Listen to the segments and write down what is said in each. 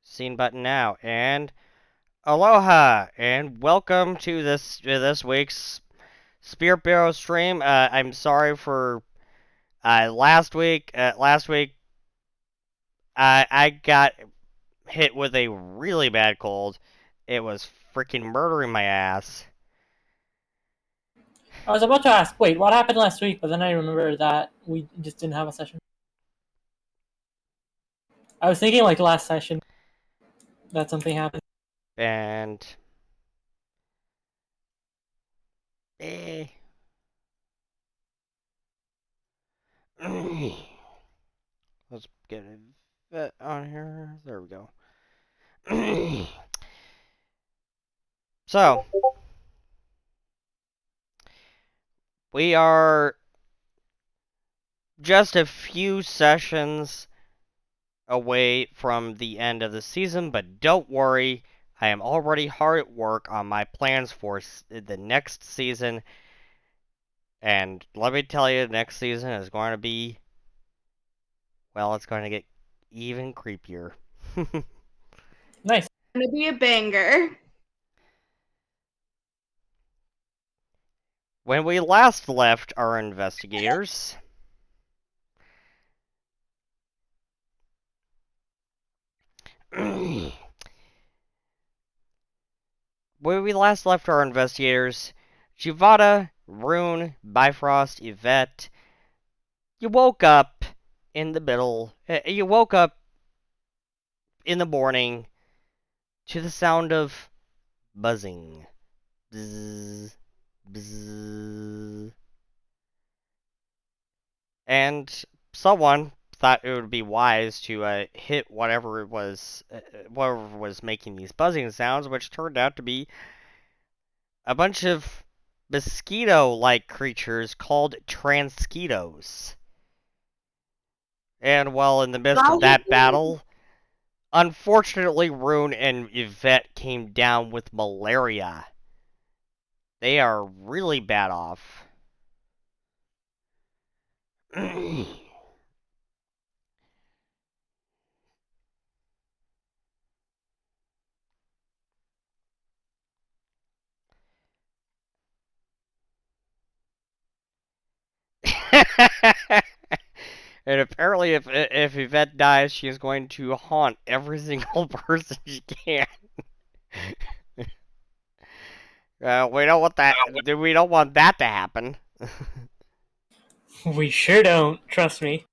Scene button now, and aloha, and welcome to this week's Spirit Bureau stream. I'm sorry for last week. Last week, I got hit with a really bad cold. It was freaking murdering my ass. I was about to ask, wait, what happened last week? But then I remember that we just didn't have a session. I was thinking like last session that something happened. And eh. Let's get a vet on here. There we go. So, we are just a few sessions away from the end of the season, but don't worry, I am already hard at work on my plans for the next season, and let me tell you, the next season is going to be, well, it's going to get even creepier. Nice. It's gonna be a banger. When we last left our investigators, when we last left our investigators, Juvada, Rune, Bifrost, Yvette, you woke up in the middle. You woke up in the morning to the sound of buzzing. Bzz, bzz. And someone thought it would be wise to hit whatever was making these buzzing sounds, which turned out to be a bunch of mosquito-like creatures called transquitos. And while in the midst of that battle, unfortunately, Rune and Yvette came down with malaria. They are really bad off. And apparently, if Yvette dies, she is going to haunt every single person she can. We don't want that. We don't want that to happen. We sure don't, trust me.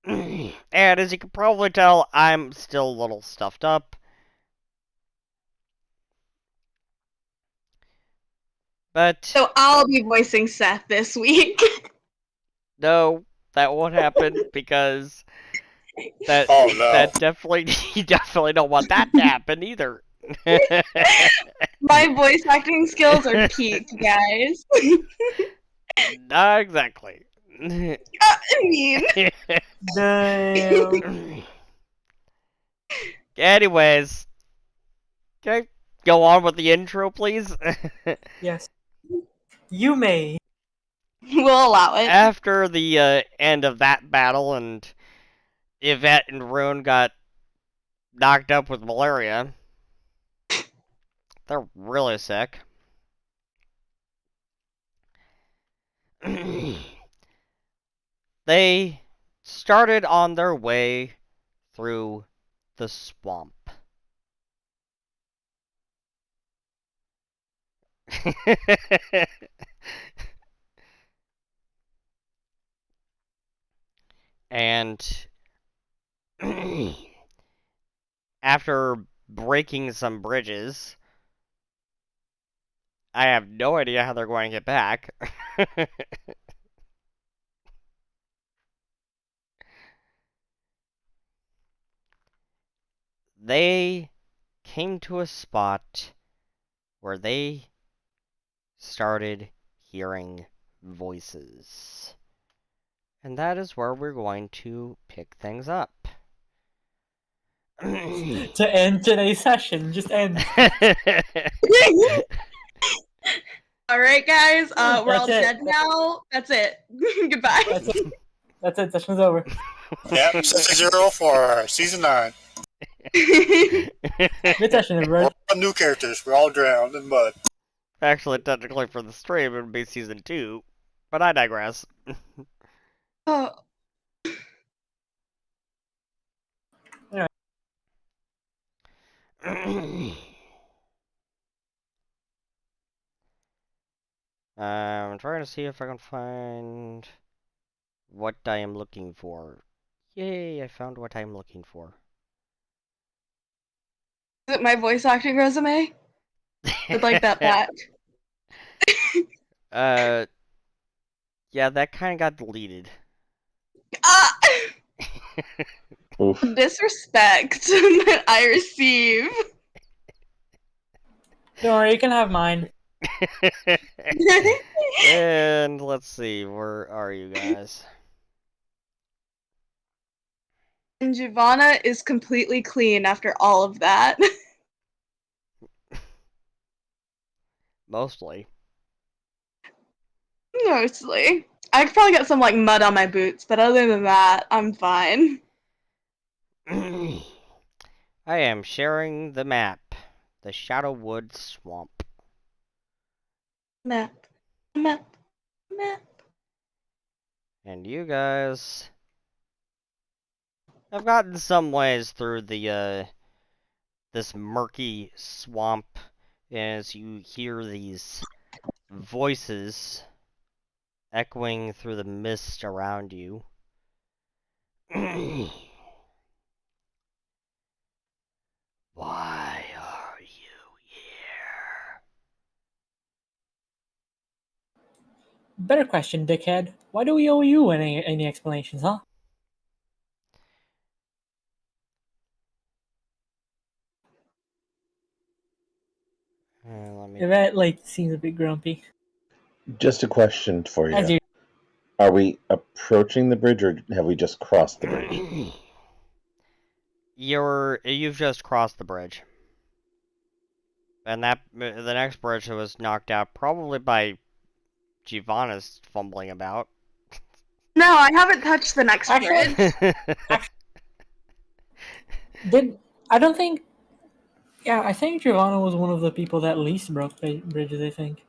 And as you can probably tell, I'm still a little stuffed up. But So I'll be voicing Seth this week. no, that won't happen because that definitely you definitely don't want that to happen either. My voice acting skills are peak, guys. Not exactly. I mean, Damn. Anyways, can I go on with the intro, please? Yes. You may. we'll allow it. After the end of that battle and Yvette and Rune got knocked up with malaria, they're really sick. They started on their way through the swamp. And after breaking some bridges, I have no idea how they're going to get back. They came to a spot where they started hearing voices. And that is where we're going to pick things up. To end today's session, just end. Alright, guys, we're That's all it. dead now. That's it. Goodbye. That's it. That's it, session's over. Yep, 6-0 for season 9. Good session, We're everybody. all new characters. We're all drowned in mud. Actually, technically for the stream, it would be season 2, but I digress. Oh, I'm trying to see if I can find what I am looking for. Yay, I found what I'm looking for. is it my voice acting resume? I'd like that back. Yeah, that kind of got deleted. Ah! Oof. Disrespect that I receive. Don't worry, you can have mine. And let's see, where are you guys? And Giovanna is completely clean after all of that. Mostly. Mostly. I could probably get some like mud on my boots, but other than that, I'm fine. I am sharing the map. The Shadowwood Swamp. Map. Map. Map. And you guys have gotten some ways through the this murky swamp as you hear these voices echoing through the mist around you. Why are you here? Better question, dickhead. Why do we owe you any explanations, huh? Let me... Yvette, like, seems a bit grumpy. Just a question for As you. you. Are we approaching the bridge, or have we just crossed the bridge? You've just crossed the bridge. And that the next bridge was knocked out probably by Giovanna's fumbling about. No, I haven't touched the next Actually- bridge. I don't think. Yeah, I think Giovanna was one of the people that least broke bridges, I think.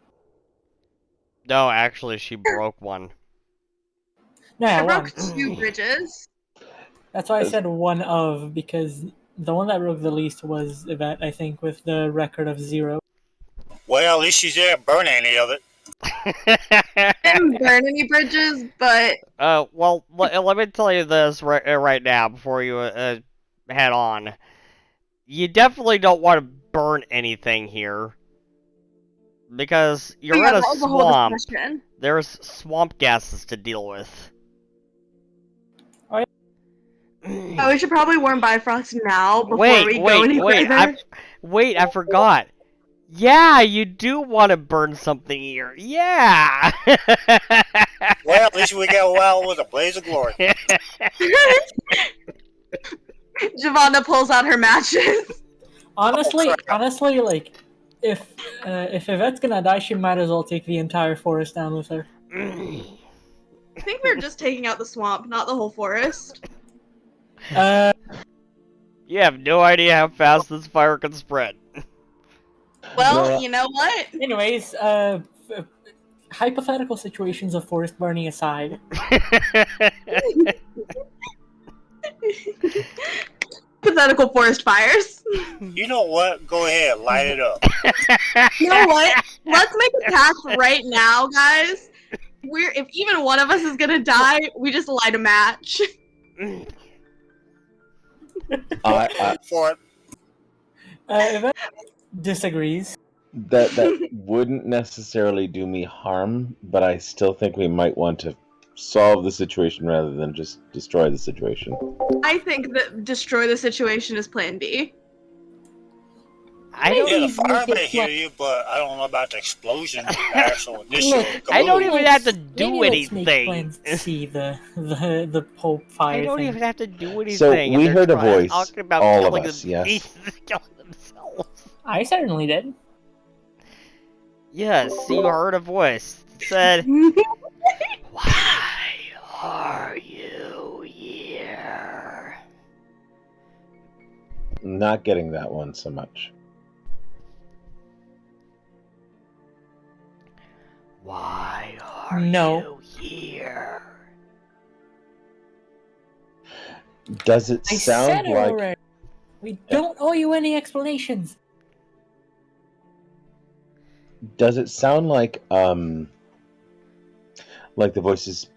No, actually, she broke one. No, yeah, I one. broke 2 bridges. That's why I said one of, because the one that broke the least was Yvette, I think, with the record of 0. Well, at least she didn't burn any of it. I didn't burn any bridges, but Well, let me tell you this right now before you head on. You definitely don't want to burn anything here. Because you're yeah, in a that was a whole swamp. discussion. There's swamp gases to deal with. Oh, we should probably warn Bifrost now before we go any further. I forgot. Yeah, you do want to burn something here. Yeah! Well, at least we got a while with a blaze of glory. Giovanna pulls out her matches. Honestly, Oh, crap. like, if Yvette's gonna die, she might as well take the entire forest down with her. I think we're just taking out the swamp, not the whole forest. You have no idea how fast this fire can spread. Well, Yeah. you know what? Anyways, hypothetical situations of forest burning aside. Pathetical forest fires. You know what? Go ahead, light it up. You know what? Let's make a pact right now, guys. If even one of us is gonna die, we just light a match. For it. Yvette disagrees. That wouldn't necessarily do me harm, but I still think we might want to solve the situation rather than just destroy the situation. I think that destroy the situation is plan B. I don't Yeah, the Maybe fire make it may hear like- you, but I don't know about the explosion. The actual initial. Look, I don't kaboom. even have to Maybe do let's make anything. plans C, the Pope fire I don't thing. even have to do anything. So and we they're heard a voice, talking about all of killing us, yes? killing themselves. I certainly did. Yes, you heard a voice. It said, "Why are you here?" Not getting that one so much. Why are No. you here? Does it I sound said it like already. We don't owe you any explanations. Does it sound like the voice is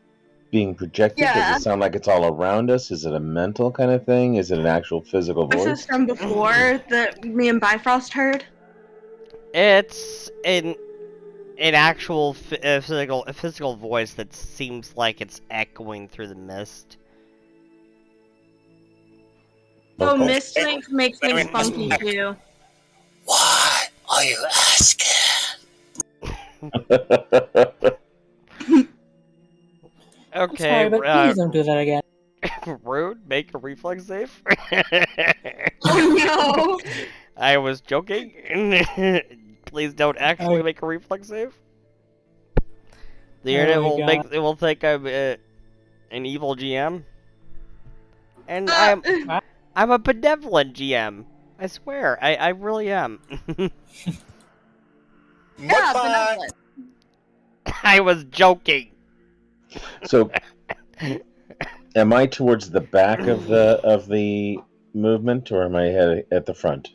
being projected? Yeah. Does it sound like it's all around us? Is it a mental kind of thing? Is it an actual physical This voice? is from before that me and Bifrost heard. It's an actual physical voice that seems like it's echoing through the mist. Oh, Okay. mist strength makes me funky too. Why are you asking? I'm Okay, sorry, but please don't do that again. Rude, make a reflex save. Oh no! I was joking. Please don't actually make a reflex save. The internet my God. will think I'm an evil GM, and Uh, I'm a benevolent GM. I swear, I really am. yeah, Bye. benevolent. I was joking. So, am I towards the back of the movement, or am I at the front?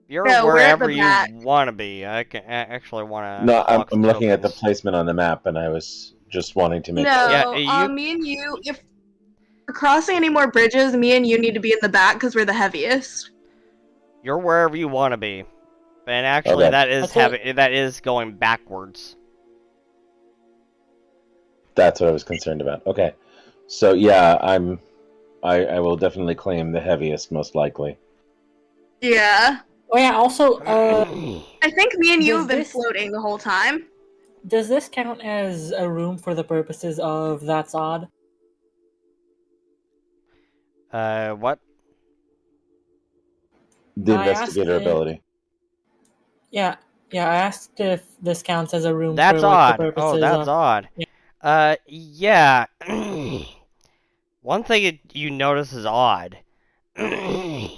You're No, we're at wherever the you back. want to be. I actually want to. No, I'm looking at the placement on the map, and I was just wanting to make sure. Yeah, No, you- me and you, if we're crossing any more bridges, me and you need to be in the back because we're the heaviest. You're wherever you want to be. And actually, Okay. that is going backwards. That's what I was concerned about. Okay, so yeah, I will definitely claim the heaviest, most likely. Yeah. Oh yeah. Also, I think me and you Does have been this- floating the whole time. does this count as a room for the purposes of That's Odd? What? The I asked investigator if- ability. Yeah, yeah. I asked if this counts as a room That's for like odd. the purposes Oh, that's of. odd. Yeah. Yeah. One thing you notice is odd. You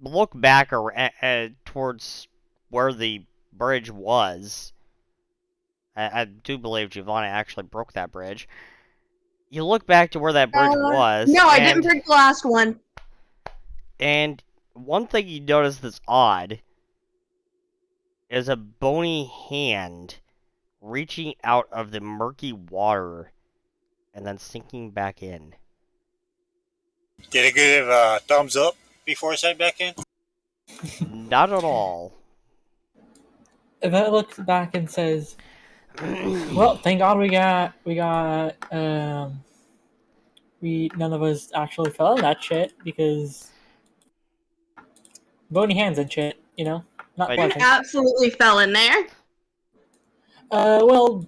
look back towards where the bridge was. I do believe Giovanni actually broke that bridge. You look back to where that bridge was. No, I didn't break the last one. And one thing you notice that's odd is a bony hand reaching out of the murky water and then sinking back in. Did it give a thumbs up before it sank back in? Not at all. Yvette looks back and says, "Well, thank God we none of us actually fell in that shit because bony hands and shit, you know, not Wait. pleasant." Absolutely fell in there. Well,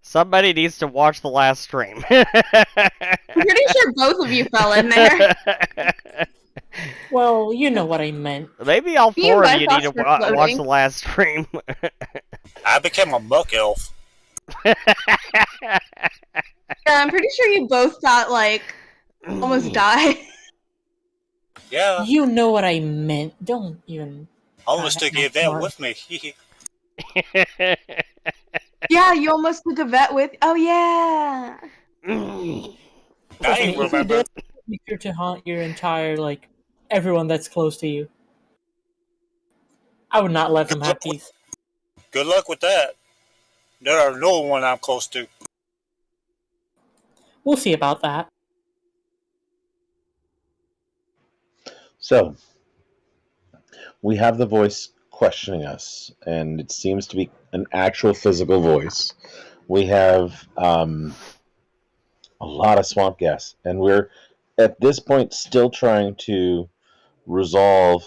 Somebody needs to watch the last stream. I'm pretty sure both of you fell in there. well, you know what I meant. Maybe all Me and four of you need to Bifrost were watch floating. the last stream. I became a muck elf. Yeah, I'm pretty sure you both got almost died. Yeah, You know what I meant. Don't even. I almost took not Yvette smart. with me. Yeah, you almost took a vet with. Oh yeah. I Trust me, ain't if you remember. did, be sure to haunt your entire everyone that's close to you. I would not let them have peace. Good luck with that. There are no one I'm close to. We'll see about that. So, we have the voice questioning us, and it seems to be an actual physical voice. We have a lot of swamp gas, and we're at this point still trying to resolve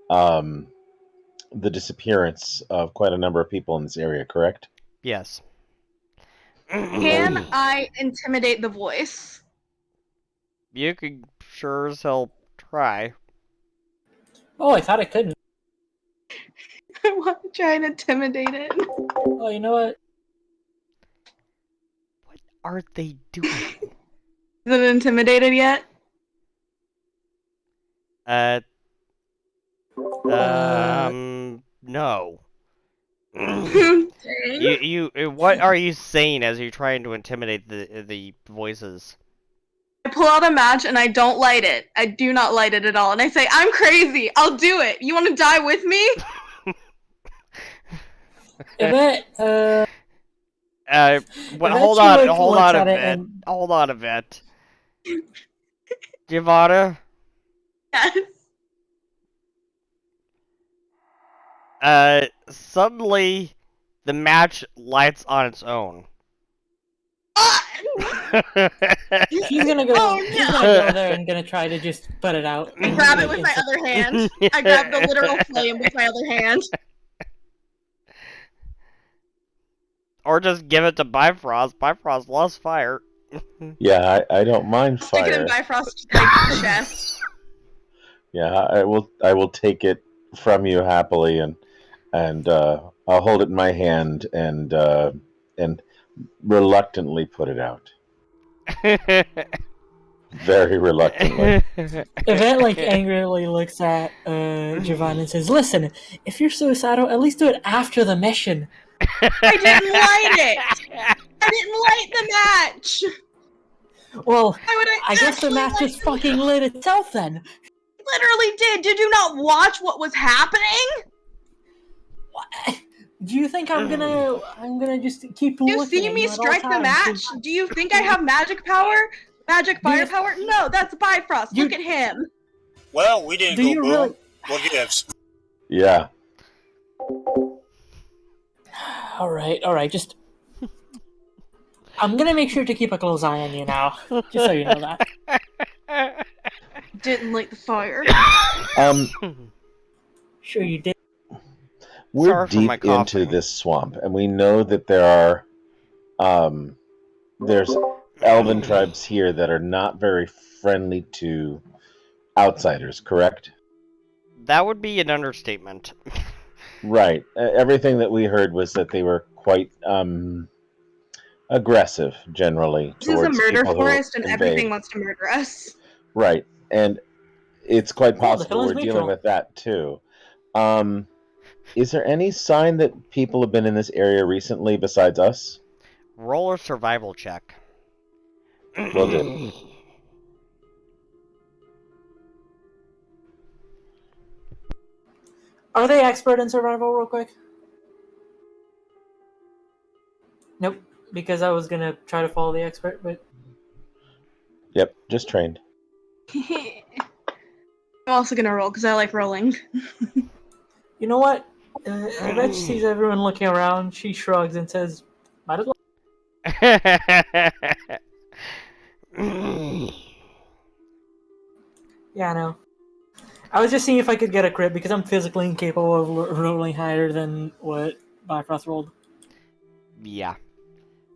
the disappearance of quite a number of people in this area, correct? Yes. Can I intimidate the voice? You could sure as hell try. Oh, I thought I couldn't. I want to try and intimidate it. Oh, you know what? What are they doing? Is it intimidated yet? Uh, Uh, no. Dang. What are you saying as you're trying to intimidate the voices? I pull out a match and I don't light it. I do not light it at all. And I say, I'm crazy. I'll do it. You want to die with me? Yvette, Hold she, on, like, hold looks on a at it bit. and- Hold on a bit. Giovanna, Yes. suddenly the match lights on its own. she's gonna go. Oh, She's no. gonna go there and gonna try to just put it out. I grab it with my other hand. I grab the literal flame with my other hand. Or just give it to Bifrost. Bifrost loves fire. Yeah, I don't mind Stick it in fire. Bifrost's like, chest. Yeah, I will take it from you happily, and I'll hold it in my hand and reluctantly put it out. Very reluctantly. Yvette like angrily looks at Giovanni and says, "Listen, if you're suicidal, at least do it after the mission." I didn't light it. I didn't light the match. Well, Why would I guess the actually match light just the fucking lit itself then. Literally did. Did you not watch what was happening? What? Do you think I'm gonna just keep You looking see at me you at all strike the times? match? Do you think I have magic power? Magic firepower? No, that's Bifrost. Look at him. Well, we didn't Do go you boom. really? What gives? Yeah. All right. Just. I'm gonna make sure to keep a close eye on you now, just so you know that. Didn't light the fire. Sure you did. We're Sorry for my deep into coughing. this swamp, and we know that there are there's elven tribes here that are not very friendly to outsiders, correct? That would be an understatement. Right. Everything that we heard was that they were quite aggressive, generally, This is a towards murder people who forest and invade. everything wants to murder us. Right. And it's quite the possible hell is we're dealing Mitchell? with that, too. Is there any sign that people have been in this area recently besides us? Roll a survival check. Will do. Are they expert in survival, real quick? Nope. Because I was gonna try to follow the expert, but Yep, just trained. I'm also gonna roll because I like rolling. you know what? Yvette sees everyone looking around. She shrugs and says, "Might as well." Yeah, I know. I was just seeing if I could get a crit because I'm physically incapable of rolling higher than what Bifrost rolled. Yeah.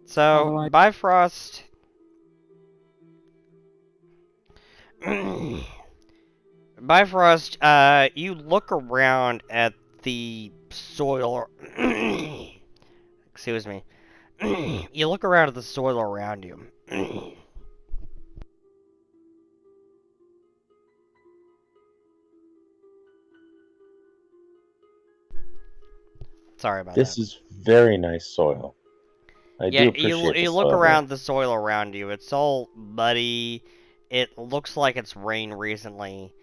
So, Otherwise- Bifrost. Bifrost, you look around at the soil. Excuse me. You look around at the soil around you. Sorry about This that. is very nice soil. I do Yeah, appreciate the you look soil here. around the soil around you. It's all muddy. It looks like it's rained recently.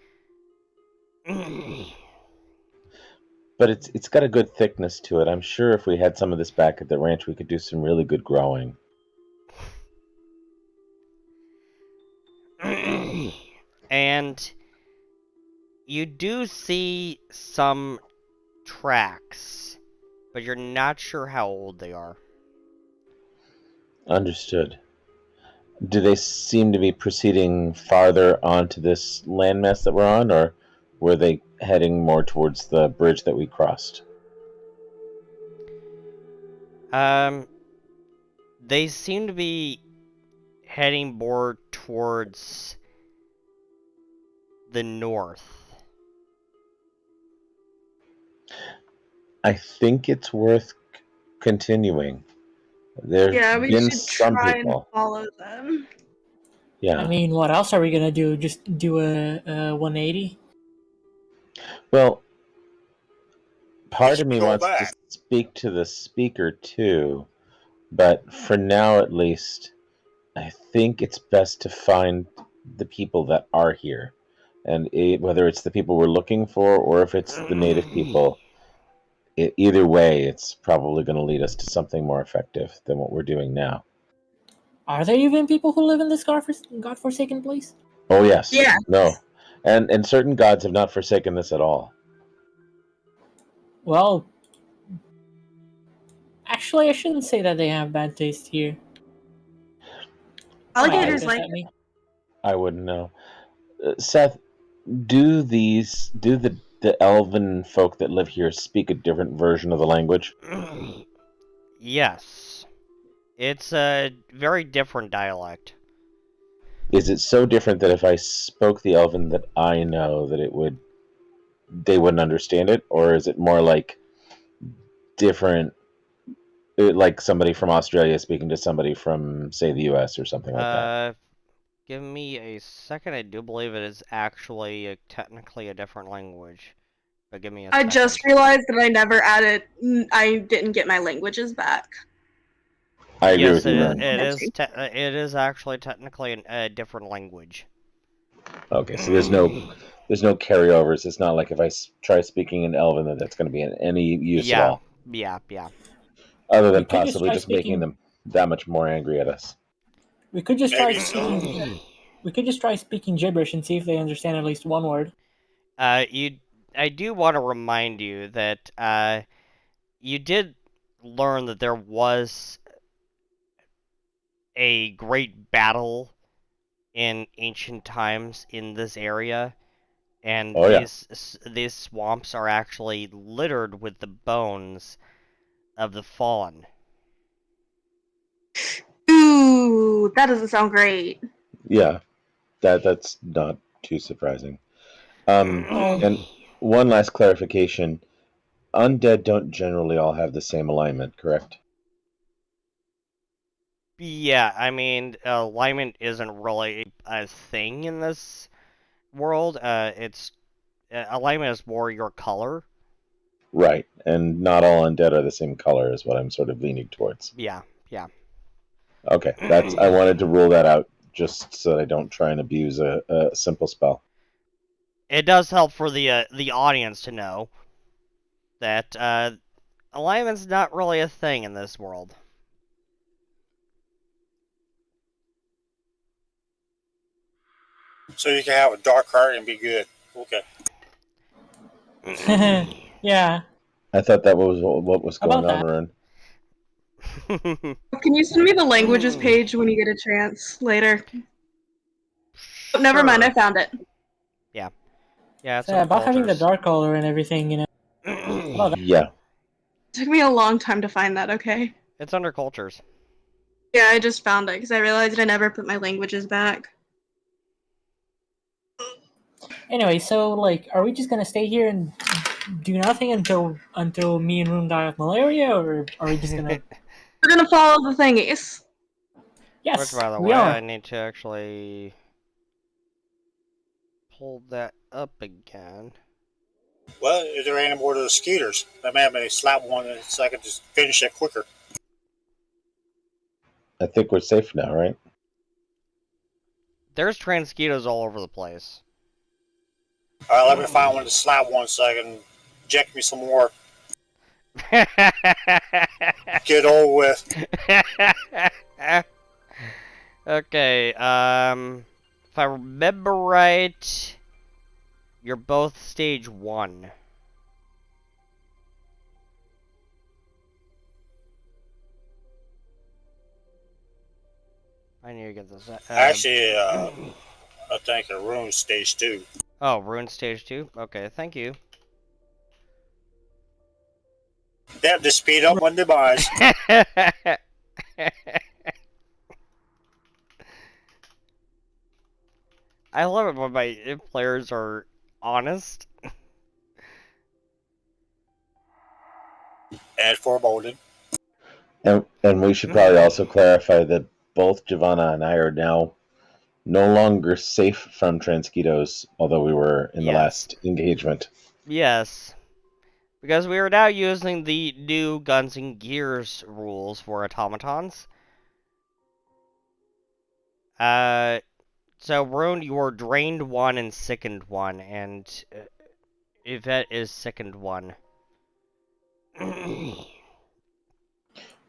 But it's got a good thickness to it. I'm sure if we had some of this back at the ranch, we could do some really good growing. And you do see some tracks, but you're not sure how old they are. Understood. Do they seem to be proceeding farther onto this landmass that we're on, or were they heading more towards the bridge that we crossed? They seem to be heading more towards the north. I think it's worth continuing. There's Yeah, we been should some try and people. follow them. Yeah. I mean, what else are we gonna do? Just do a 180? Well, part Let's of me go wants to back. speak to the speaker too, but for now at least, I think it's best to find the people that are here. And whether it's the people we're looking for or if it's the native people, either way, it's probably going to lead us to something more effective than what we're doing now. Are there even people who live in this godforsaken place? Oh, yes. Yeah. No. And certain gods have not forsaken this at all. Well, actually, I shouldn't say that they have bad taste here. Why, Alligators does like that mean? I wouldn't know. Seth, do the elven folk that live here speak a different version of the language? Yes. It's a very different dialect. Is it so different that if I spoke the elven that I know that they wouldn't understand it, or is it more like different, like somebody from Australia speaking to somebody from, say, the U.S. or something like that? Give me a second. I do believe it is actually technically a different language. But give me a I second. just realized that I never added. I didn't get my languages back. I agree Yes, with you, Ryan. it is actually technically a different language. Okay, so there's no carryovers. It's not like if I try speaking in Elven that's going to be in any use at all, Yeah. other We than could just possibly try just making speaking. them that much more angry at us. We could just try Maybe so. speaking. We could just try speaking gibberish and see if they understand at least one word. I do want to remind you that you did learn that there was a great battle in ancient times in this area, and Oh yeah, these swamps are actually littered with the bones of the fallen. Ooh, that doesn't sound great. yeah. That's not too surprising. Oh, And one last clarification: undead don't generally all have the same alignment, correct? Yeah, I mean, alignment isn't really a thing in this world. It's alignment is more your color. Right, and not all undead are the same color, is what I'm sort of leaning towards. Yeah. Okay, I wanted to rule that out just so that I don't try and abuse a simple spell. It does help for the audience to know that alignment's not really a thing in this world. So you can have a dark heart and be good. Okay. yeah. I thought that was what was How going about on, that? Rune. Can you send me the languages page when you get a chance later? Oh, never mind, I Sure. found it. Yeah, it's So, about having the cultures. dark color and everything, you know. How about that? Yeah, It took me a long time to find that, okay? It's under cultures. Yeah, I just found it because I realized I never put my languages back. Anyway, so like, are we just gonna stay here and do nothing until me and Room die of malaria, or are we just gonna? We're gonna follow the thingies. Which, Yes, by the we way, I are. need to actually pull that up again. Well, if there ain't any more of those skeeters, I may have me slap one so I can just finish it quicker. I think we're safe now, right? There's transquitos all over the place. All right, let me find one to slap one so I can inject me some more. Get over with. Okay, if I remember right, you're both stage 1. I need to get this. Actually, I think a room stage 2. Oh, rune stage 2? Okay, thank you. That to speed up my demise. I love it when my players are honest. And foreboding. And we should probably also clarify that both Giovanna and I are now no longer safe from Transquitos, although we were in the Yes. last engagement. Yes. Because we are now using the new Guns and Gears rules for automatons. So Rune, you're drained 1 and sickened 1, and Yvette is sickened 1.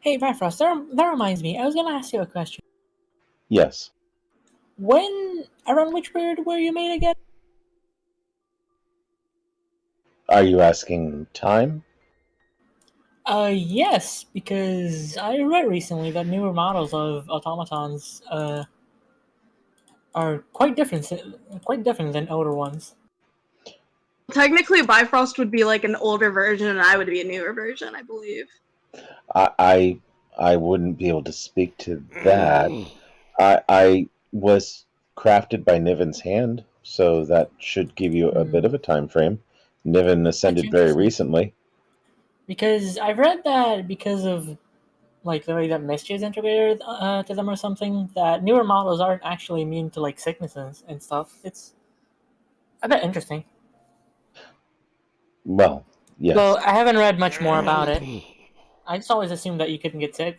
Hey, Bifrost, that reminds me. I was gonna ask you a question. Yes. Around which period were you made again? Are you asking time? Yes, because I read recently that newer models of automatons are quite different than older ones. Technically, Bifrost would be like an older version, and I would be a newer version, I believe. I wouldn't be able to speak to that. I was crafted by Niven's hand, so that should give you a bit of a time frame. Niven ascended very recently. Because I've read that because of like the way that Misty is integrated to them or something, that newer models aren't actually immune to like sicknesses and stuff. It's a bit interesting. Well, yes. Well, I haven't read much more about it. I just always assumed that you couldn't get sick.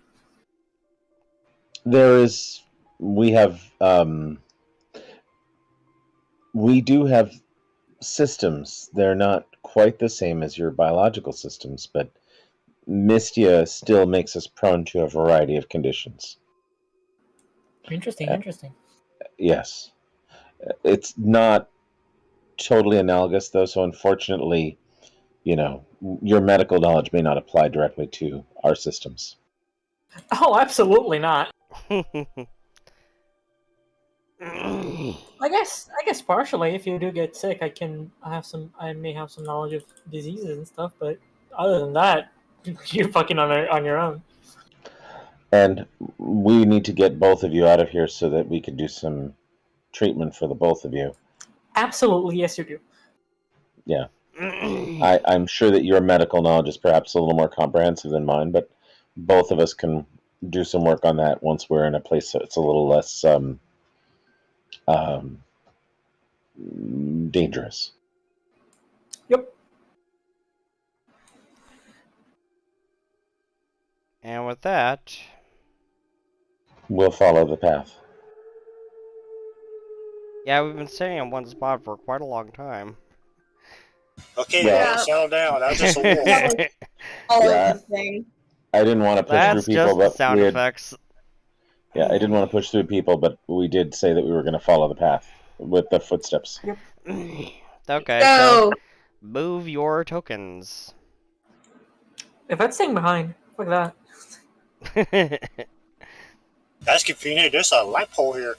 We do have systems. They're not quite the same as your biological systems, but Mystia still makes us prone to a variety of conditions. Interesting. Yes. It's not totally analogous, though, so unfortunately, your medical knowledge may not apply directly to our systems. Oh, absolutely not. I guess partially. If you do get sick, I may have some knowledge of diseases and stuff. But other than that, you're fucking on your own. And we need to get both of you out of here so that we can do some treatment for the both of you. Absolutely, yes, you do. Yeah. I'm sure that your medical knowledge is perhaps a little more comprehensive than mine, but both of us can do some work on that once we're in a place that's a little less dangerous. Yep. And with that, we'll follow the path. Yeah, we've been staying in one spot for quite a long time. Okay, Yeah. settle down. That was just a wolf. Yeah. Thing. I didn't want to push That's through people, just the but sound effects. Yeah, I didn't want to push through people, but we did say that we were going to follow the path with the footsteps. Okay, so move your tokens. If that's staying behind, fuck that. That's convenient. There's a light pole here.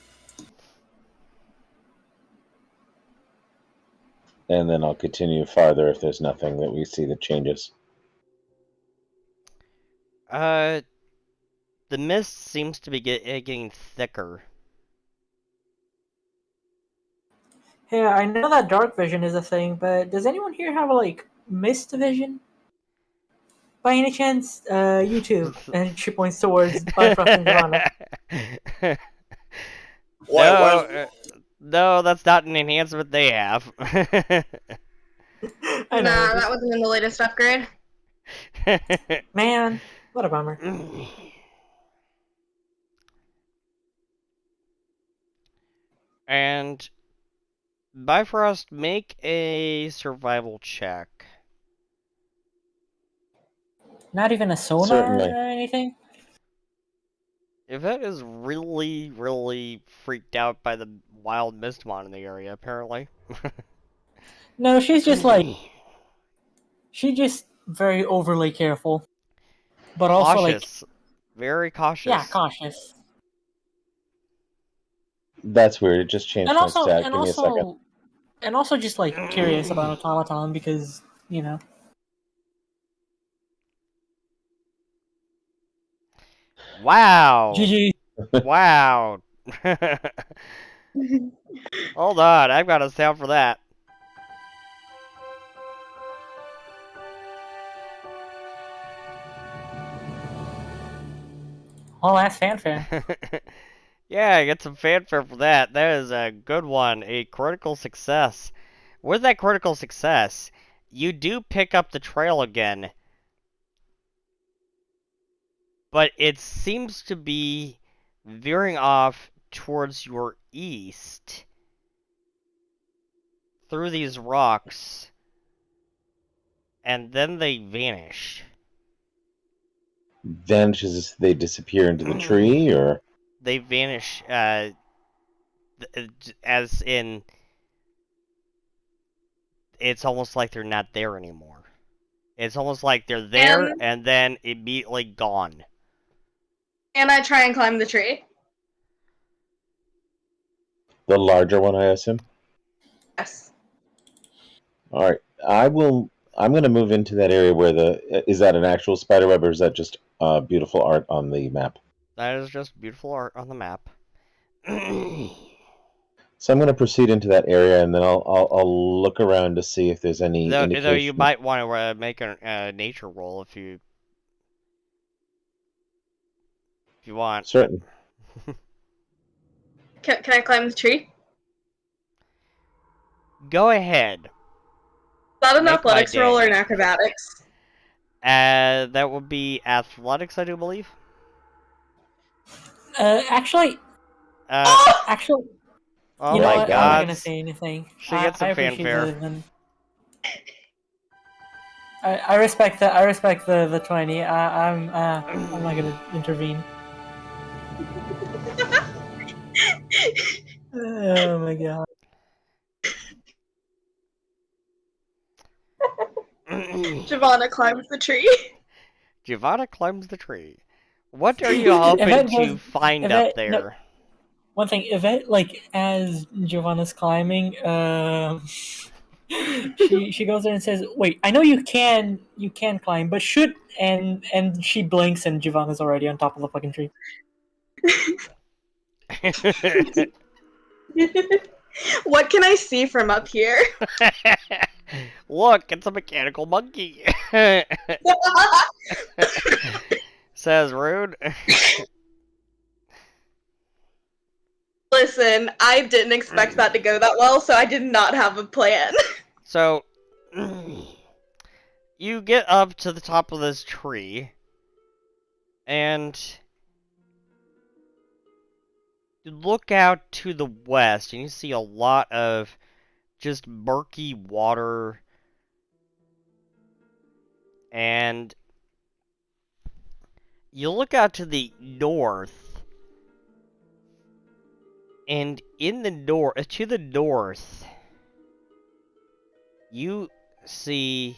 And then I'll continue farther if there's nothing that we see that changes. The mist seems to be getting thicker. Yeah, I know that dark vision is a thing, but does anyone here have like mist vision? By any chance, you too. And she points towards Bifrost and Giovanna. No, that's not an enhancement they have. I know. Nah, that wasn't in the latest upgrade. Man, what a bummer. And Bifrost, make a survival check. Not even a sonar Certainly. or anything? Yvette is really, really freaked out by the wild Mystimon in the area, apparently. No, she's just like... She's just very overly careful. But also cautious. like... Very cautious. Yeah, cautious. That's weird. It just changed my stat. Give me a second. And also just like curious about Automaton because, you know. Wow. GG. Wow. Hold on, I've got a sound for that. Oh, that's fanfare. Yeah, I get some fanfare for that. That is a good one. A critical success. With that critical success, you do pick up the trail again, but it seems to be veering off towards your east through these rocks, and then they vanish. Vanishes, they disappear into the tree, or They vanish, as in, it's almost like they're not there anymore. It's almost like they're there and then immediately gone. And I try and climb the tree. the larger one, I assume. Yes. All right, I'm going to move into that area where is that an actual spider web, or is that just beautiful art on the map? That is just beautiful art on the map. So I'm going to proceed into that area, and then I'll look around to see if there's any indication. Though you might want to make a nature roll if you want. Certain. Can I climb the tree? Go ahead. Is that an Make my athletics roll or day. an acrobatics? That would be athletics, I do believe. Actually, Oh actually, my you know what? I'm not God! gonna say anything. She gets some I appreciate fanfare. I respect that. I respect the 20. I'm not gonna intervene. Oh my god. Giovanna climbs the tree. Giovanna climbs the tree. What are you hoping to find up Yvette, there? no, one thing, Yvette, like as Giovanna's climbing, she goes there and says, "Wait, I know you can climb, but should..." and she blinks and Giovanna's already on top of the fucking tree. What can I see from up here? Look, it's a mechanical monkey. Says Rude. Listen, I didn't expect that to go that well, so I did not have a plan. So, you get up to the top of this tree, and you look out to the west, and you see a lot of just murky water, and you look out to the north, and to the north, you see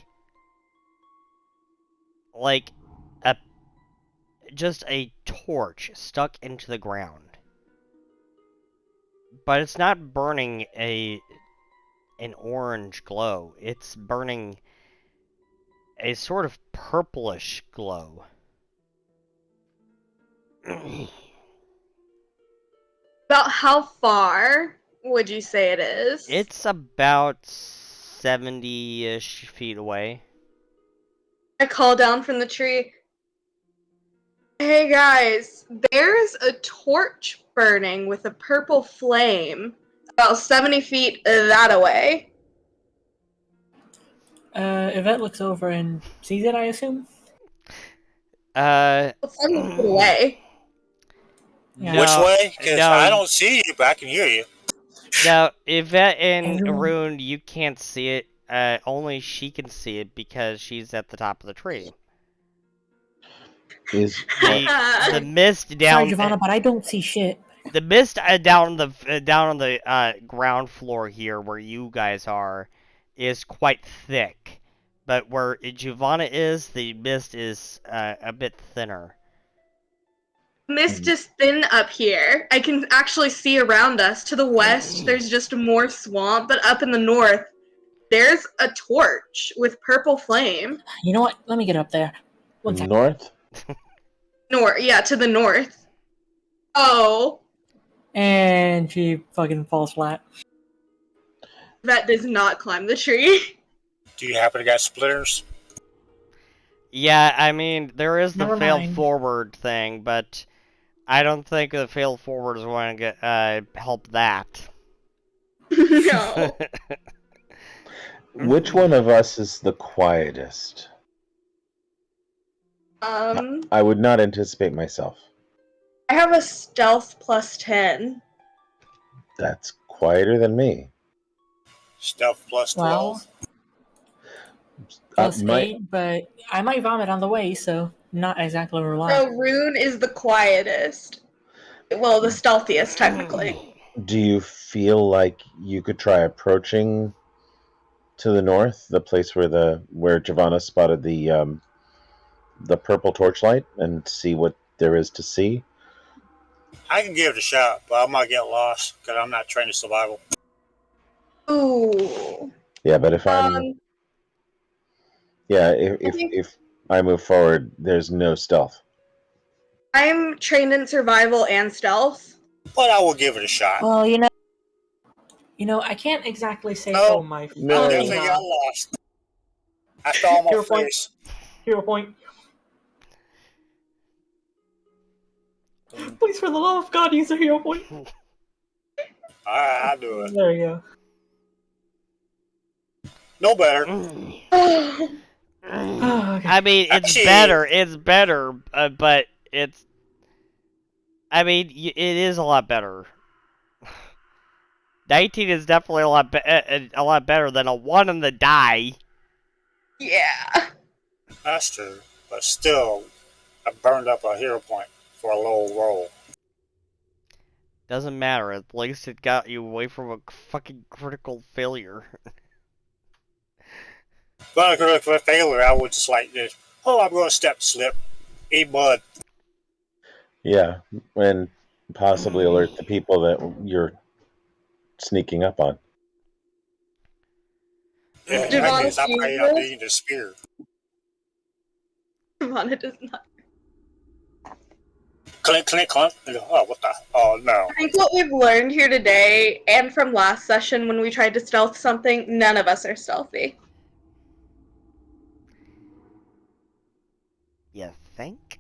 like just a torch stuck into the ground. But it's not burning an orange glow. It's burning a sort of purplish glow. About how far would you say it is? It's about 70-ish feet away. I call down from the tree. Hey guys, there's a torch burning with a purple flame about 70 feet that away. Yvette looks over and sees it, I assume. It's 70 feet away. Yeah. Which way? Because no. I don't see you, but I can hear you. Now, Yvette and Everyone- Arun, you can't see it. Only she can see it because she's at the top of the tree. Is The mist down. Sorry, Giovanna, but I don't see shit. The mist down on the ground floor here, where you guys are, is quite thick. But where Giovanna is, the mist is a bit thinner. Mist is thin up here. I can actually see around us. To the west, there's just more swamp, but up in the north, there's a torch with purple flame. You know what? Let me get up there. One second. north? To the north. Oh, And she fucking falls flat. that does not climb the tree. Do you happen to got splitters? Yeah, I mean, there is the Never fail mind. forward thing, but I don't think the fail forward is going to help that. No. Which one of us is the quietest? I would not anticipate myself. I have a stealth plus 10. That's quieter than me. Stealth plus Well, 12. plus my 8, but I might vomit on the way, so not exactly So reliable. Rune is the quietest. Well, the stealthiest, technically. Do you feel like you could try approaching to the north, the place where Giovanna spotted the purple torchlight, and see what there is to see? I can give it a shot, but I might get lost because I'm not trained in survival. Ooh. Yeah, but if if I move forward, there's no stealth. I'm trained in survival and stealth. But I will give it a shot. Well, I can't exactly say, No, oh my no. I fucking definitely god. got lost. I fell on my Hero point. face. Hero point. Please, for the love of God, use a hero point. Alright, I'll do it. There you go. No better. Oh, okay. I mean, it's Actually- better, but it's. I mean, it is a lot better. 19 is definitely a lot better than a 1 on the die. Yeah. That's true. But still, I burned up a hero point for a low roll. Doesn't matter. At least it got you away from a fucking critical failure. But for a failure, I would just like this. Oh, I'm going to slip, eat mud. Yeah, and possibly alert the people that you're sneaking up on. Yeah, Devon, I guess I'm you probably will? not needing the spear. Savannah does not. Clink, clink, clink. Oh, what the? Oh, no. I think what we've learned here today, and from last session when we tried to stealth something, none of us are stealthy. You think?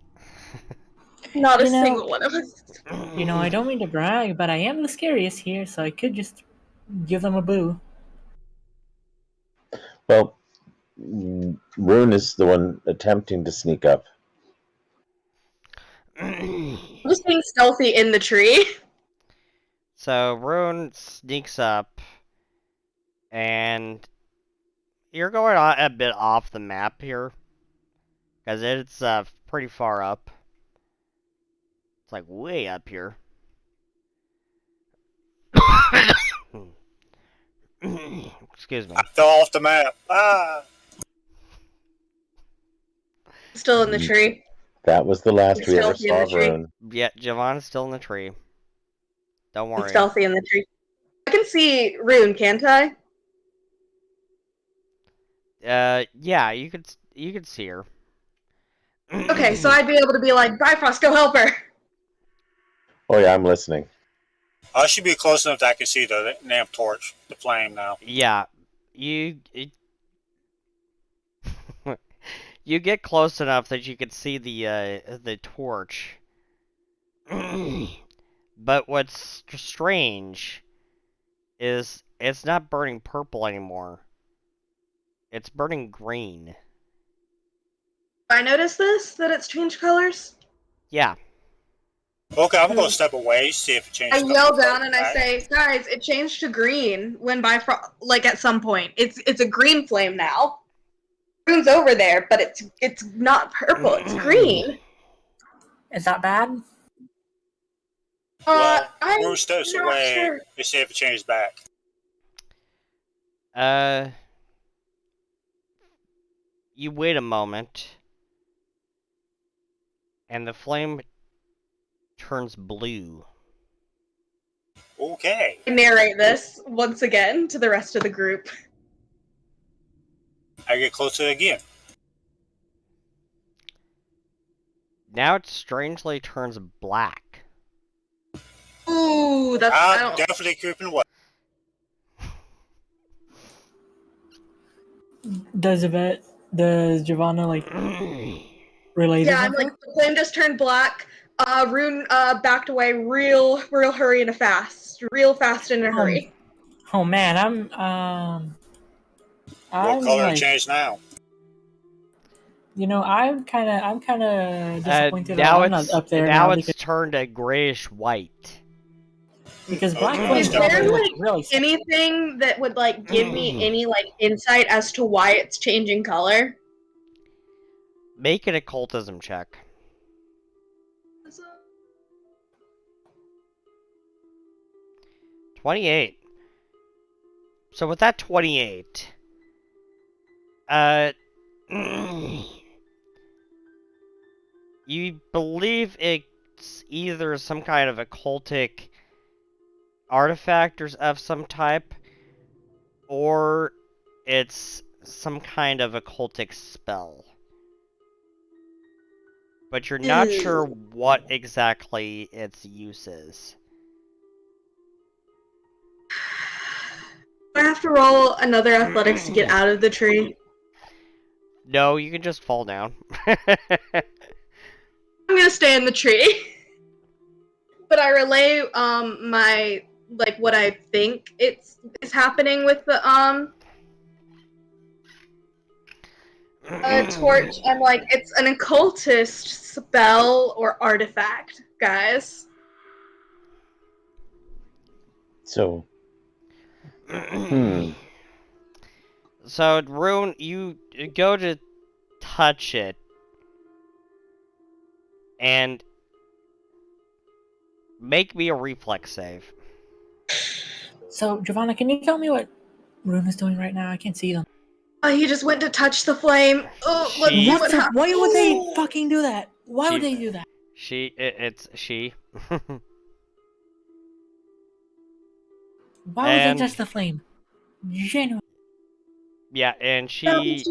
Not a You know- single one of us. I don't mean to brag, but I am the scariest here, so I could just give them a boo. Well, Rune is the one attempting to sneak up. I'm just being stealthy in the tree. So Rune sneaks up, and you're going a bit off the map here, because it's pretty far up. It's like way up here. Excuse me. I fell off the map. Ah! Still in the tree. That was the last we ever Stealthy in saw the of tree. Rune. Yeah, Javon's still in the tree. Don't I'm worry. stealthy in the tree. I can see Rune, can't I? Yeah, you could see her. Okay, so I'd be able to be like, Bifrost, go help her! Oh yeah, I'm listening. I should be close enough that I can see the damn torch, the flame now. Yeah, you get close enough that you can see the torch. But what's strange is it's not burning purple anymore. It's burning green. I noticed this, that it's changed colors. Yeah. Okay, I'm going to step away, see if it changes. I yell down and I say, guys, it changed to green when Bifrost, like at some point. It's a green flame now. Rune's over there, but it's not purple, it's green. Is that bad? Well, I'm Rune steps not away sure. and see if it changes back. You wait a moment, and the flame turns blue. Okay. I narrate this once again to the rest of the group. I get closer again. Now it strangely turns black. Ooh, that's I I'm don't, definitely creeping away. Does Giovanna relay yeah. this I'm info? like the flame just turned black. Rune backed away real hurry and real fast in a hurry. Oh man, I'm I'm What color like, changed now? I'm kind of disappointed that Now I'm not it's up there now turned a grayish white. because Black Okay, Flame Is that's probably there good. looks like really sick. anything that would like give me any like insight as to why it's changing color? Make an occultism check. 28. So with that 28, you believe it's either some kind of occultic artifact of some type, or it's some kind of occultic spell. But you're not sure what exactly its use is. Do I have to roll another athletics to get out of the tree? No, you can just fall down. I'm gonna stay in the tree. But I relay my like what I think is happening with the torch. I'm like, it's an occultist spell or artifact, guys. So, So, Rune, you go to touch it, and make me a reflex save. So, Giovanna, can you tell me what Rune is doing right now? I can't see them. He just went to touch the flame. Oh, let's see what happens. Why would they fucking do that? Why would they do that? It's she. Why would they touch the flame? Genuine. Yeah, and she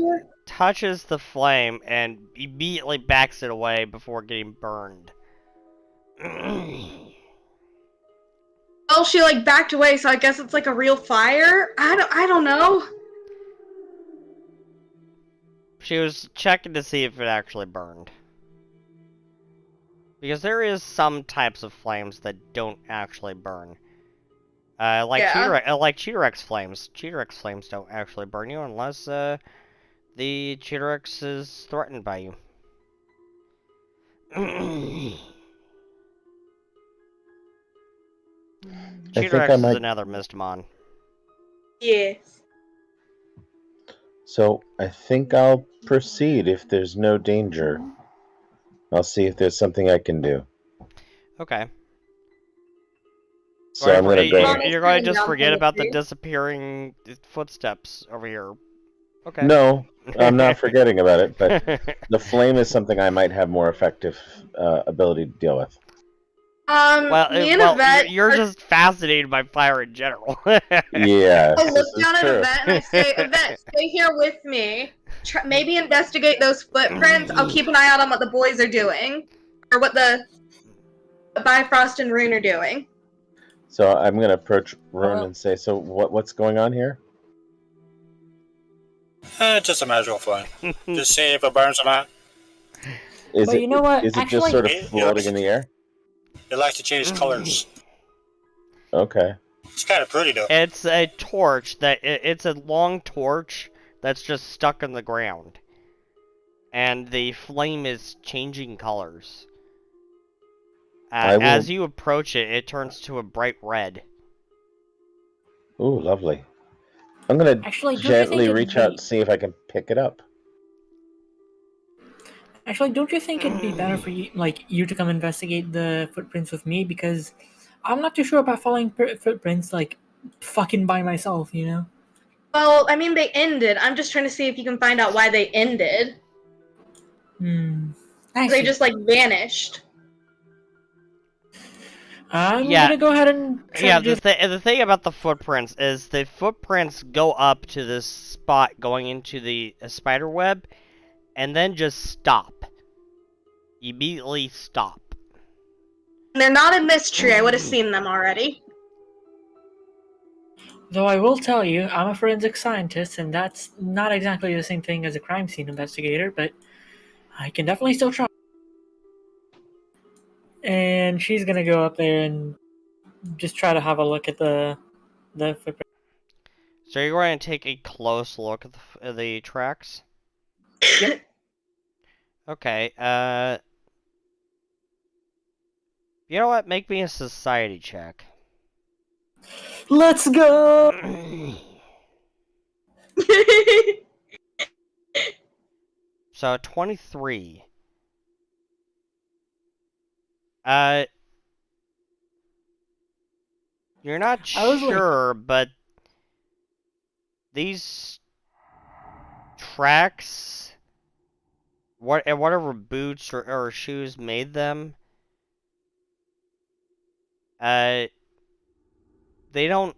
touches the flame and immediately backs it away before getting burned. Well, she like backed away, so I guess it's like a real fire. I don't know. She was checking to see if it actually burned. Because there is some types of flames that don't actually burn. Like Cheaterex flames. Cheaterex flames don't actually burn you unless the Cheaterex is threatened by you. Cheaterex is another Mystimon. Yes. So I think I'll proceed if there's no danger. I'll see if there's something I can do. Okay. So I'm gonna go. You're going to just forget about the disappearing footsteps over here. Okay. No, I'm not forgetting about it, but the flame is something I might have more effective ability to deal with. You're just fascinated by fire in general. Yeah. I look down at Yvette and I say, Yvette, stay here with me. Maybe investigate those footprints. I'll keep an eye out on what the boys are doing. Or what the Bifrost and Rune are doing. So I'm going to approach Rune and say, so what's going on here? Just a magical flame. Just see if it burns or not. Is but it, you know what? Is it just sort of floating in the air? It likes to change colors. Okay. It's kind of pretty, though. It's a torch it's a long torch that's just stuck in the ground. And the flame is changing colors. As you approach it, it turns to a bright red. Ooh, lovely. I'm going to gently reach out and see if I can pick it up. Actually, don't you think it'd be better for you to come investigate the footprints with me? Because I'm not too sure about following footprints, fucking by myself, you know? Well, I mean, they ended. I'm just trying to see if you can find out why they ended. They just, vanished. I'm gonna go ahead and the thing about the footprints is the footprints go up to this spot going into the spider web, and then just stop. Immediately stop. They're not in this tree. I would have seen them already. Though I will tell you, I'm a forensic scientist, and that's not exactly the same thing as a crime scene investigator, but I can definitely still try. And she's gonna go up there and just try to have a look at the footprint. So you're going to take a close look at the tracks? Yep. Okay, you know what? Make me a society check. Let's go. So, 23. Uh, you're not I was like, sure, but these tracks, whatever boots or shoes made them, they don't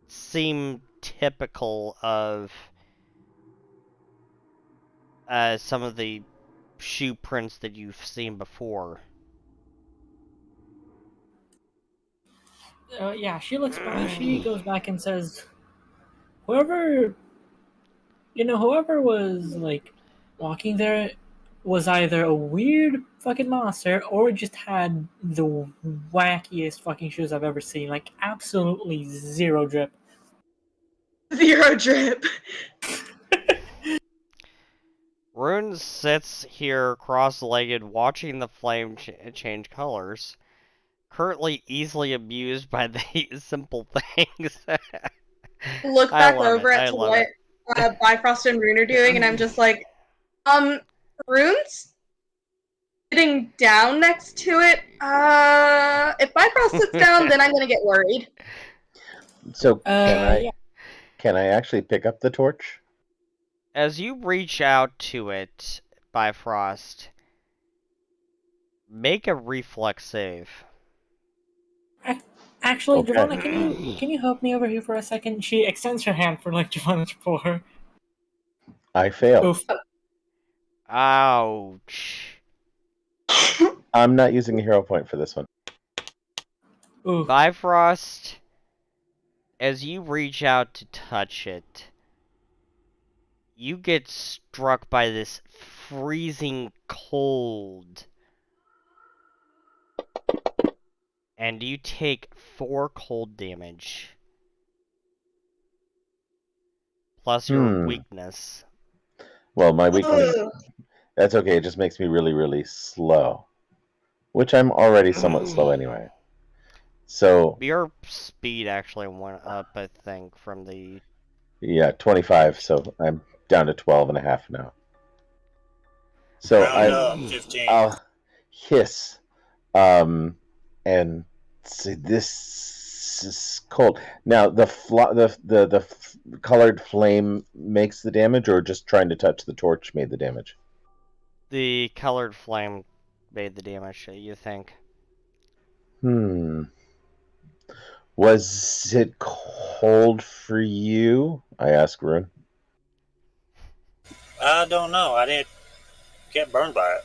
seem typical of some of the shoe prints that you've seen before. yeah, she looks back. She goes back and says, whoever, whoever was like walking there was either a weird fucking monster or just had the wackiest fucking shoes I've ever seen. Like, absolutely zero drip. 0 drip. Rune sits here cross-legged watching the flame change colors, currently easily amused by these simple things. Look I back love it. over I at love what Bifrost and Rune are doing, and I'm just like, Rune's sitting down next to it. If Bifrost sits down, then I'm gonna get worried. So Yeah. can I actually pick up the torch? As you reach out to it, Bifrost, make a reflex save. Actually, Okay. Giovanna, can you help me over here for a second? She extends her hand for like Giovanna to pull her. I fail. Oof. Ouch. I'm not using a hero point for this one. Oof. Bifrost, as you reach out to touch it, you get struck by this freezing cold. And you take 4 cold damage. Plus your weakness. Well, my weakness, Ugh. that's okay. It just makes me really, really slow. Which I'm already somewhat slow anyway. So, Your speed actually went up, I think, from the... yeah, 25. So I'm down to 12 and a half now. So Round up, 15. I'll hiss, and say, this is cold. Now, the colored flame makes the damage, or just trying to touch the torch made the damage? The colored flame made the damage, you think. Was it cold for you? I asked Rune. I don't know. I didn't get burned by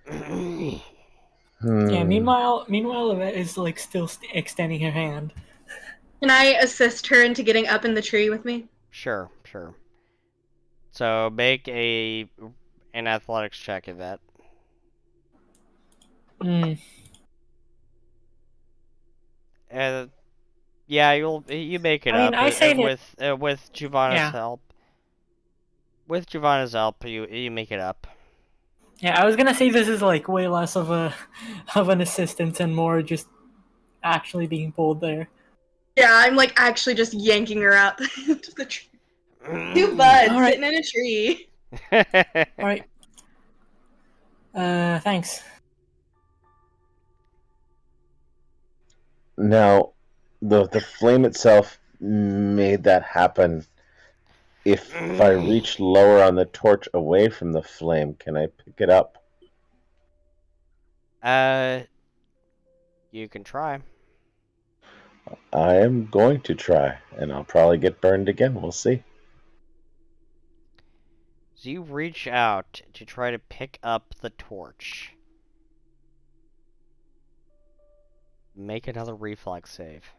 it. Yeah. Meanwhile, Yvette is like still extending her hand. Can I assist her into getting up in the tree with me? Sure. So make an athletics check of that. Yeah, you make it I mean, up I say that. with Giovanna's Yeah. help. With Giovanna's help, you make it up. Yeah, I was gonna say this is like way less of an assistance and more just actually being pulled there. Yeah, I'm like actually just yanking her out to the tree. Two buds All right. sitting in a tree. All right. Thanks. Now, the flame itself made that happen. If I reach lower on the torch away from the flame, can I pick it up? You can try. I am going to try, and I'll probably get burned again. We'll see. So you reach out to try to pick up the torch. Make another reflex save.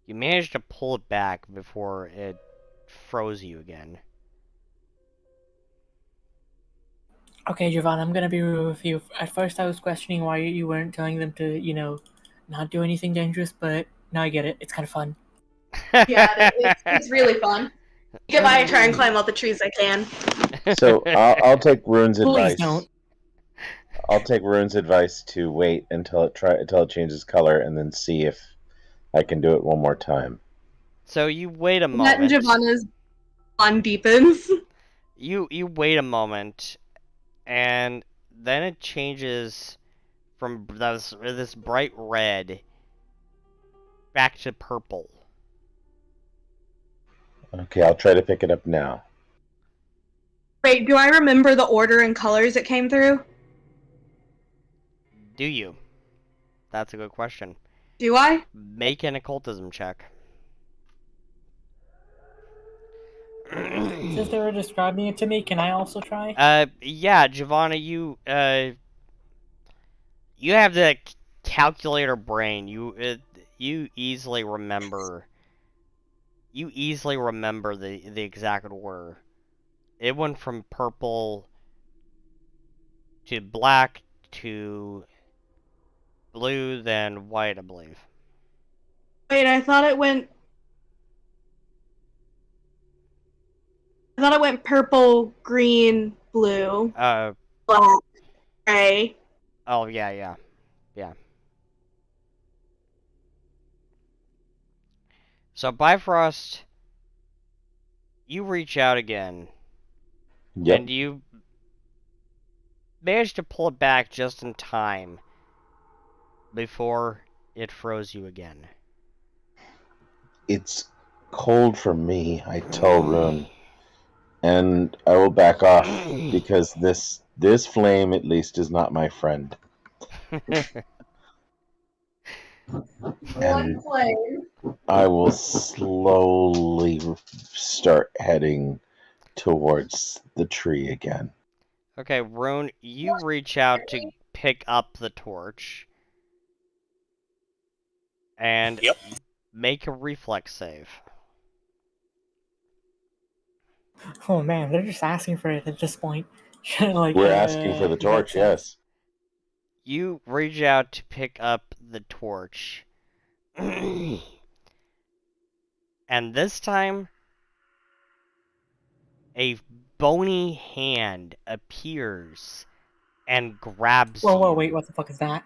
You managed to pull it back before it froze you again. Okay, Giovanna, I'm gonna be real with you. At first, I was questioning why you weren't telling them to, not do anything dangerous, but now I get it. It's kind of fun. Yeah, it's really fun. If I try and climb all the trees I can. So I'll take Rune's Please advice. don't. I'll take Rune's advice to wait until it changes color and then see if I can do it one more time. So you wait a That and moment. Giovanna's fun deepens. You wait a moment, and then it changes from this bright red back to purple. Okay, I'll try to pick it up now. Wait, do I remember the order and colors it came through? Do you? That's a good question. Do I? Make an occultism check. Since they were describing it to me, can I also try? Yeah, Giovanna, you have the calculator brain. You easily remember. You easily remember the exact order. It went from purple to black to blue, then white, I believe. Wait, I thought it went purple, green, blue, black, gray. Oh, yeah. So, Bifrost, you reach out again, Yep. and you manage to pull it back just in time before it froze you again. It's cold for me, I tell Rune. And I will back off because this flame at least is not my friend. One flame. I will slowly start heading towards the tree again. Okay, Rune, you reach out to pick up the torch. And Yep. make a reflex save. Oh man, they're just asking for it at this point. Like, We're asking for the torch, yes. You reach out to pick up the torch. And this time, a bony hand appears and grabs you. Whoa, wait, what the fuck is that?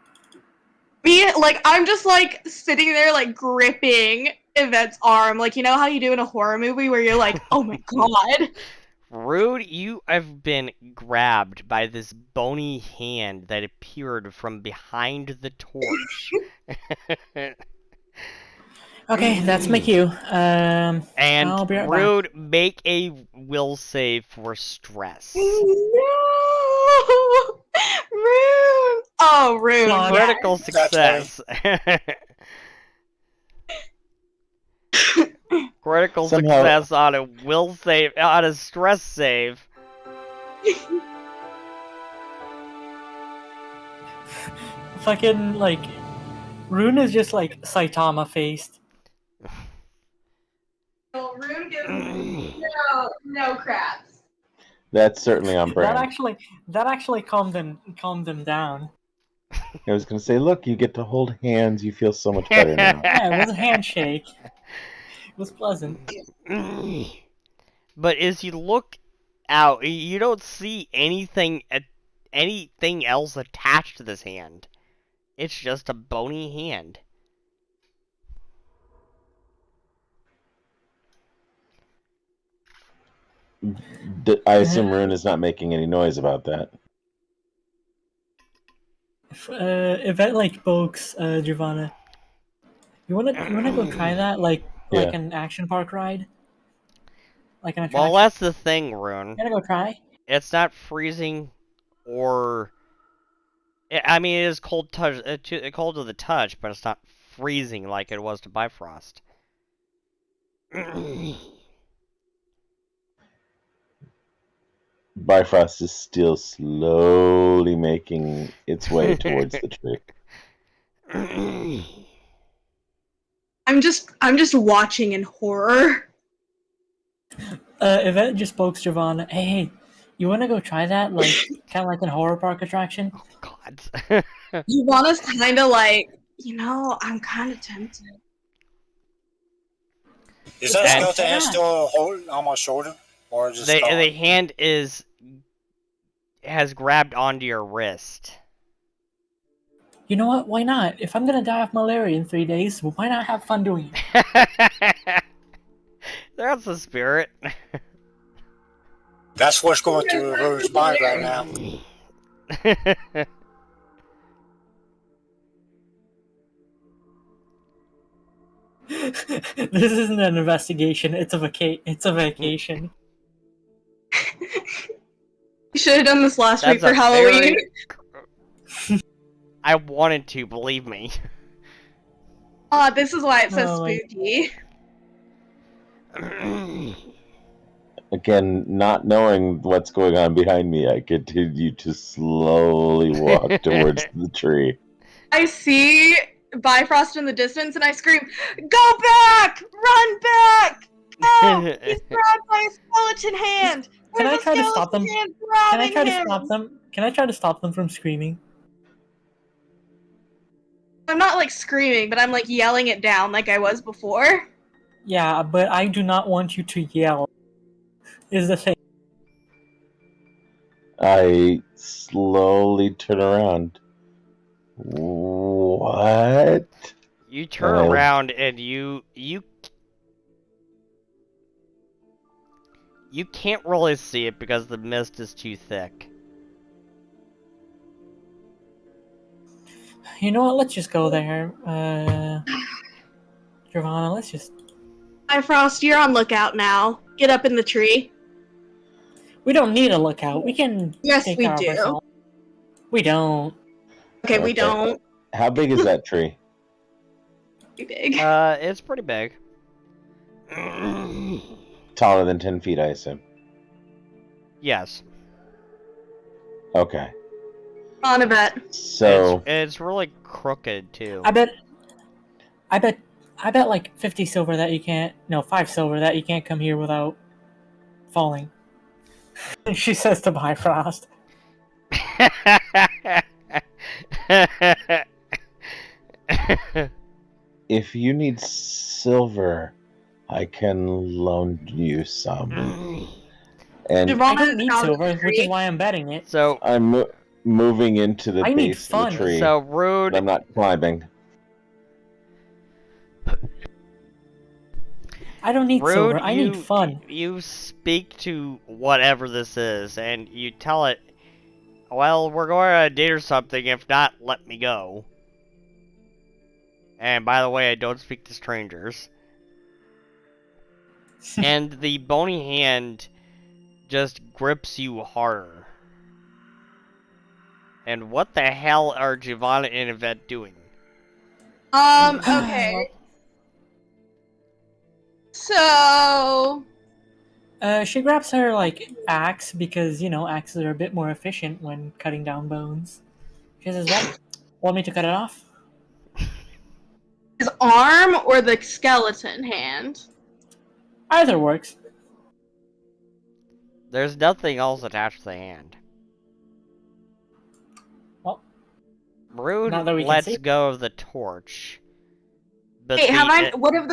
Me, I'm just sitting there gripping Yvette's arm, you know how you do in a horror movie where you're like, oh my god. Rude, you have been grabbed by this bony hand that appeared from behind the torch. Okay, that's my cue. And I'll be right Rude, back. make a will save for stress. No! Rude! Oh, rude. Flawed. Critical success. Critical Somehow- success on a will save, on a stress save. Fucking, Rune is just, Saitama faced. No, Rude gives no craps. That's certainly on brand. That actually calmed him down. I was going to say, look, you get to hold hands. You feel so much better now. Yeah, it was a handshake. It was pleasant. But as you look out, you don't see anything else attached to this hand. It's just a bony hand. I assume Rune is not making any noise about that. Event pokes Giovanna. You wanna go try that? Like Yeah. an action park ride? Like an attraction? Well, that's the thing, Rune. You wanna go try? It's not freezing, or I mean, it is cold to the touch, but it's not freezing like it was to Bifrost. Bifrost is still slowly making its way towards the tree. I'm just watching in horror. Yvette just pokes Giovanna. Hey, You want to go try that, like kind of like a horror park attraction? Oh God. You want us kind of like, I'm kind of tempted. Is that And- skeleton hand Yeah. still holding on my shoulder? Or is it the gone? hand has grabbed onto your wrist. You know what? Why not? If I'm gonna die of malaria in 3 days, why not have fun doing it? That's the spirit. That's what's going through Rune's mind right now. This isn't an investigation. It's a vacation. You should have done this last week That's for a Halloween. I wanted to, believe me. Oh, this is why it says Oh, my- spooky. Again, not knowing what's going on behind me, I continue to slowly walk towards the tree. I see Bifrost in the distance and I scream, "Go back! Run back! Go! He's grabbed by a skeleton hand! Can I There's a try to stop skeleton them? hand Can I grabbing try to him!" stop them? Can I try to stop them from screaming? I'm not like screaming, but I'm like yelling it down like I was before. Yeah, but I do not want you to yell. Is the thing. I slowly turn around. What? You turn Oh. around and you can't really see it because the mist is too thick. You know what? Let's just go there. Giovanna, let's just. Bifrost, you're on lookout now. Get up in the tree. We don't need a lookout. We can Yes, take we care of do. ourselves. We don't. Okay, we Okay. don't. How big is that tree? Too big. It's pretty big. Taller than 10 feet, I assume. Yes. Okay. On a bet. So, It's really crooked too. I bet like 50 silver that you can't. No, 5 silver that you can't come here without falling. She says to Bifrost. if you need silver, I can loan you some. And I Giovanna don't is need out of silver, the which is tree. why I'm betting it. So I'm moving into the I need base of fun. the tree. so but rude. I'm not climbing. I don't need silver. Rude. I need fun. You speak to whatever this is, and you tell it, "Well, we're going on a date or something. If not, let me go." And by the way, I don't speak to strangers. And the bony hand just grips you harder. And what the hell are Giovanna and Yvette doing? Okay. So, She grabs her like axe because axes are a bit more efficient when cutting down bones. She says, "Well, want me to cut it off?" his arm or the skeleton hand? Either works. There's nothing else attached to the hand. Well, Rude not that we can lets see. go of the torch. But Wait, what have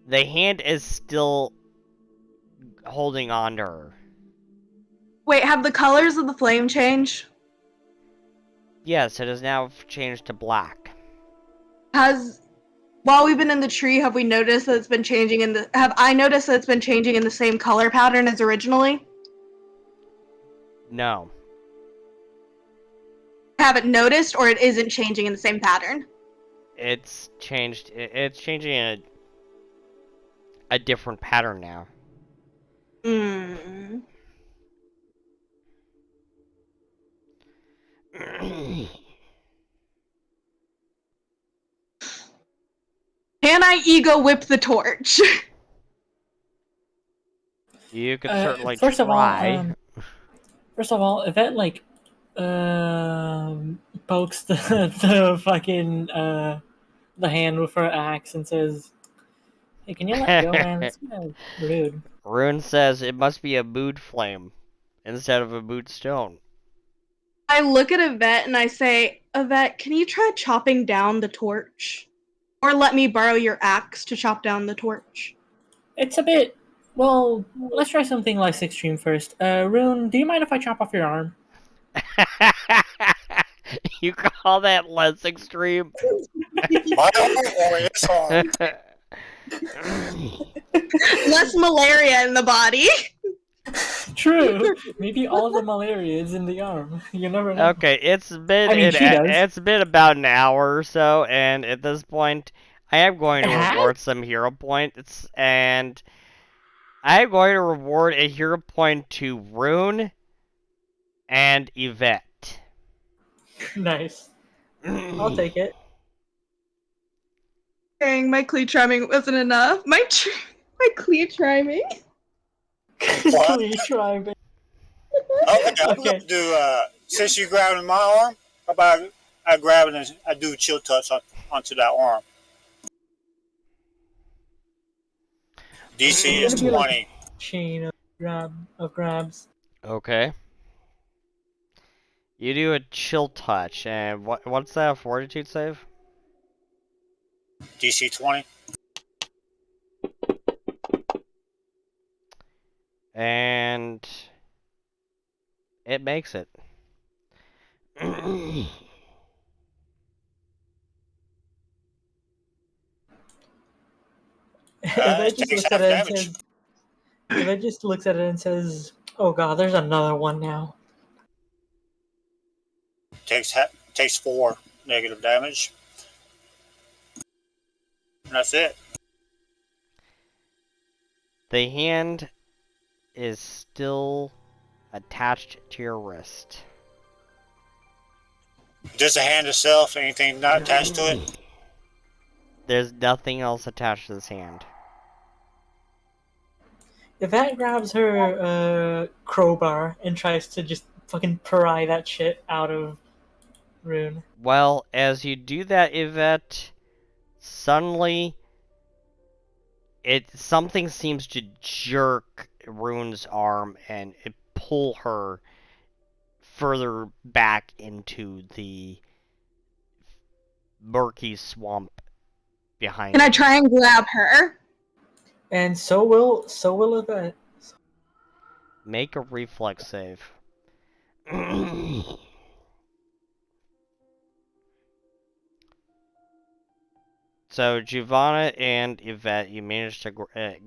the hand is still holding on to her. have the colors of the flame changed? Yes, it has now changed to black. While we've been in the tree, have we noticed that it's been changing have I noticed that it's been changing in the same color pattern as originally? No. Haven't noticed, or it isn't changing in the same pattern? It's changed. It's changing in a different pattern now. Hmm. Can I ego whip the torch? You could certainly First try. First of all, Yvette pokes the fucking the hand with her axe and says, "Hey, can you let go, man? It's kind of rude." Rune says it must be a mood flame instead of a boot stone. I look at Yvette and I say, Yvette, can you try chopping down the torch? Or let me borrow your axe to chop down the torch? It's a bit. Well, let's try something less extreme first. Rune, do you mind if I chop off your arm? You call that less extreme? My arm or his arm? Less malaria in the body. True. Maybe all the malaria is in the arm. You never know. Okay, it's been I mean, she does. it's been about an hour or so, and at this point, I am going to It has? reward some hero points, and I am going to reward a hero point to Rune and Yvette. Nice. I'll take it. Dang, my cleat trimming wasn't enough. My cleat trimming. What? Please try, babe. Okay, I'm Okay. gonna do. Since you grabbing my arm, how about I grab it and I do chill touch onto that arm. DC is It's gonna be 20. Chain of grabs. Okay. You do a chill touch, and what's that fortitude save? DC 20. And it makes it. Yvette just takes looks half at it and damage. says, Yvette just looks at it and says, "Oh God, there's another one now." Takes 4 negative damage. And that's it. The hand is still attached to your wrist. Does the hand itself, anything not attached to it? There's nothing else attached to this hand. Yvette grabs her crowbar and tries to just fucking pry that shit out of Rune. Well, as you do that, Yvette, suddenly something seems to jerk Rune's arm and it pull her further back into the murky swamp behind Can I him. try and grab her? And so will Yvette. Make a reflex save. So, Giovanna and Yvette, you managed to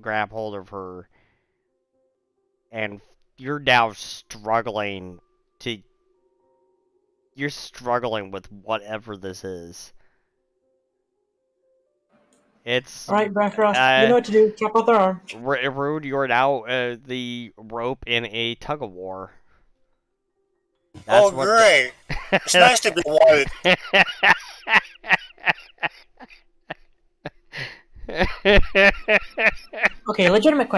grab hold of her, and you're now struggling to. You're struggling with whatever this is. It's. All right, Bifrost, you know what to do. Chop off their arm. Rude, you're now the rope in a tug of war. Oh, great. It's nice to be wanted. Okay, legitimate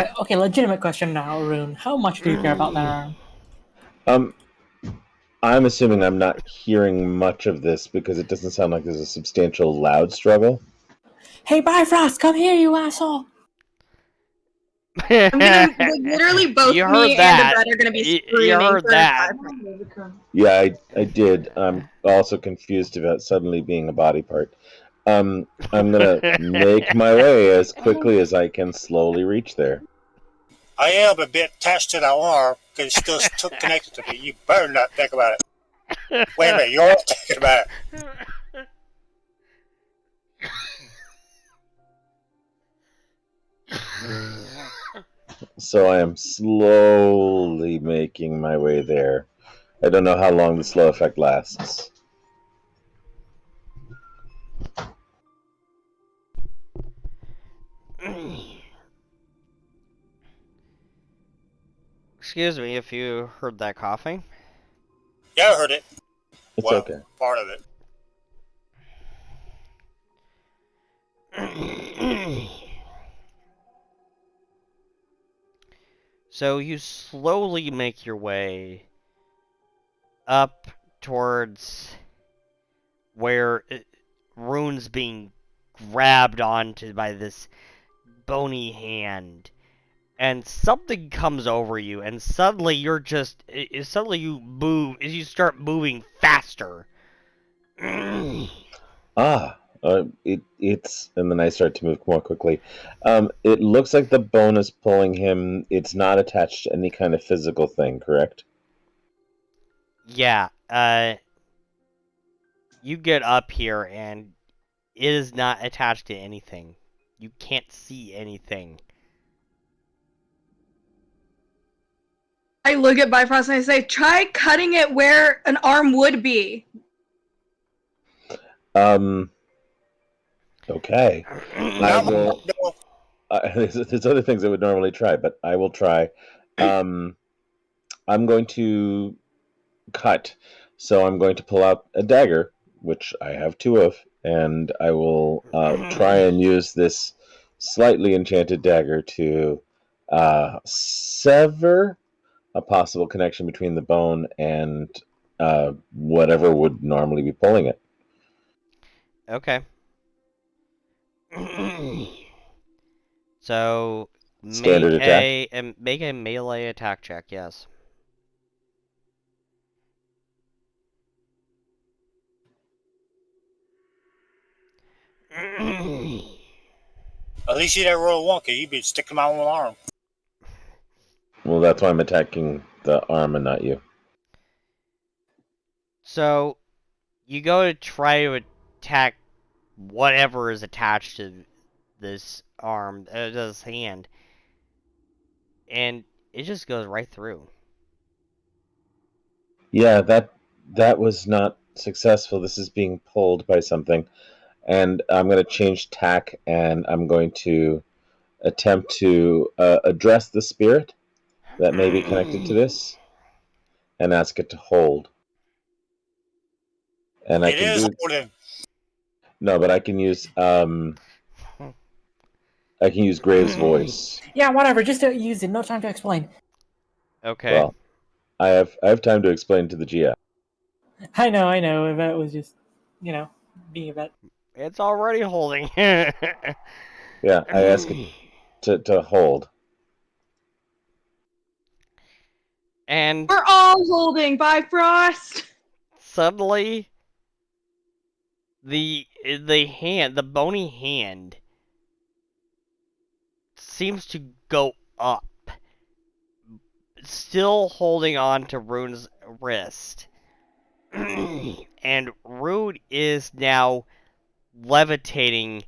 question now, Rune. How much do you care about that arm? I'm assuming I'm not hearing much of this because it doesn't sound like there's a substantial loud struggle. Hey, Bifrost, come here, you asshole! I'm gonna literally both You me heard and that. Yvette are gonna be You screaming. heard for that. Yeah, I did. I'm also confused about suddenly being a body part. I'm gonna make my way as quickly as I can slowly reach there. I am a bit attached to that arm because it's still connected to me. You better not think about it. Wait a minute, you're all thinking about it. So I am slowly making my way there. I don't know how long the slow effect lasts. Excuse me if you heard that coughing. Yeah, I heard it. It's Well, okay. part of it. So you slowly make your way up towards where Rune's being grabbed onto by this bony hand. and something comes over you, and suddenly you're just suddenly you move, you start moving faster. It's and then I start to move more quickly. It looks like the bone is pulling him. It's not attached to any kind of physical thing, correct? Yeah, you get up here and it is not attached to anything. You can't see anything. I look at Bifrost and I say, try cutting it where an arm would be. Okay. I will. There's other things I would normally try, but I will try. I'm going to cut. So I'm going to pull out a dagger, which I have two of, and I will try and use this slightly enchanted dagger to sever a possible connection between the bone and whatever would normally be pulling it. Okay. So Standard attack. make a melee attack check. Yes. At least you didn't roll a 1, because you'd be sticking my one arm. Well, that's why I'm attacking the arm and not you. So you go to try to attack whatever is attached to this arm, this hand, and it just goes right through. Yeah, that was not successful. This is being pulled by something. And I'm going to change tack, and I'm going to attempt to address the spirit that may be connected to this, and ask it to hold. And I It can is do holding. no, but I can use Graves' voice. Yeah, whatever. Just use it. No time to explain. Okay. Well, I have time to explain to the GM. I know. Yvette was just, being Yvette. It's already holding. Yeah, I ask it to hold. And We're all holding Bifrost. suddenly the bony hand seems to go up, still holding on to Rune's wrist. And Rune is now levitating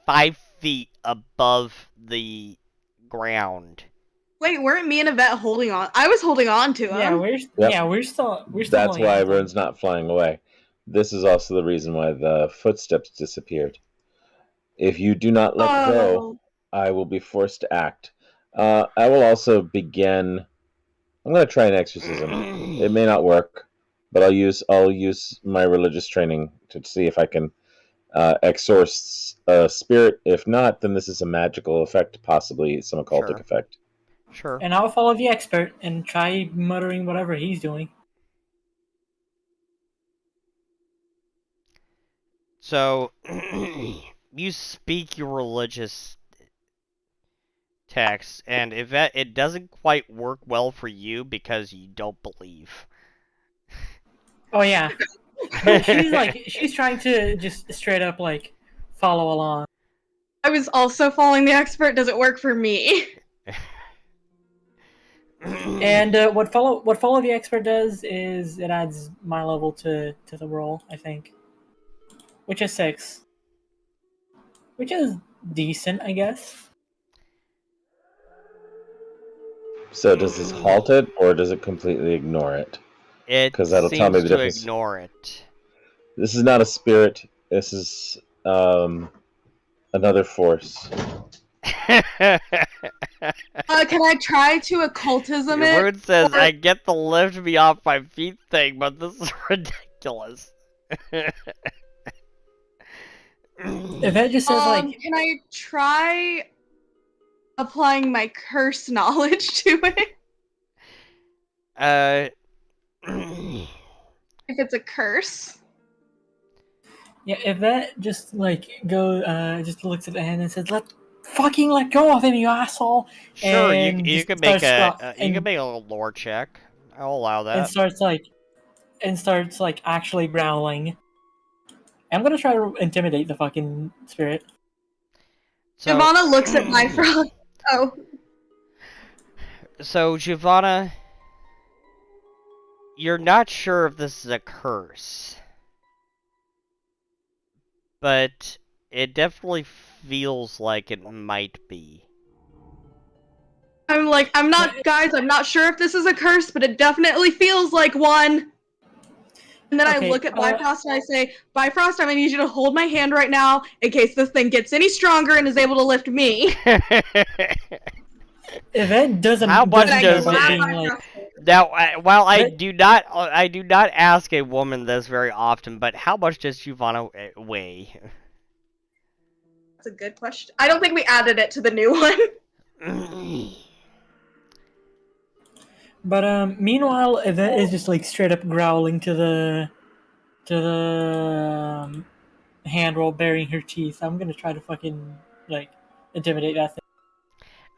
5 feet above the ground. Wait, weren't me and Yvette holding on? I was holding on to him. We're still That's holding why on to Rune's not flying away. This is also the reason why the footsteps disappeared. If you do not let go, I will be forced to act. I will also begin. I'm going to try an exorcism. It may not work, but I'll use my religious training to see if I can exorcise a spirit. If not, then this is a magical effect, possibly some occultic effect. Sure. And I'll follow the expert and try muttering whatever he's doing. So you speak your religious text, and if it doesn't quite work well for you because you don't believe. Oh yeah. She's trying to just straight up follow along. I was also following the expert. Does it work for me? And what follow the expert does is it adds my level to the roll, I think, which is 6, which is decent, I guess. So does this halt it, or does it completely ignore it? It Because that'll tell me the seems to difference. ignore it. This is not a spirit. This is another force. Can I try to occultism it? Rude says, I get the lift me off my feet thing, but this is ridiculous. Yvette just says Can I try applying my curse knowledge to it? If it's a curse. yeah, Yvette just just looks at the hand and says, fucking let go of him, you asshole! Sure, And you just can make starts a you can make a little lore check. I'll allow and that. starts like actually growling. I'm gonna try to intimidate the fucking spirit. So, Giovanna looks at Bifrost. Oh, so Giovanna, you're not sure if this is a curse, but it definitely feels like it might be. I'm like, I'm not sure if this is a curse, but it definitely feels like one. And then Okay, I look at Bifrost and I say, Bifrost, I'm gonna need you to hold my hand right now in case this thing gets any stronger and is able to lift me. Yvette doesn't How much care does about it- being like. Now, while I But- do not ask a woman this very often, but how much does Giovanna weigh? That's a good question. I don't think we added it to the new one. But meanwhile, Yvette is just like straight up growling to the hand while baring her teeth. I'm gonna try to fucking like intimidate that thing.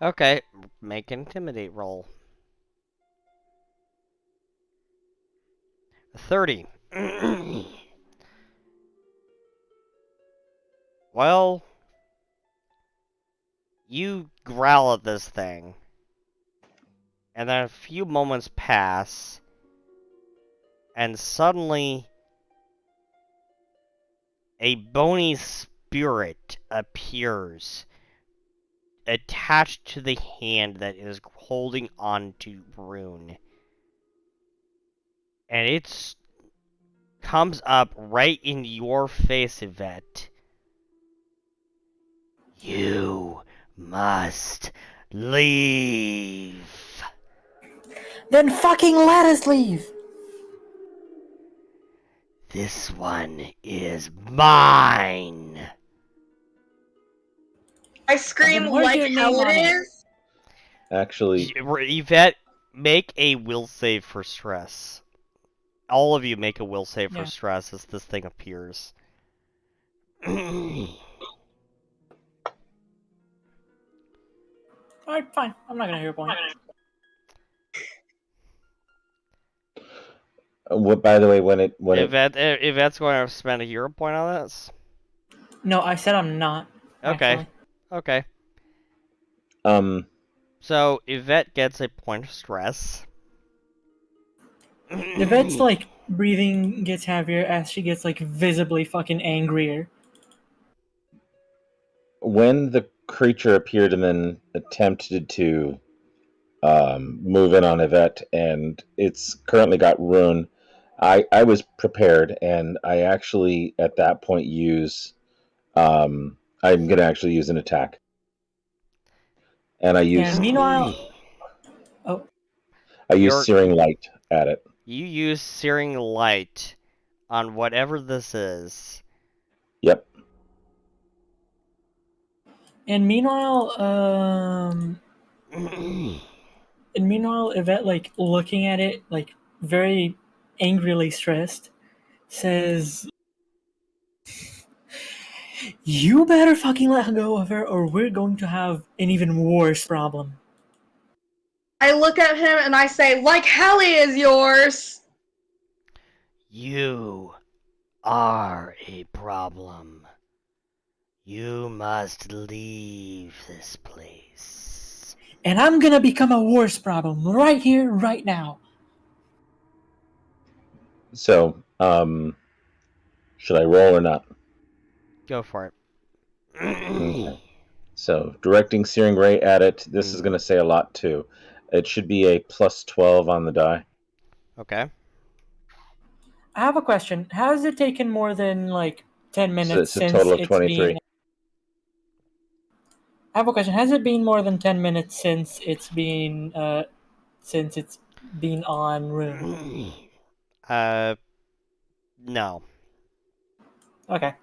Okay, make an intimidate roll. 30. Well, you growl at this thing, and then a few moments pass, and suddenly a bony spirit appears attached to the hand that is holding on to Rune. And it comes up right in your face, Yvette. You must leave. Then fucking let us leave. This one is mine. I scream Then where's like your hell name it on it? is. Actually, Yvette, make a will save for stress. All of you make a will save for Yeah. stress as this thing appears. Alright, fine. I'm not gonna hear a point. what? By the way, when it Yvette's going to spend a hero point on this? No, I said I'm not. Okay. Actually. Okay. um So, Yvette gets a point of stress. Yvette's like breathing gets heavier as she gets like visibly fucking angrier. when the creature appeared and then attempted to move in on Yvette, and it's currently got Rune. I was prepared, and I actually at that point use I'm gonna actually use an attack, and I use And meanwhile, oh, Searing Light at it. You use Searing Light on whatever this is. Yep. and meanwhile, Yvette like looking at it like very angrily stressed, says, "You better fucking let go of her, or we're going to have an even worse problem." I look at him and I say, like hell he is yours. You are a problem. You must leave this place. And I'm gonna become a worse problem right here, right now. So, should I roll or not? Go for it. Okay. So, directing Searing Ray at it. This is going to say a lot too. It should be a plus 12 on the die. Okay. I have a question. Has it taken more than like 10 So minutes it's a since total of it's 23. been? I have a question. Has it been more than 10 minutes since it's been on Rune? No. Okay.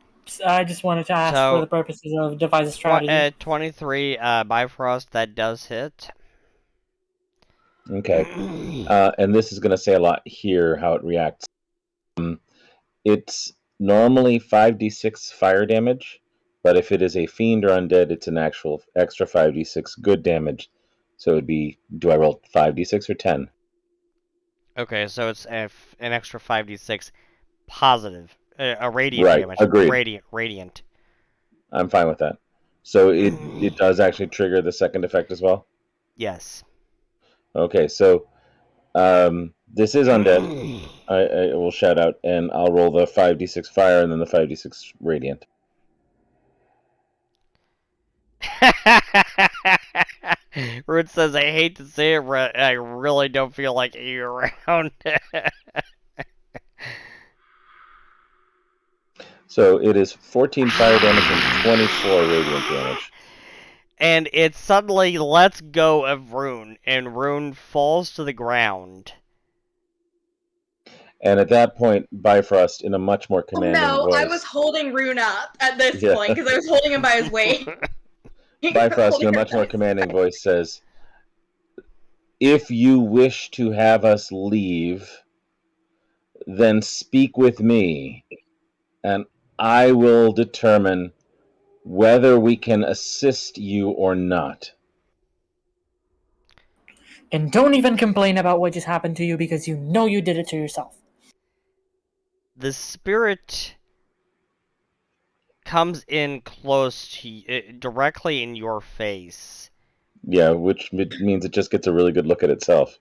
I just wanted to ask So, for the purposes of devise a strategy. 23 Bifrost, that does hit. Okay. And this is going to say a lot here how it reacts. It's normally 5d6 fire damage, But if it is a fiend or undead, it's an actual extra 5d6 good damage. So it would be, do I roll 5d6 or 10? Okay, so it's an extra 5d6 positive, a radiant Right, damage, agreed. radiant. I'm fine with that. So it does actually trigger the second effect as well? Yes. Okay, so this is undead. I will shout out, and I'll roll the 5d6 fire and then the 5d6 radiant. Root says, I hate to say it, but I really don't feel like eating around. So it is 14 fire damage and 24 radiant damage. And it suddenly lets go of Rune, and Rune falls to the ground. And at that point, Bifrost, in a much more commanding no, voice... I was holding Rune up at this Yeah. point because I was holding him by his waist. Bifrost, in a much more commanding voice, says, if you wish to have us leave, then speak with me, and I will determine whether we can assist you or not. And don't even complain about what just happened to you because you know you did it to yourself. The spirit comes in close to you, directly in your face. Yeah, which means it just gets a really good look at itself.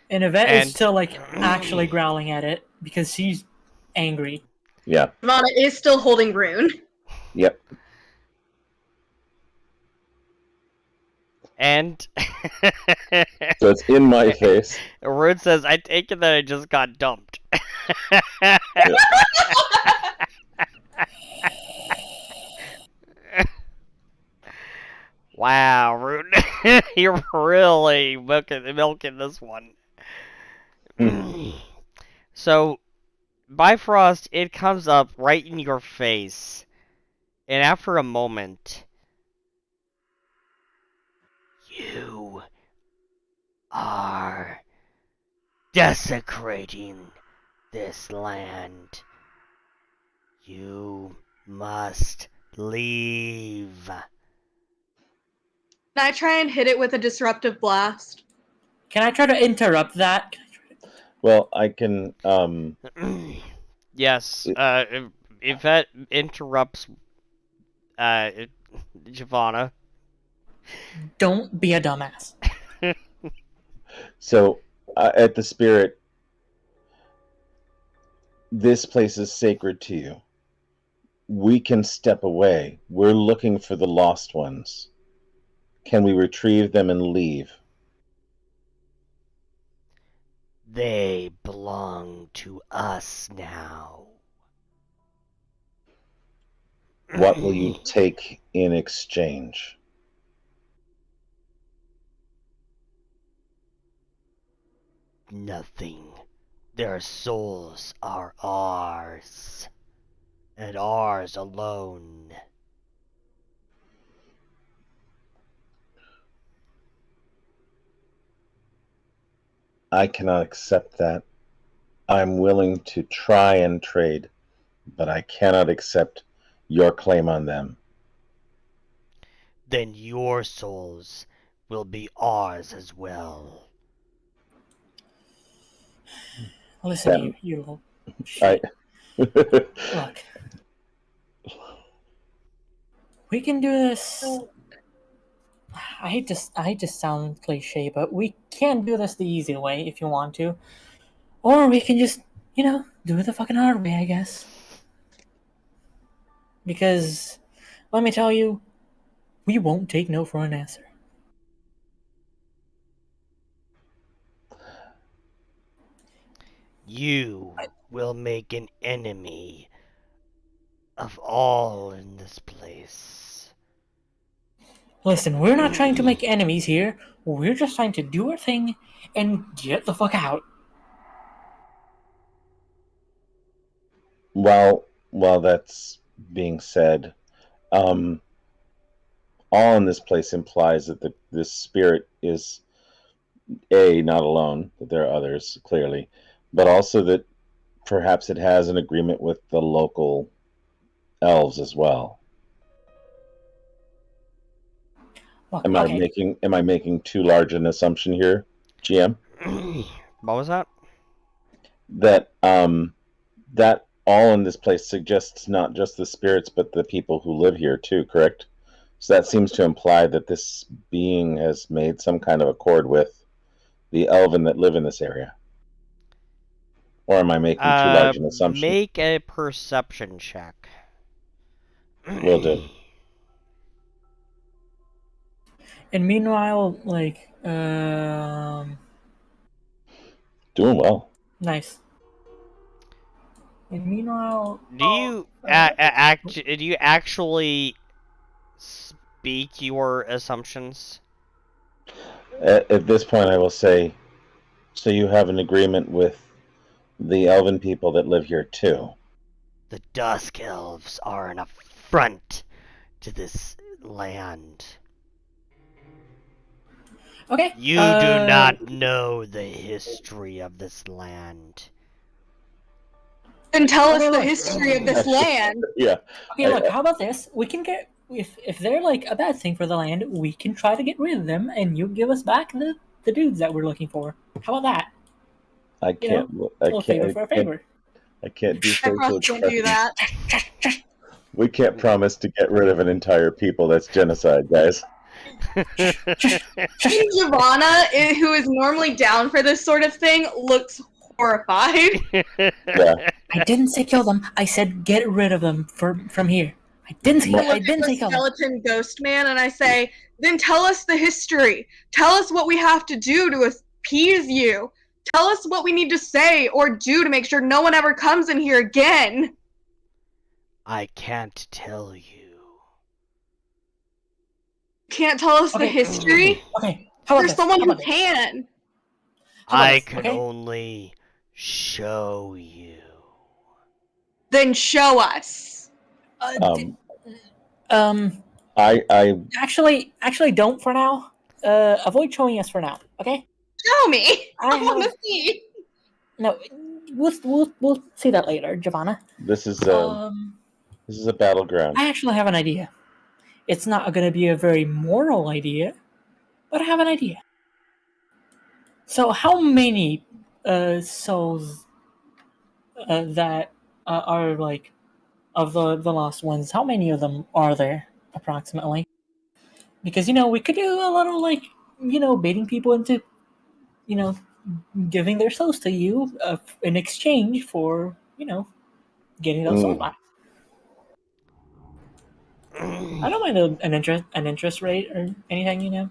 And Yvette And- is still, like, actually growling at it because she's angry. Yeah. Ivana is still holding Rune. Yep. And So it's in my face. Rune says, I take it that I just got dumped. Wow, Rune, you're really milking this one. So, Bifrost, it comes up right in your face, and after a moment, you are desecrating this land. You must leave. Can I try and hit it with a disruptive blast? Can I try to interrupt that? Well, I can... Yes, if that interrupts Giovanna. Don't be a dumbass. So, at the spirit, this place is sacred to you. We can step away. We're looking for the lost ones. Can we retrieve them and leave? They belong to us now. What will you take in exchange? Nothing. Their souls are ours. And ours alone. I cannot accept that. I'm willing to try and trade, but I cannot accept your claim on them. Then your souls will be ours as well. Listen, you little I... shit. Look. We can do this. I hate to sound cliche, but we can do this the easy way if you want to. Or we can just, do it the fucking hard way, I guess. Because, let me tell you, we won't take no for an answer. You will make an enemy of all in this place. Listen, we're not trying to make enemies here. We're just trying to do our thing and get the fuck out. While that's being said, all in this place implies that this spirit is not alone, that there are others, clearly, but also that perhaps it has an agreement with the local elves as well. Look, Am I okay. making too large an assumption here, GM? What was that? That that all in this place suggests not just the spirits but the people who live here too, correct? So that seems to imply that this being has made some kind of accord with the elven that live in this area. Or am I making too large an assumption? Make a perception check. Will do. And meanwhile, like, Doing well. nice. And meanwhile, Do you do you actually speak your assumptions? At this point, I will say, so you have an agreement with the elven people that live here too. The Dusk Elves are an affront to this land. okay. You do not know the history of this land. Then tell us Okay, the look. history of this land. Yeah. Okay, look. How about this? We can get if they're like a bad thing for the land, we can try to get rid of them, and you give us back the dudes that we're looking for. How about that? I can't. A little favor for a favor. I can't do I probably can't do that. We can't promise to get rid of an entire people. That's genocide, guys. Giovanna, who is normally down for this sort of thing, looks horrified. Yeah. I didn't say kill them. I said get rid of them from here. I didn't say I I look didn't at say the kill them. skeleton ghost man and I say, then tell us the history. Tell us what we have to do to appease you. Tell us what we need to say or do to make sure no one ever comes in here again. I can't tell you. Can't tell us the Okay. history? Okay. How about There's this? someone How who about this? can. How about I this, can okay? only show you. Then show us. I Actually, don't for now. Avoid showing us for now. Okay. Show me. I I want to have see. no. We'll see that later, Giovanna. this is a battleground. I actually have an idea. It's not going to be a very moral idea, but I have an idea. So, how many souls that are like of the lost ones? How many of them are there approximately? Because we could do a little like baiting people into you know giving their souls to you in exchange for getting those souls back. I don't mind an interest rate or anything.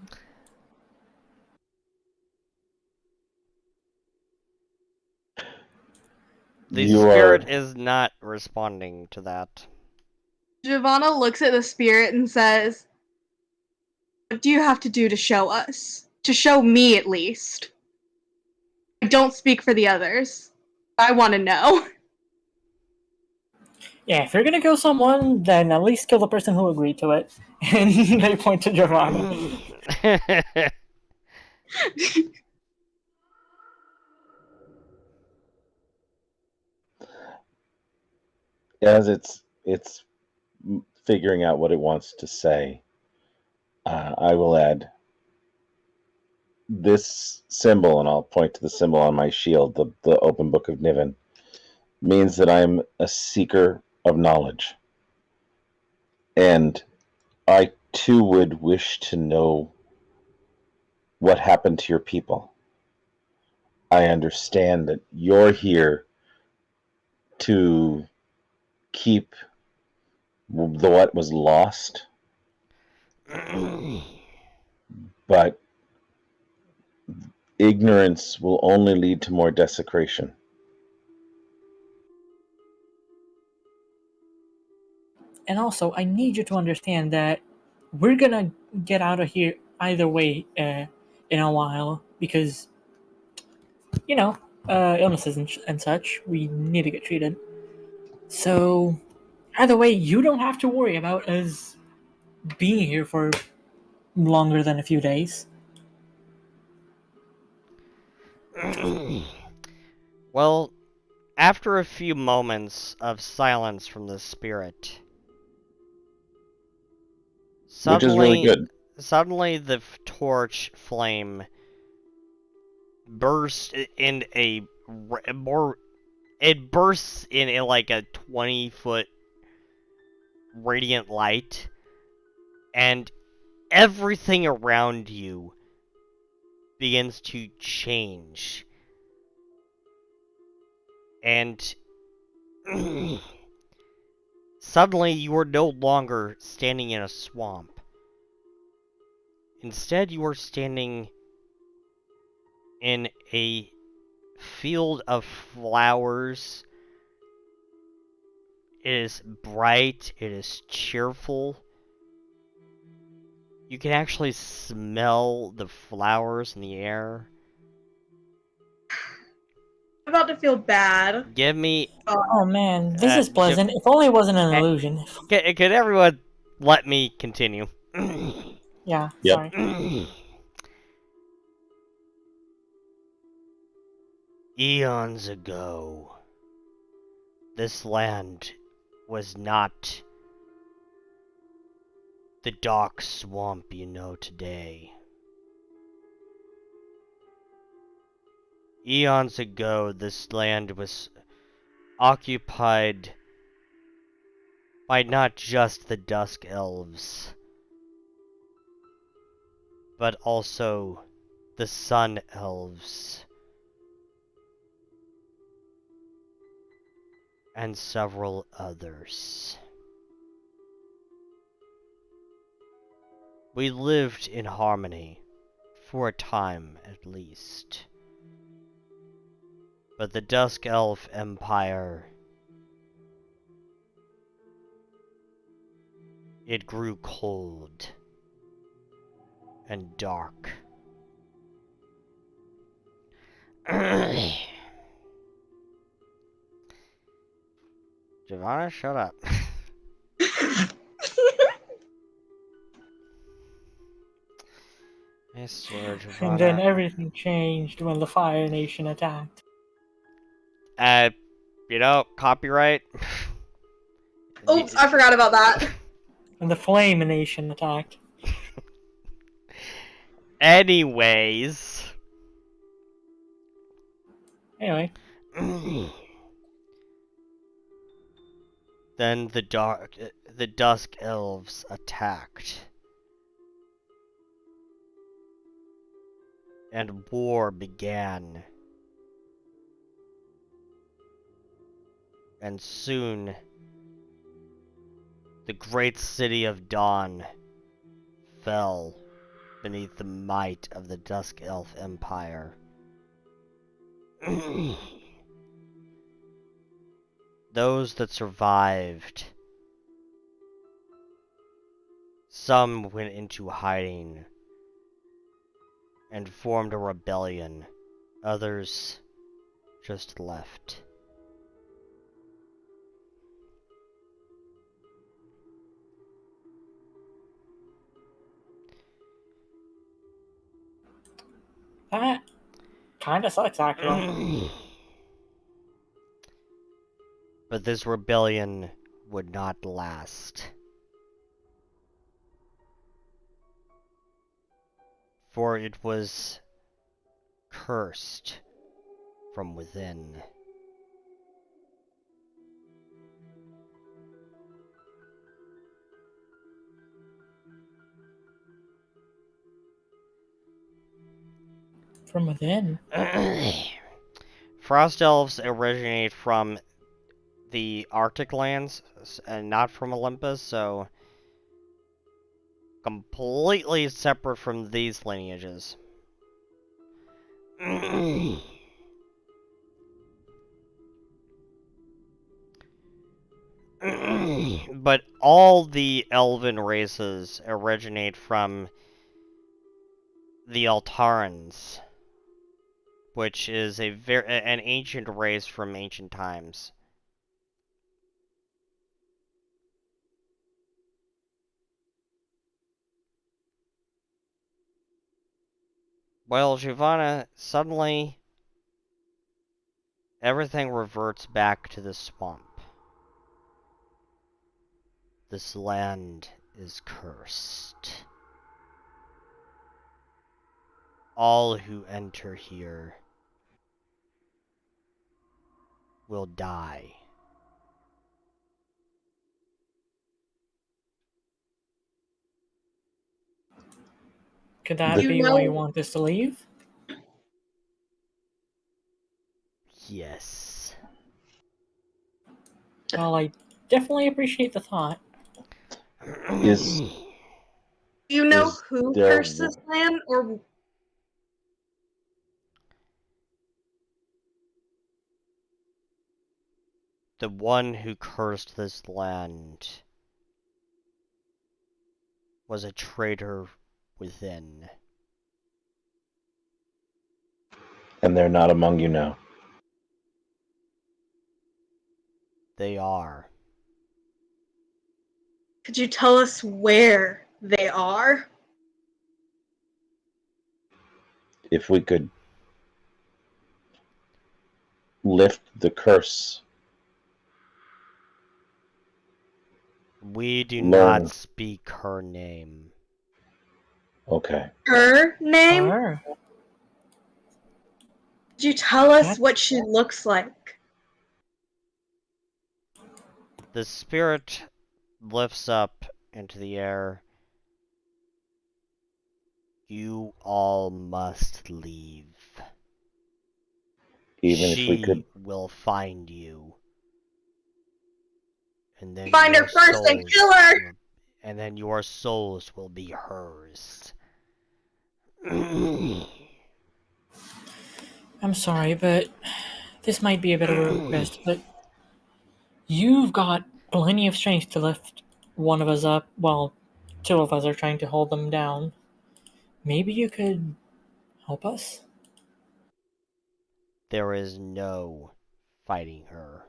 The You spirit are is not responding to that. Giovanna looks at the spirit and says, what do you have to do to show us? To show me, at least. I don't speak for the others. I want to know. Yeah, if you're gonna kill someone, then at least kill the person who agreed to it. And they point to Giovanna. as it's figuring out what it wants to say. I will add this symbol, and I'll point to the symbol on my shield, the open book of Niven, means that I'm a seeker of knowledge. And I too would wish to know what happened to your people. I understand that you're here to keep what was lost, but ignorance will only lead to more desecration. And also, I need you to understand that we're gonna get out of here either way in a while because, illnesses and such. We need to get treated. So, either way, you don't have to worry about us being here for longer than a few days. Well, after a few moments of silence from the spirit, Which is really suddenly good. suddenly the torch flame bursts in a more. It bursts in like a 20-foot radiant light, and everything around you begins to change. And suddenly you are no longer standing in a swamp. Instead, you are standing in a field of flowers. It is bright, it is cheerful. You can actually smell the flowers in the air. I'm about to feel bad. Give me... Oh man, this is J- pleasant. If only it wasn't an illusion. could everyone let me continue? Yeah, Yep. sorry. Eons ago, this land was not the dark swamp you know today. Eons ago, this land was occupied by not just the Dusk Elves, but also the Sun Elves, and several others. We lived in harmony, for a time at least. But the Dusk Elf Empire, it grew cold and dark. Giovanna, shut up. I swear, And then Giovanna. everything changed when the Fire Nation attacked. Copyright. Oops, I forgot about that. And the Flame Nation attacked. Anyways. Anyway, Then the Dusk Elves attacked. And war began. And soon, the great city of Dawn fell beneath the might of the Dusk Elf Empire. Those that survived, some went into hiding and formed a rebellion. Others just left. that kinda sucks actually. But this rebellion would not last. For it was cursed from within. From within. Frost elves originate from the Arctic lands and not from Olympus, so completely separate from these lineages. But all the elven races originate from the Altarans, which is an ancient race from ancient times. Well, Giovanna, suddenly everything reverts back to the swamp. This land is cursed. all who enter here will die. Could that You be why you know, want us to leave? Yes. Well, I definitely appreciate the thought. Is do you know Is who there cursed this land, or The one who cursed this land was a traitor within. and they're not among you now? They are. could you tell us where they are? If we could lift the curse, We do learn. not speak her name. Okay. Her name? Her. Could you tell us That- what she looks like? The spirit lifts up into the air. You all must leave. Even if we She could, will find you. And then Find her your first and souls kill her! will- And then your souls will be hers. I'm sorry, but this might be a bit of a request, but you've got plenty of strength to lift one of us up. Well, two of us are trying to hold them down. Maybe you could help us? There is no fighting her.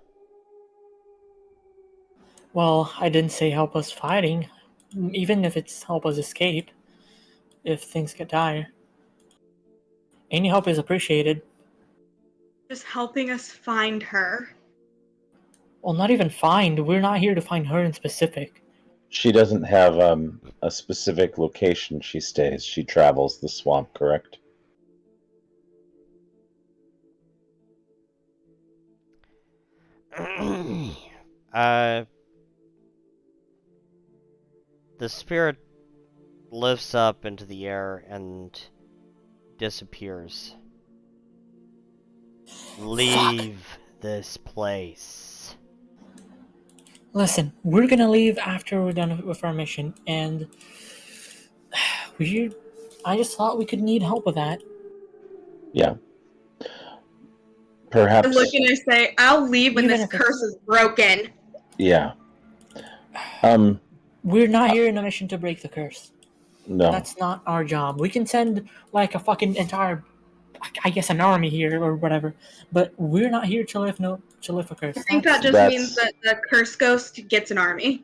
Well, I didn't say help us fighting. Even if it's help us escape, if things get dire. Any help is appreciated. Just helping us find her. Well, not even find. We're not here to find her in specific. she doesn't have a specific location she stays. She travels the swamp, correct? uh, the spirit lifts up into the air and disappears. Leave this place. Listen, we're gonna leave after we're done with our mission, and I just thought we could need help with that. Yeah. I Perhaps. look and I say, I'll leave when Even this if it's- curse is broken. Yeah. We're not here in a mission to break the curse. No. That's not our job. We can send like a fucking entire, I guess, an army here or whatever, but we're not here to lift a curse. I think that just means that the curse ghost gets an army.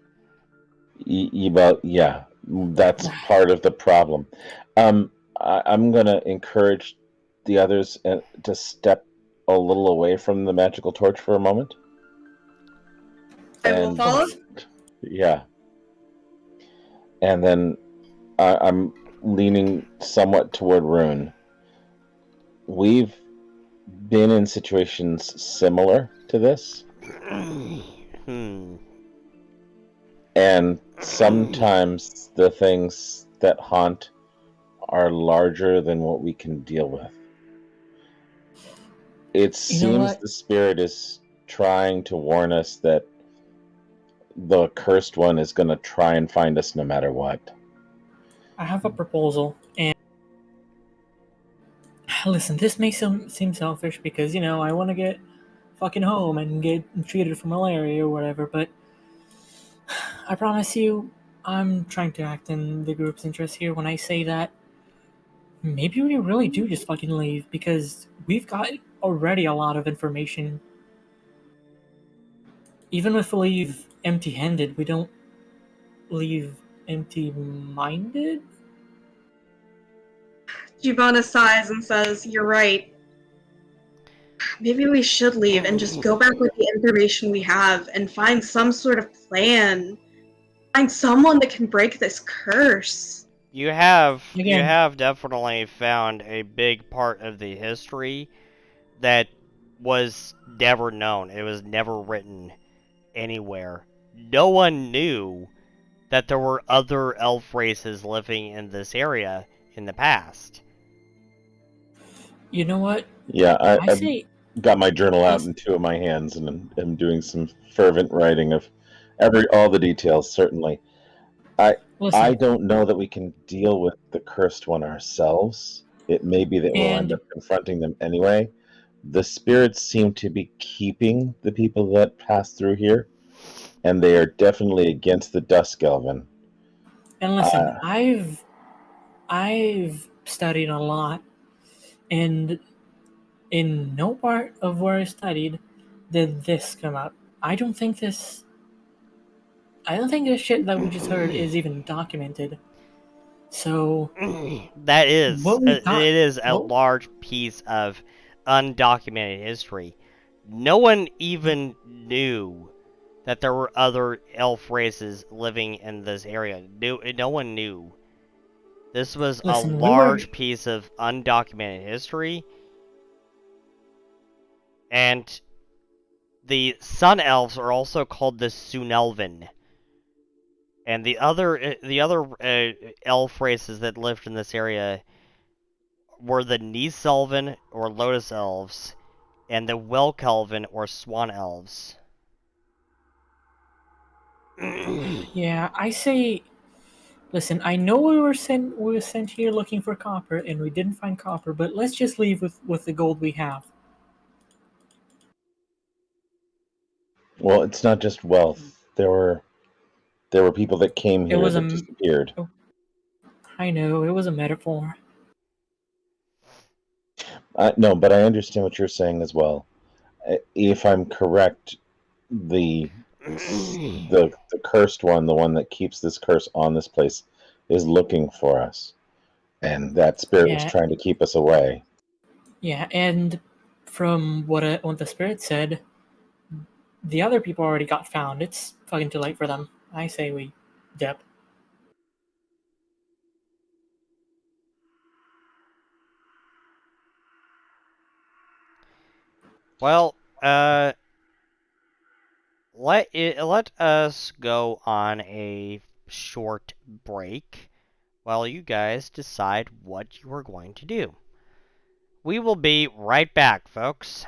Yeah, that's part of the problem. I'm going to encourage the others to step a little away from the magical torch for a moment. I will follow. Yeah. And then I'm leaning somewhat toward Rune. We've been in situations similar to this. And sometimes the things that haunt are larger than what we can deal with. It seems the spirit is trying to warn us that the cursed one is going to try and find us no matter what. I have a proposal, and listen, this may seem selfish because, I want to get fucking home and get treated for malaria or whatever, but I promise you, I'm trying to act in the group's interest here when I say that maybe we really do just fucking leave, because we've got already a lot of information. Even if we leave empty-handed, we don't leave empty-minded? Giovanna sighs and says, "You're right. Maybe we should leave and just go back with the information we have and find some sort of plan. Find someone that can break this curse." you Again, have definitely found a big part of the history that was never known. It was never written anywhere. No one knew that there were other elf races living in this area in the past. you know what? Yeah, I I've say, got my journal I out s- in two of my hands, and I'm doing some fervent writing of all the details. Certainly, I I listen, don't know that we can deal with the cursed one ourselves. It may be that we'll end and up confronting them anyway. The spirits seem to be keeping the people that pass through here, and they are definitely against the Dusk Elven. listen, Uh, I've studied a lot, and in no part of where I studied did this come up. I don't think this. I don't think this shit that we just heard is even documented. So That is, what we it got? is a Well, large piece of undocumented history. No one even knew that there were other elf races living in this area. No one knew. This was a listen, we were. large piece of undocumented history, and the Sun Elves are also called the Sunelven. And the other elf races that lived in this area were the Niselven or Lotus Elves, and the Welkelven or Swan Elves. Yeah, I say. Listen, I know we were sent here looking for copper, and we didn't find copper. But let's just leave with the gold we have. well, it's not just wealth. There were people that came It here was that a. disappeared. Oh, I know it was a metaphor. No, but I understand what you're saying as well. If I'm correct, the the cursed one, the one that keeps this curse on this place, is looking for us, and that spirit was Yeah, trying to keep us away. yeah, and from what the spirit said, the other people already got found. It's fucking too late for them. I say we dip. Well, let us go on a short break while you guys decide what you are going to do. We will be right back, folks.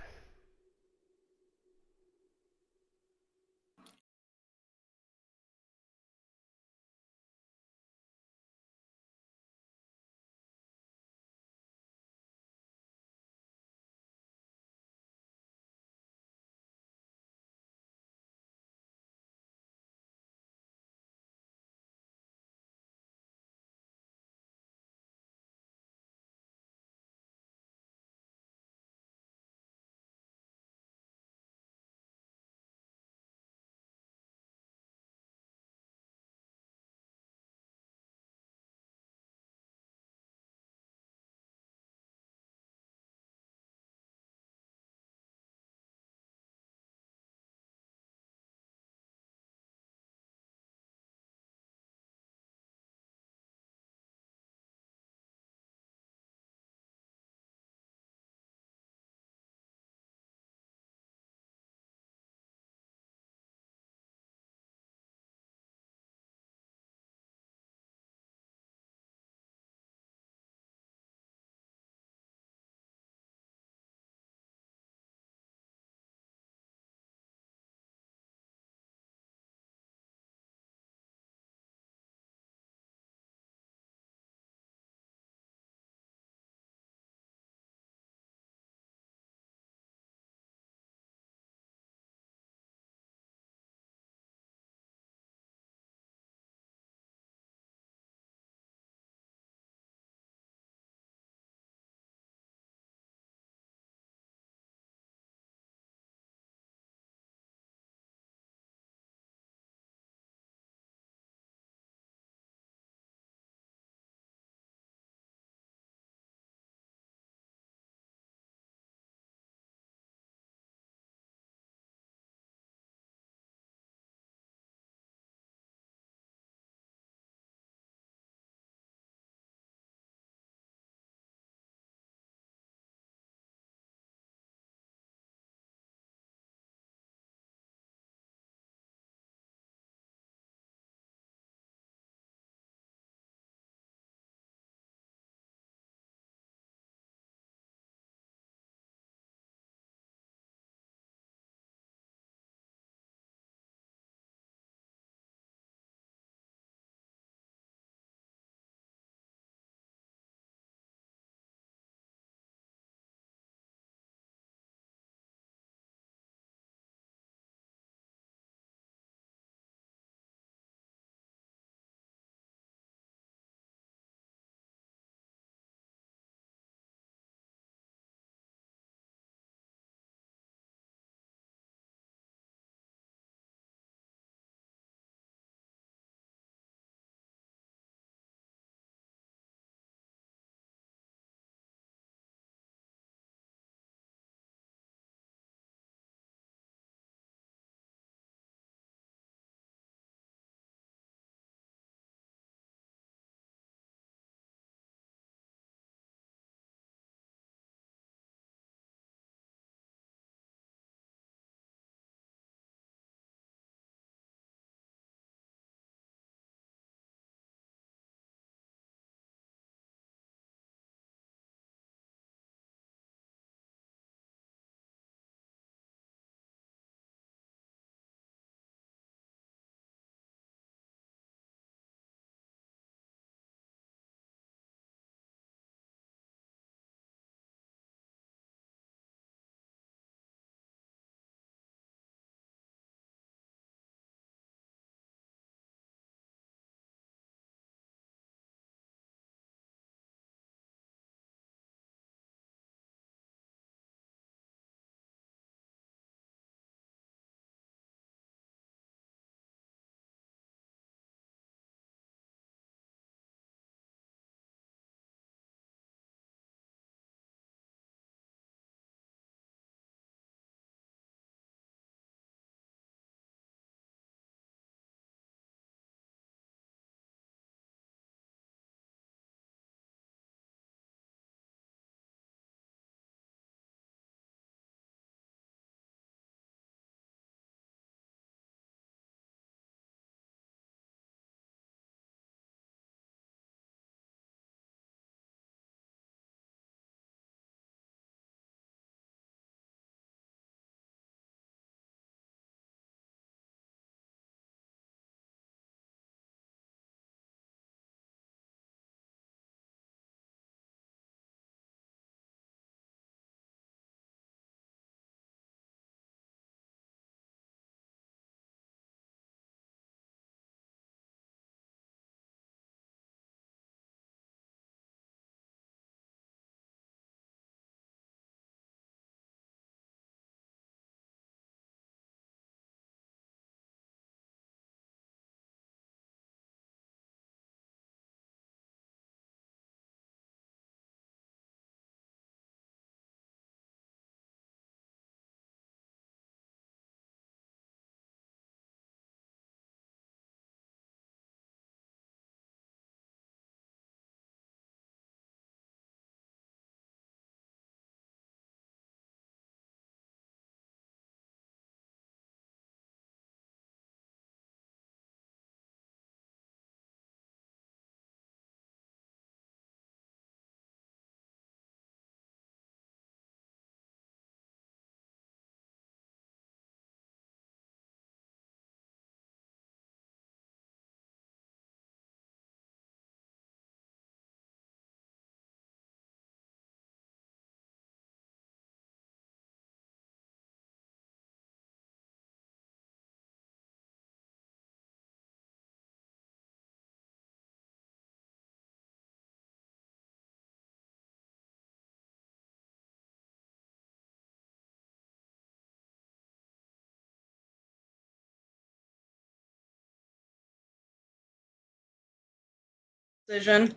Decision.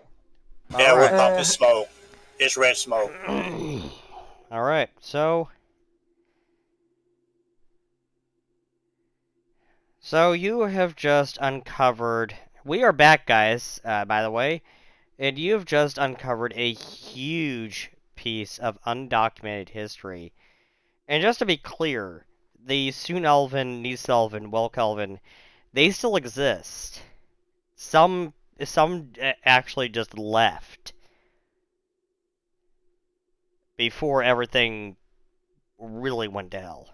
Yeah, we'll Alright. pop the smoke. It's red smoke. Alright, so you have just uncovered... We are back, guys, by the way. And you've just uncovered a huge piece of undocumented history. And just to be clear, the Soon Elven, Nice Elven, Welk Elven, they still exist. Some actually just left before everything really went to hell.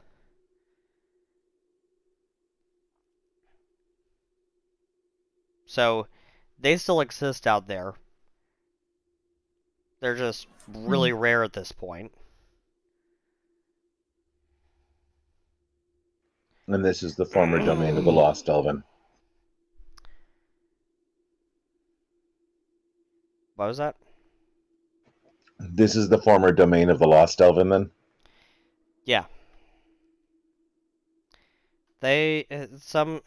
So, they still exist out there. They're just really rare at this point. And this is the former domain of the Lost Elven. What was that? This is the former domain of the Lost Elven, then? Yeah. They some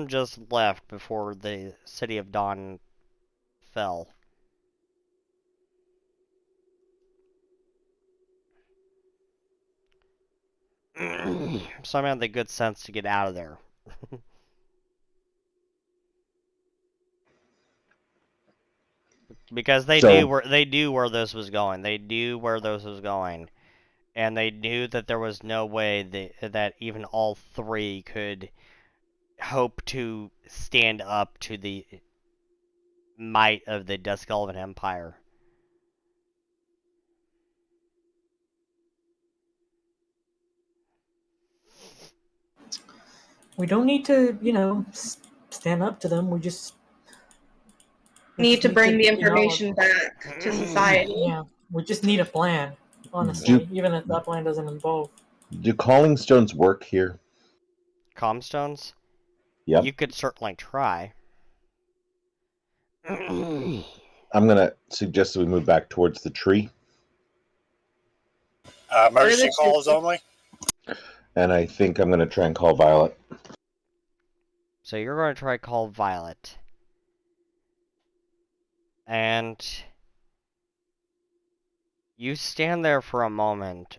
just left before the City of Dawn fell. Some had the good sense to get out of there. Because they knew where this was going. They knew where this was going. And they knew that there was no way that even all three could hope to stand up to the might of the Dusk Elven Empire. We don't need to, stand up to them. We just Need to bring the you know, information back to society. yeah, we just need a plan. Honestly, even if that plan doesn't involve. Do calling stones work here? Comstones? Yep. You could certainly try. I'm going to suggest that we move back towards the tree. Emergency calls only. And I think I'm going to try and call Violet. So you're going to try call Violet. And you stand there for a moment,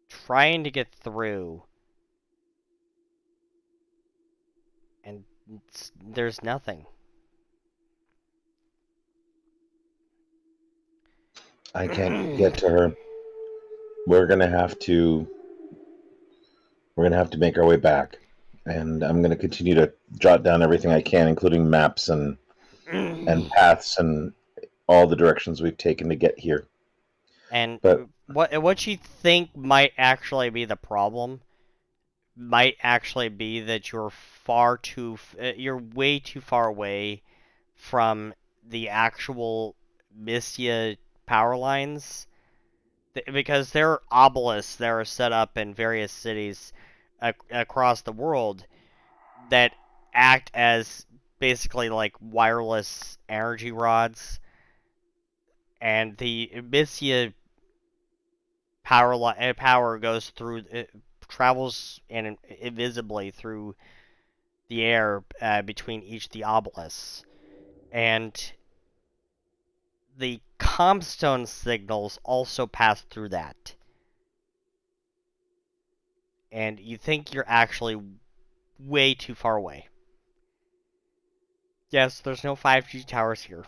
trying to get through. And there's nothing. I can't get to her. We're going to have to make our way back. And I'm going to continue to jot down everything I can, including maps and paths and all the directions we've taken to get here. And what you think might actually be the problem might actually be that you're way too far away from the actual Mystia power lines, because there are obelisks that are set up in various cities across the world that act as basically like wireless energy rods, and the Mystia power goes through, travels invisibly through the air between each of the obelisks, and the Comstone signals also pass through that. And you think you're actually way too far away. Yes, there's no 5G towers here.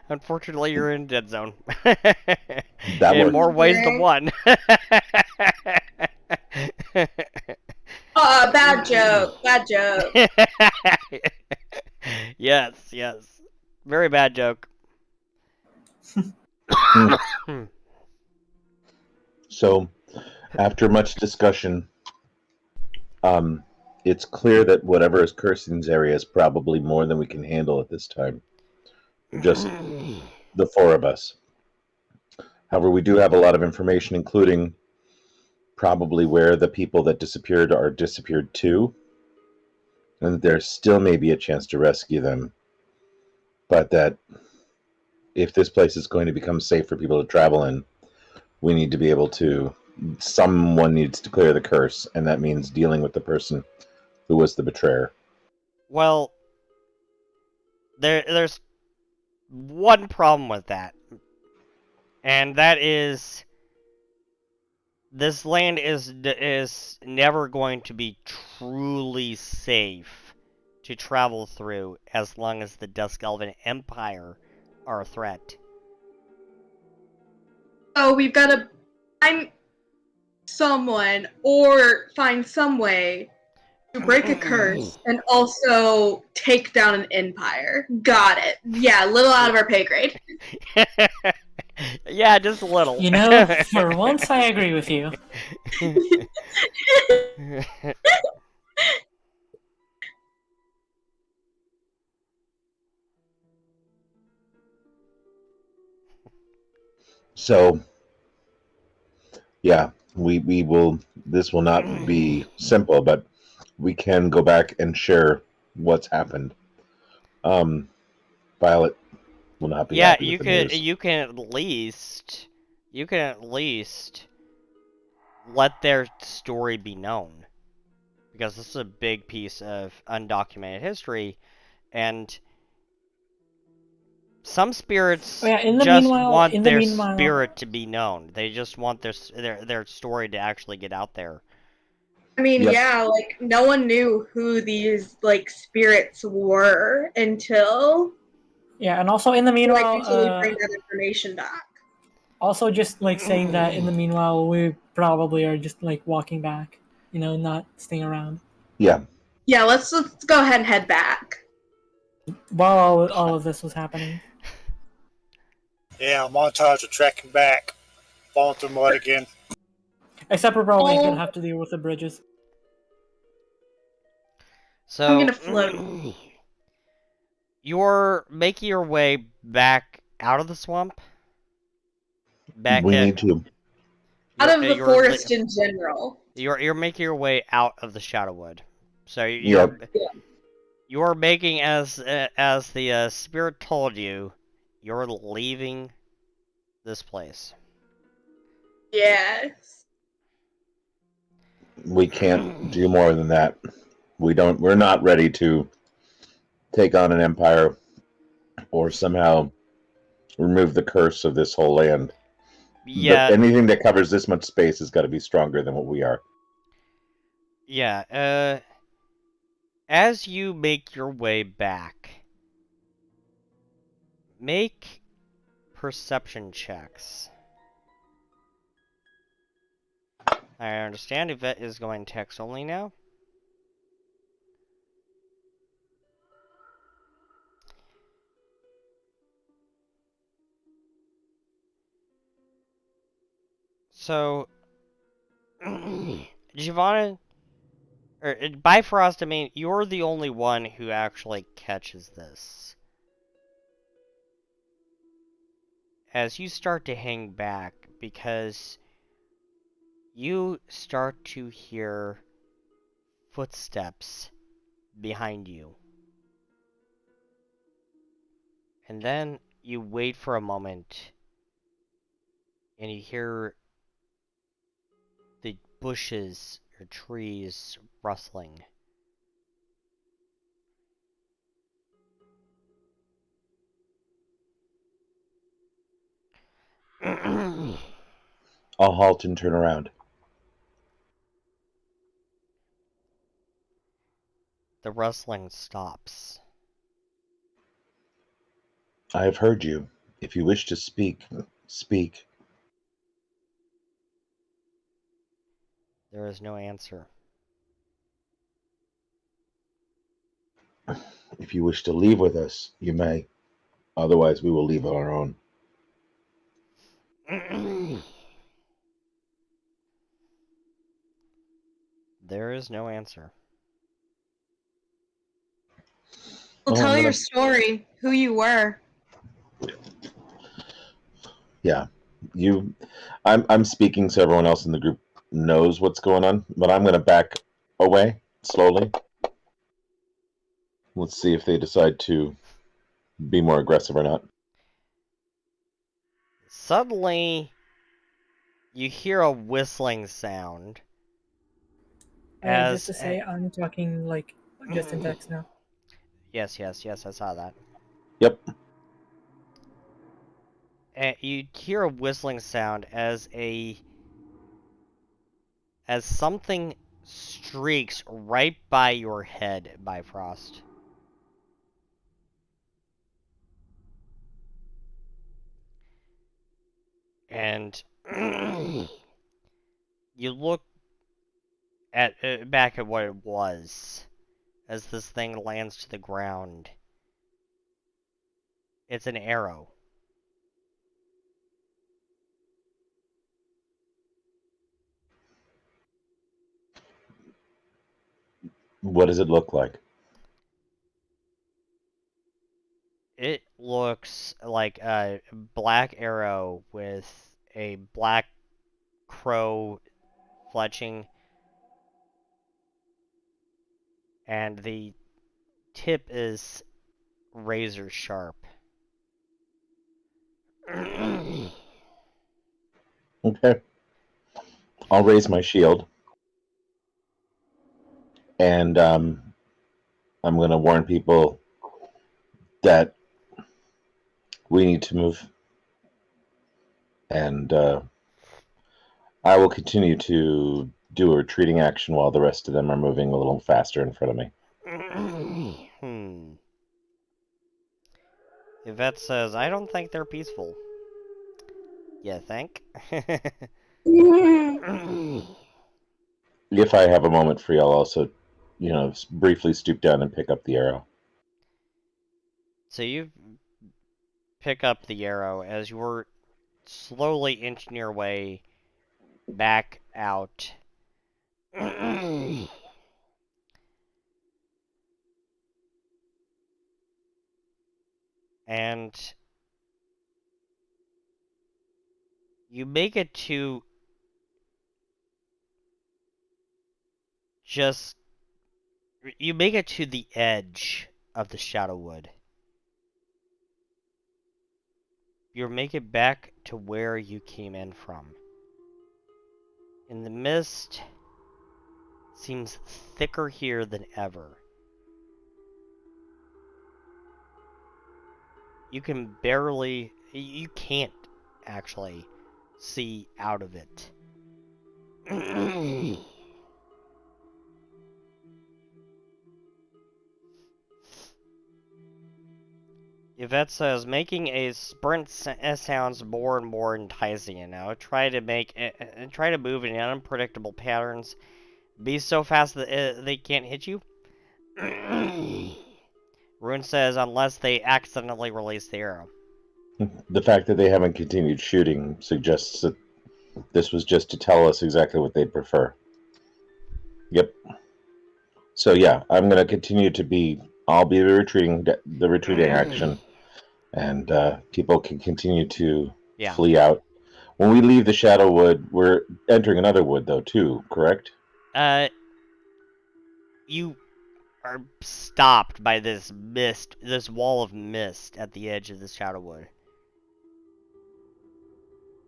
Unfortunately, you're in dead zone. In more ways than one. Oh, bad joke. Bad joke. Yes. Very bad joke. So, after much discussion, it's clear that whatever is cursing this area is probably more than we can handle at this time. Just the four of us. However, we do have a lot of information, including probably where the people that disappeared are disappeared to, and there still may be a chance to rescue them. But that if this place is going to become safe for people to travel in, we need to be able to... Someone needs to clear the curse, and that means dealing with the person who was the betrayer. Well, there's one problem with that, and that is this land is never going to be truly safe to travel through as long as the Dusk Elven Empire are a threat. So we've got to find someone or find some way to break a curse and also take down an empire. Got it. Yeah, a little out of our pay grade. Yeah, just a little. You know, for once I agree with you. So, yeah, we will. This will not be simple, but we can go back and share what's happened. Violet will not be Yeah, happy with the news. you can at least let their story be known, because this is a big piece of undocumented history, and some spirits Oh, yeah, just want in the their meanwhile, spirit to be known. They just want their story to actually get out there. I mean, Yep. yeah, like no one knew who these like spirits were until yeah, and also in the like meanwhile, until we bring that information back. also just like saying that in the meanwhile, we probably are just like walking back, you know, not staying around Yeah. Yeah, let's go ahead and head back. while all of this was happening. Yeah, montage of trekking back, falling through mud again. Except we're probably gonna Oh, have to deal with the bridges. So I'm gonna float. you're making your way back out of the swamp. Back, We need to. Out of the you're forest in general. you're making your way out of the Shadowwood. So Yeah. you're making as the spirit told you. You're leaving this place. Yes. We can't do more than that. We're not ready to take on an empire or somehow remove the curse of this whole land. Yeah, Anything that covers this much space has got to be stronger than what we are. yeah. As you make your way back, make perception checks. I understand Yvette is going text only now. So, Giovanna, or Bifrost, I mean, you're the only one who actually catches this. As you start to hang back, because you start to hear footsteps behind you. And then you wait for a moment, and you hear the bushes or trees rustling. The I'll halt and turn around. rustling stops. I have heard you. If you wish to speak, speak. There is no answer. If you wish to leave with us, you may. Otherwise, we will leave on our own. There is no answer. Well, Oh, I'm tell your gonna. story, who you were. Yeah, you. I'm speaking so everyone else in the group knows what's going on, but I'm gonna back away slowly. Let's see if they decide to be more aggressive or not. Suddenly, you hear a whistling sound Just as... to say, I'm talking like just in text now. Yes, I saw that. Yep. you hear a whistling sound as something streaks right by your head, Bifrost. And you look at back at what it was as this thing lands to the ground. It's an arrow. What does it look like? It looks like a black arrow with a black crow fletching, and the tip is razor sharp. Okay. I'll raise my shield. And I'm going to warn people that we need to move. And I will continue to do a retreating action while the rest of them are moving a little faster in front of me. Yvette says, I don't think they're peaceful. You think? If I have a moment free, I'll also, briefly stoop down and pick up the arrow. So you pick up the arrow as you're slowly inching your way back out. And you make it to the edge of the Shadowwood. You make it back to where you came in from. And the mist seems thicker here than ever. You can't actually see out of it. Yvette says, making a sprint sounds more and more enticing, Try to move in unpredictable patterns. Be so fast that they can't hit you. Rune says, unless they accidentally release the arrow. The fact that they haven't continued shooting suggests that this was just to tell us exactly what they'd prefer. Yep. So yeah, I'm going to continue to be. I'll be the retreating action, and people can continue to flee out. When we leave the Shadowwood, we're entering another wood, though, too. Correct? You are stopped by this wall of mist at the edge of the Shadowwood.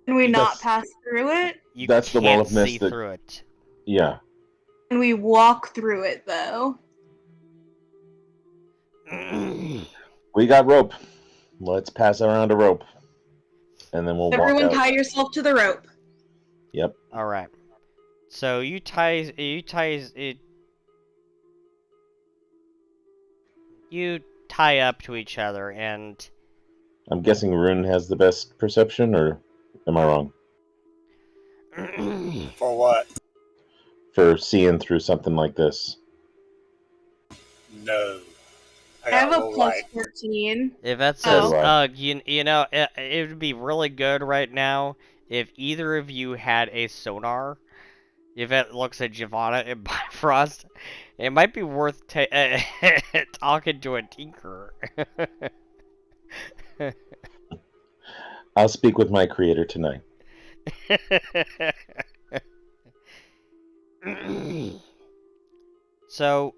Can we not pass through it? That's the wall of mist see through it. Yeah. Can we walk through it, though? We got rope. Let's pass around a rope. And then we'll Everyone walk out. tie yourself to the rope. Yep. Alright. So you tie up to each other, and I'm guessing Rune has the best perception, or am I wrong? For what? For seeing through something like this. No. I have a plus light. 14. If that says, it would be really good right now if either of you had a sonar. If it looks at Giovanna and Bifrost, it might be worth talking to a tinker. I'll speak with my creator tonight. So,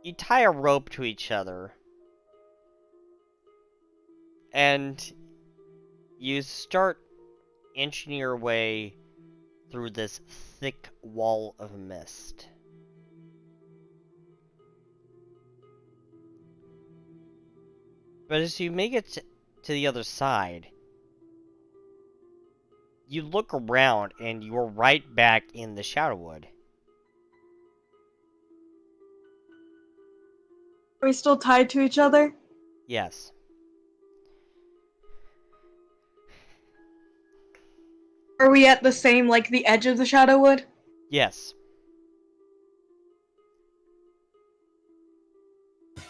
you tie a rope to each other, and you start inching your way through this thick wall of mist. But as you make it to the other side, you look around and you're right back in the Shadowwood. Are we still tied to each other? Yes. Are we at the same, like, the edge of the Shadowwood? Yes.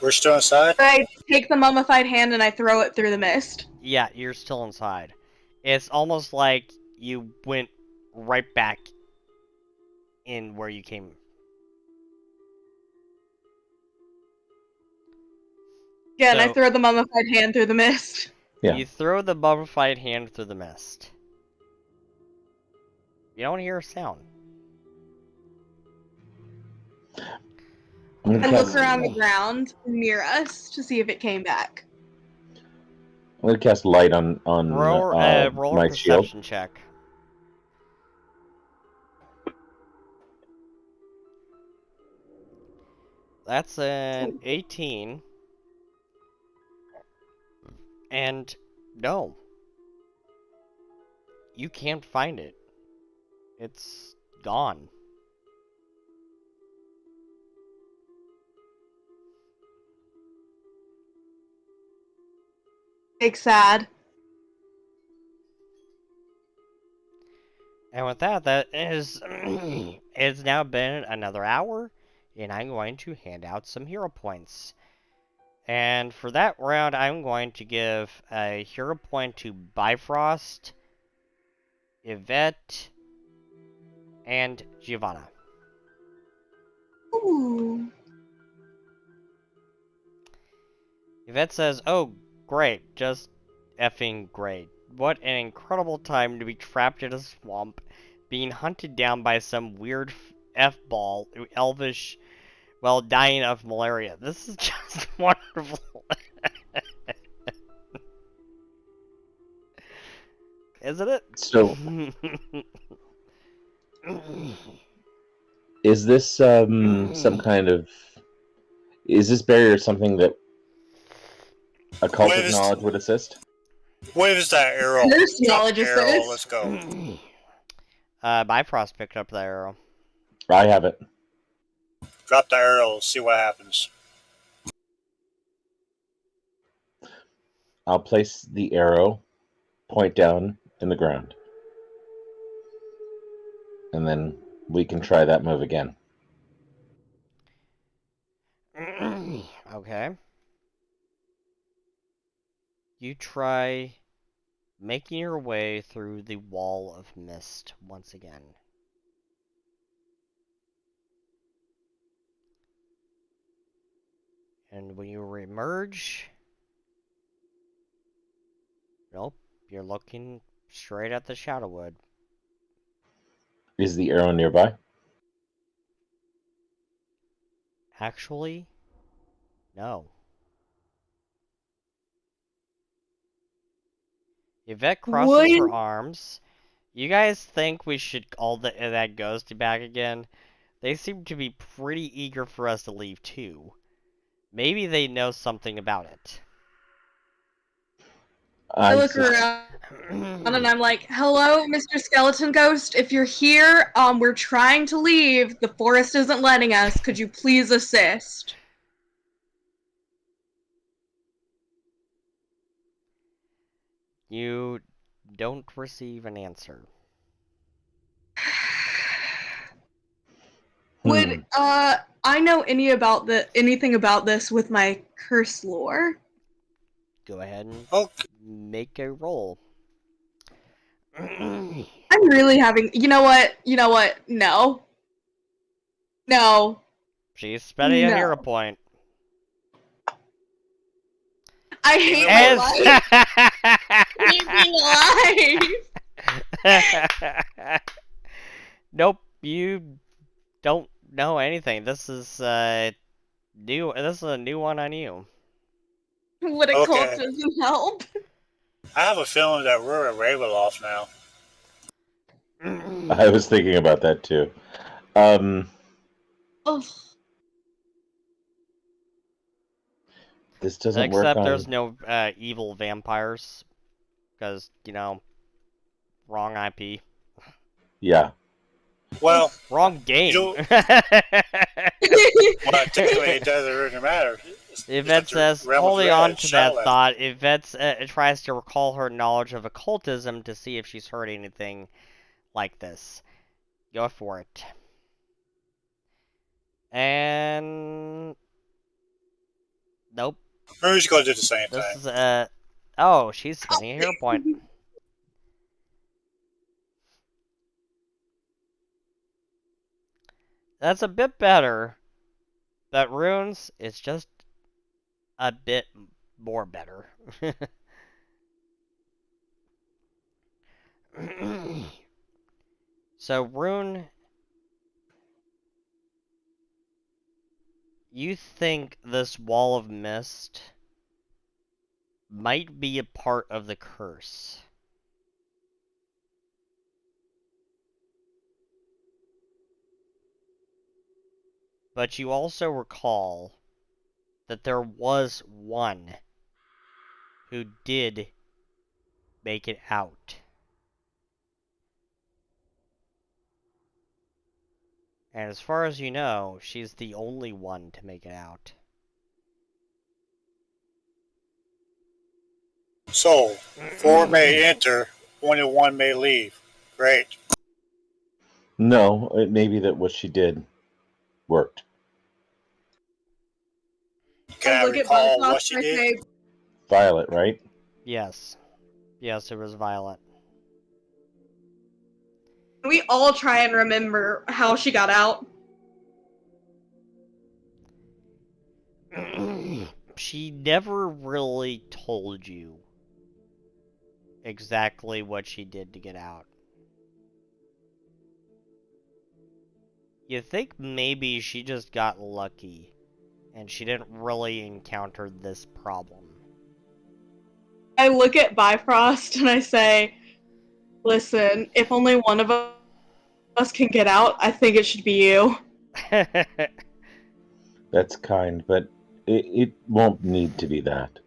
We're still inside? I take the mummified hand and I throw it through the mist. Yeah, you're still inside. It's almost like you went right back in where you came. Again, I So- throw the mummified hand through the mist. Yeah. You throw the mummified hand through the mist. You don't hear a sound. I'm I gonna look cast. around the ground near us to see if it came back. I'm gonna cast light on Roll a my shield. perception check. That's an 18. And no. You can't find it. It's gone. Big sad. And with that, that is it's now been another hour, and I'm going to hand out some hero points. And for that round, I'm going to give a hero point to Bifrost, Yvette, and Giovanna. Ooh. Yvette says, "Oh, great, just effing great. What an incredible time to be trapped in a swamp, being hunted down by some weird F-ball, elvish, while dying of malaria. This is just wonderful." Isn't it? So, is this some kind of? Is this barrier something that occultic What is- knowledge would assist? What is that arrow? There's Drop knowledge the arrow, assist. let's go. Bifrost picked up the arrow. I have it. Drop the arrow, see what happens. I'll place the arrow point down in the ground, and then we can try that move again. Okay. You try making your way through the wall of mist once again. And when you reemerge, nope, you're looking straight at the Shadowwood. Is the arrow nearby? Actually, no. Yvette crosses her arms. You guys think we should call that ghost back again? They seem to be pretty eager for us to leave too. Maybe they know something about it. I look around and I'm like, "Hello, Mr. Skeleton Ghost. If you're here, we're trying to leave. The forest isn't letting us. Could you please assist?" You don't receive an answer. Would I know anything about this with my curse lore? Go ahead and Okay. make a roll. I'm really having. You know what? No. No. She's spending a No. hero point. I hate my life. I hate being alive. Nope, you don't know anything. This is new. This is a new one on you. What a Okay. cult doesn't help. I have a feeling that we're at Ravenloft now. I was thinking about that too. Oh. This doesn't work Except on. there's no evil vampires, because Wrong IP. Yeah. Well, Wrong game. You- well, technically, it doesn't really matter. Yvette says, holding on to that thought, Yvette tries to recall her knowledge of occultism to see if she's heard anything like this. Go for it. And... Nope. Who's going to do the same This thing? is, oh, she's spending a hero point. That's a bit better. But runes is just a bit more better. So, Rune, you think this wall of mist might be a part of the curse. But you also recall that there was one who did make it out. And as far as you know, she's the only one to make it out. So, 4 may enter, only 1 may leave. Great. No, it may be that what she did worked. Can I look at recall Bifrost what she and I did? say, Violet, right? Yes. Yes, it was Violet. we all try and remember how she got out. She never really told you exactly what she did to get out. You think maybe she just got lucky and she didn't really encounter this problem. I look at Bifrost and I say, listen, if only one of us can get out, I think it should be you. That's kind, but it won't need to be that.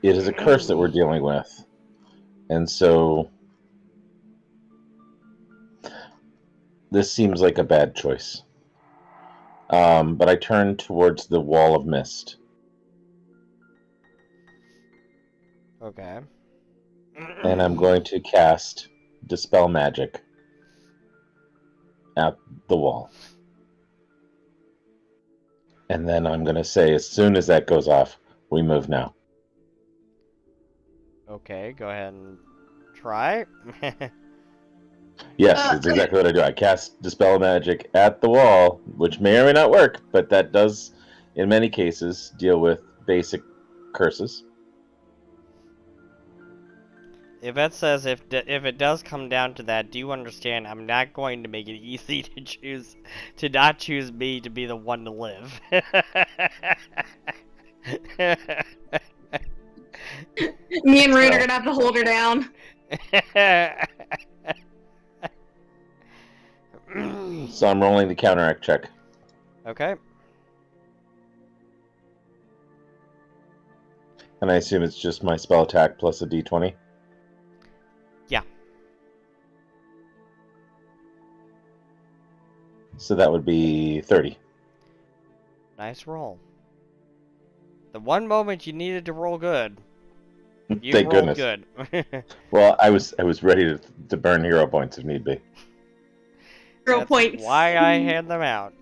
It is a curse that we're dealing with. And so this seems like a bad choice. But I turn towards the wall of mist. Okay. And I'm going to cast Dispel Magic at the wall. And then I'm going to say, as soon as that goes off, we move now. Okay, go ahead and try. Yes, that's exactly what I do. I cast Dispel Magic at the wall, which may or may not work, but that does, in many cases, deal with basic curses. Yvette says if it does come down to that, do you understand I'm not going to make it easy to not choose me to be the one to live. Me and Rune are gonna have to hold her down. So I'm rolling the counteract check. Okay. And I assume it's just my spell attack plus a d20? Yeah. So that would be 30. Nice roll. The one moment you needed to roll good, you Thank rolled goodness. good. Well, I was ready to burn hero points if need be. 0 That's points. why I hand them out.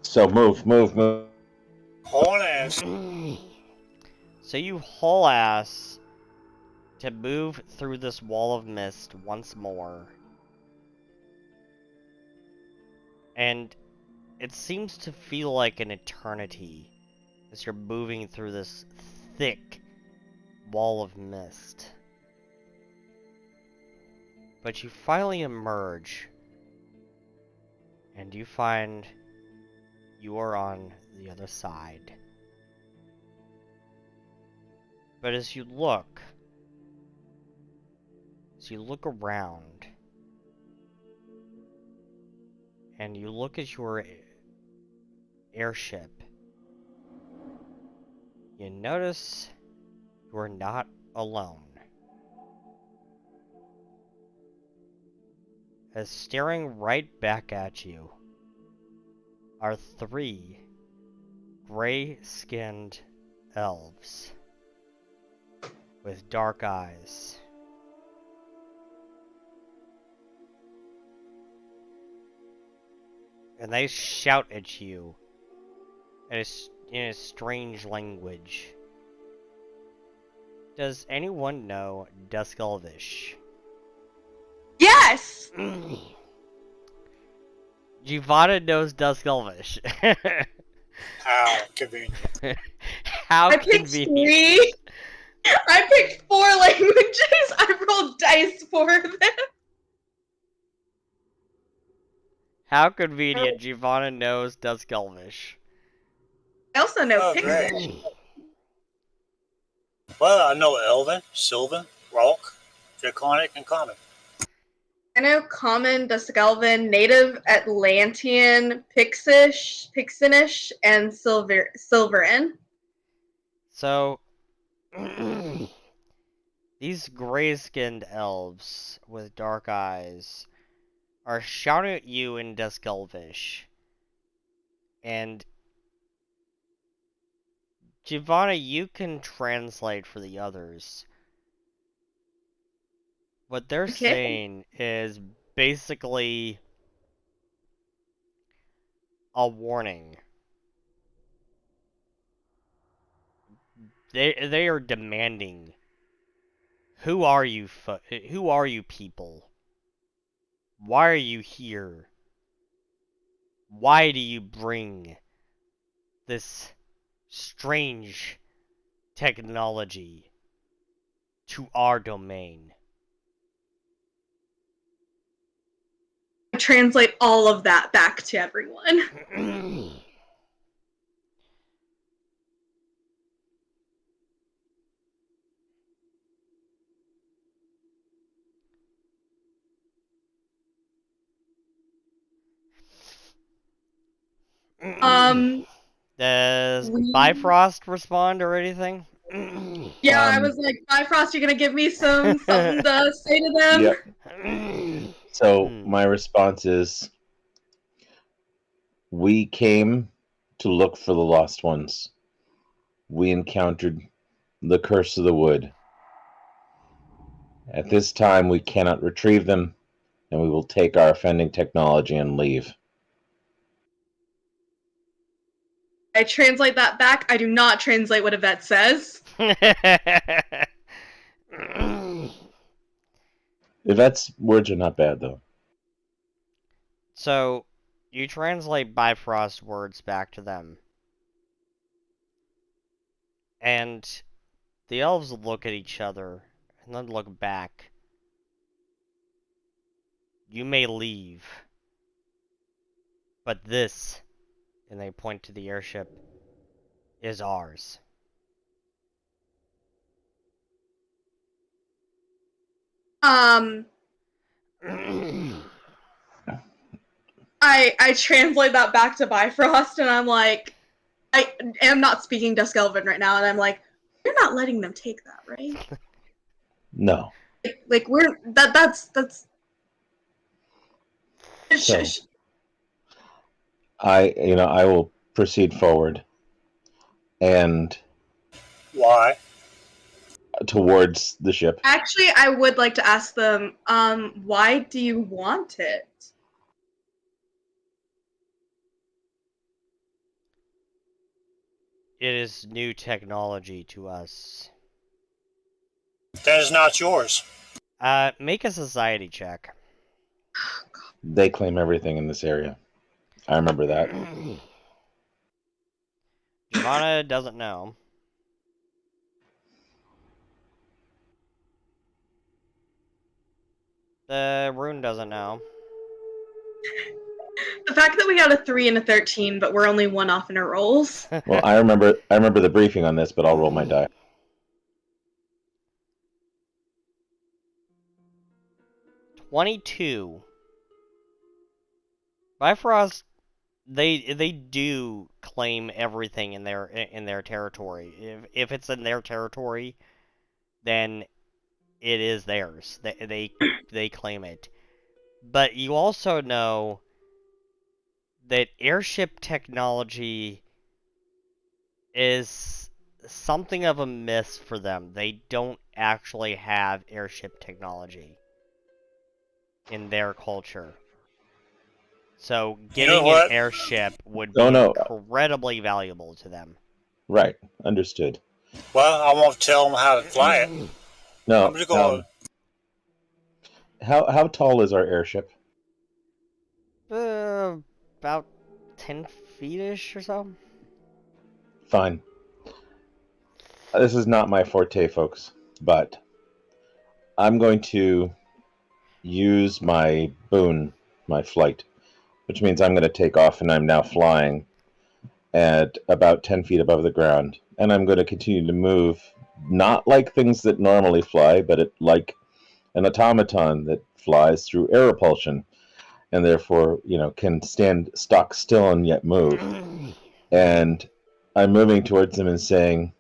So move. Whole ass. So you haul ass to move through this wall of mist once more. And it seems to feel like an eternity as you're moving through this thick wall of mist. But you finally emerge, and you find you are on the other side. But as you look around, and you look at your airship, you notice you are not alone. As staring right back at you are 3 gray-skinned elves with dark eyes. And they shout at you in a strange language. Does anyone know Dusk Elvish? Yes! Giovanna knows Dusk Elvish. How convenient. How I picked convenient. 3. I picked 4 languages. I rolled dice for them. How convenient Giovanna knows Dusk Elvish. I also know Oh, Pixie. great. Well, I know Elven, Sylvan, Rock, Draconic, and Common. I know Common, Duskelvin, Native Atlantean, Pixinish, and Silverin. So, these gray-skinned elves with dark eyes are shouting at you in Dusk Elvish. And Giovanna, you can translate for the others. What they're Okay. saying is basically a warning. They are demanding. Who are you? Who are you people? Why are you here? Why do you bring this strange technology to our domain? I translate all of that back to everyone. Does Bifrost respond or anything? Yeah, I was like, Bifrost, you gonna give me something to say to them? Yep. So my response is, we came to look for the lost ones. We encountered the curse of the wood. At this time, we cannot retrieve them, and we will take our offending technology and leave. I translate that back. I do not translate what Yvette says. Yvette's words are not bad, though. So, you translate Bifrost words back to them. And the elves look at each other and then look back. You may leave, but this, and they point to the airship, is ours. I translate that back to Bifrost, and I'm like, I am not speaking Dusk Elven right now, and I'm like, you're not letting them take that, right? No. Like we're that's. So, I will proceed forward and Why? towards the ship. Actually, I would like to ask them, why do you want it? It is new technology to us. That is not yours. Make a society check. They claim everything in this area. I remember that. Giovanna doesn't know. The Rune doesn't know. The fact that we got a 3 and a 13, but we're only 1 off in our rolls. Well, I remember the briefing on this, but I'll roll my die. 22. Bifrost they do claim everything in their territory. If it's in their territory, then it is theirs. They claim it. But you also know that airship technology is something of a miss for them. They don't actually have airship technology in their culture. So You know getting an what? airship would Oh, be no. incredibly valuable to them. Right. Understood. Well, I won't tell them how to fly it. I'm No. just going. How tall is our airship? About 10 feet-ish or so. Fine. This is not my forte, folks, but I'm going to use my boon, my flight, which means I'm going to take off, and I'm now flying at about 10 feet above the ground. And I'm going to continue to move, not like things that normally fly, but like an automaton that flies through air repulsion, and therefore, can stand stock still and yet move. And I'm moving towards them and saying,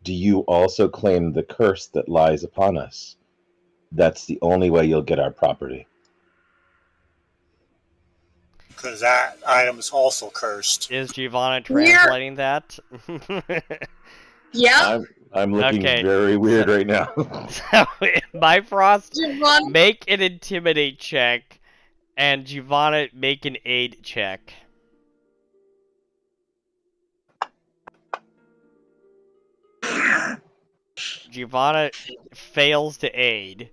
do you also claim the curse that lies upon us? That's the only way you'll get our property. Because that item is also cursed. Is Giovanna translating that? Yep. I'm looking Okay, very weird right now. So, Bifrost, Giovanna. make an intimidate check, and Giovanna, make an aid check. Giovanna fails to aid.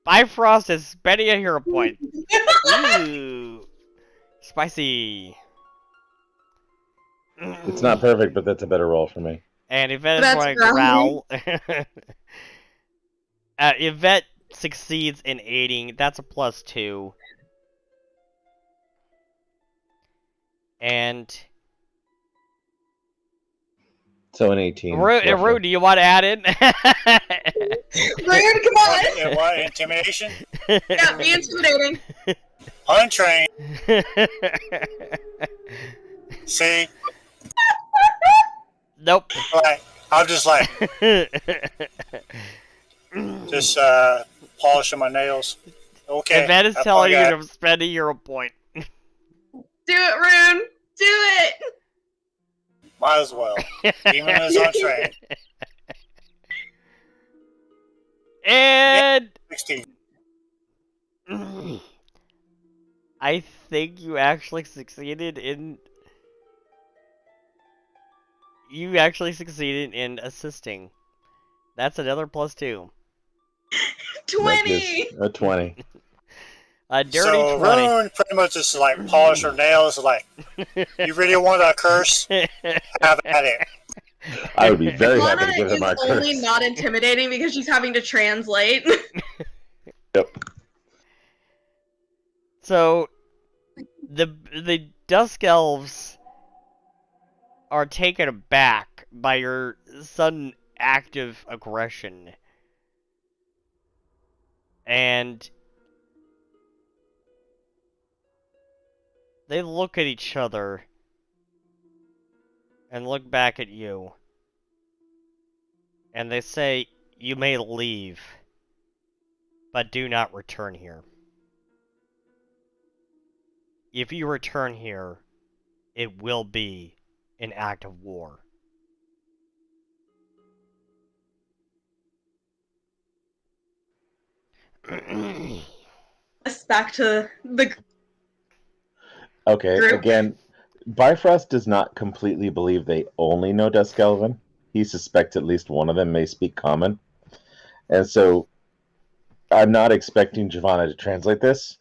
Bifrost is spending a hero point. Ooh, spicy. It's not perfect, but that's a better roll for me. And Yvette is That's going to growling. growl. Yvette succeeds in aiding. That's a +2. And So an 18. Rue, roughly. do you want to add in? Rude, come on. And what? Intimidation? Yeah, be intimidating. Untrained. See? Nope. Like, I'm just like, just polishing my nails. Okay. Yvette is that's telling all I you got. to spend a hero point. Do it, Rune. Do it. Might as well. Demon is untrained. And 16. I think you actually succeeded in. You actually succeeded in assisting. That's another +2. 20. A 20. A dirty So 20. Rune pretty much just like polish her nails. Like, you really want a curse? Have at it. I would be very happy Lana to give is them our only curse. not intimidating because she's having to translate. Yep. So, the Dusk Elves are taken aback by your sudden active aggression. And they look at each other and look back at you. And they say, "You may leave, but do not return here. If you return here, it will be an act of war." Us back to the Okay, group. again, Bifrost does not completely believe they only know Dusk Elven. He suspects at least one of them may speak Common. And so I'm not expecting Giovanna to translate this,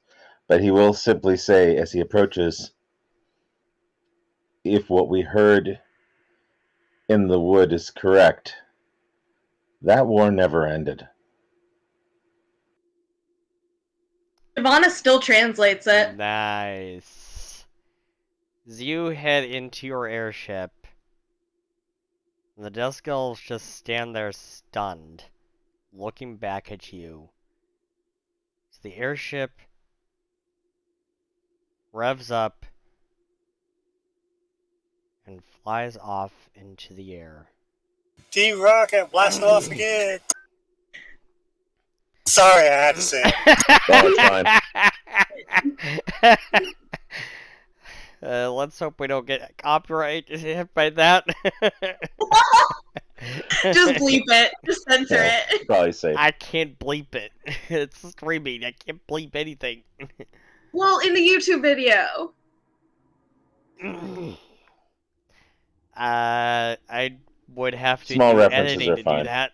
but he will simply say as he approaches, if what we heard in the wood is correct, that war never ended. Ivana still translates it. Nice. As you head into your airship, the Dusk Elves just stand there stunned, looking back at you. As the airship revs up and flies off into the air. D-Rocket, blast off again. Sorry, I had to say it. Oh, it's fine. Let's hope we don't get copyright hit by that. Just bleep it. Just censor Yeah, it. probably safe. I can't bleep it. It's streaming. I can't bleep anything. Well, in the YouTube video. I would have to Small do references editing are to do fine. that.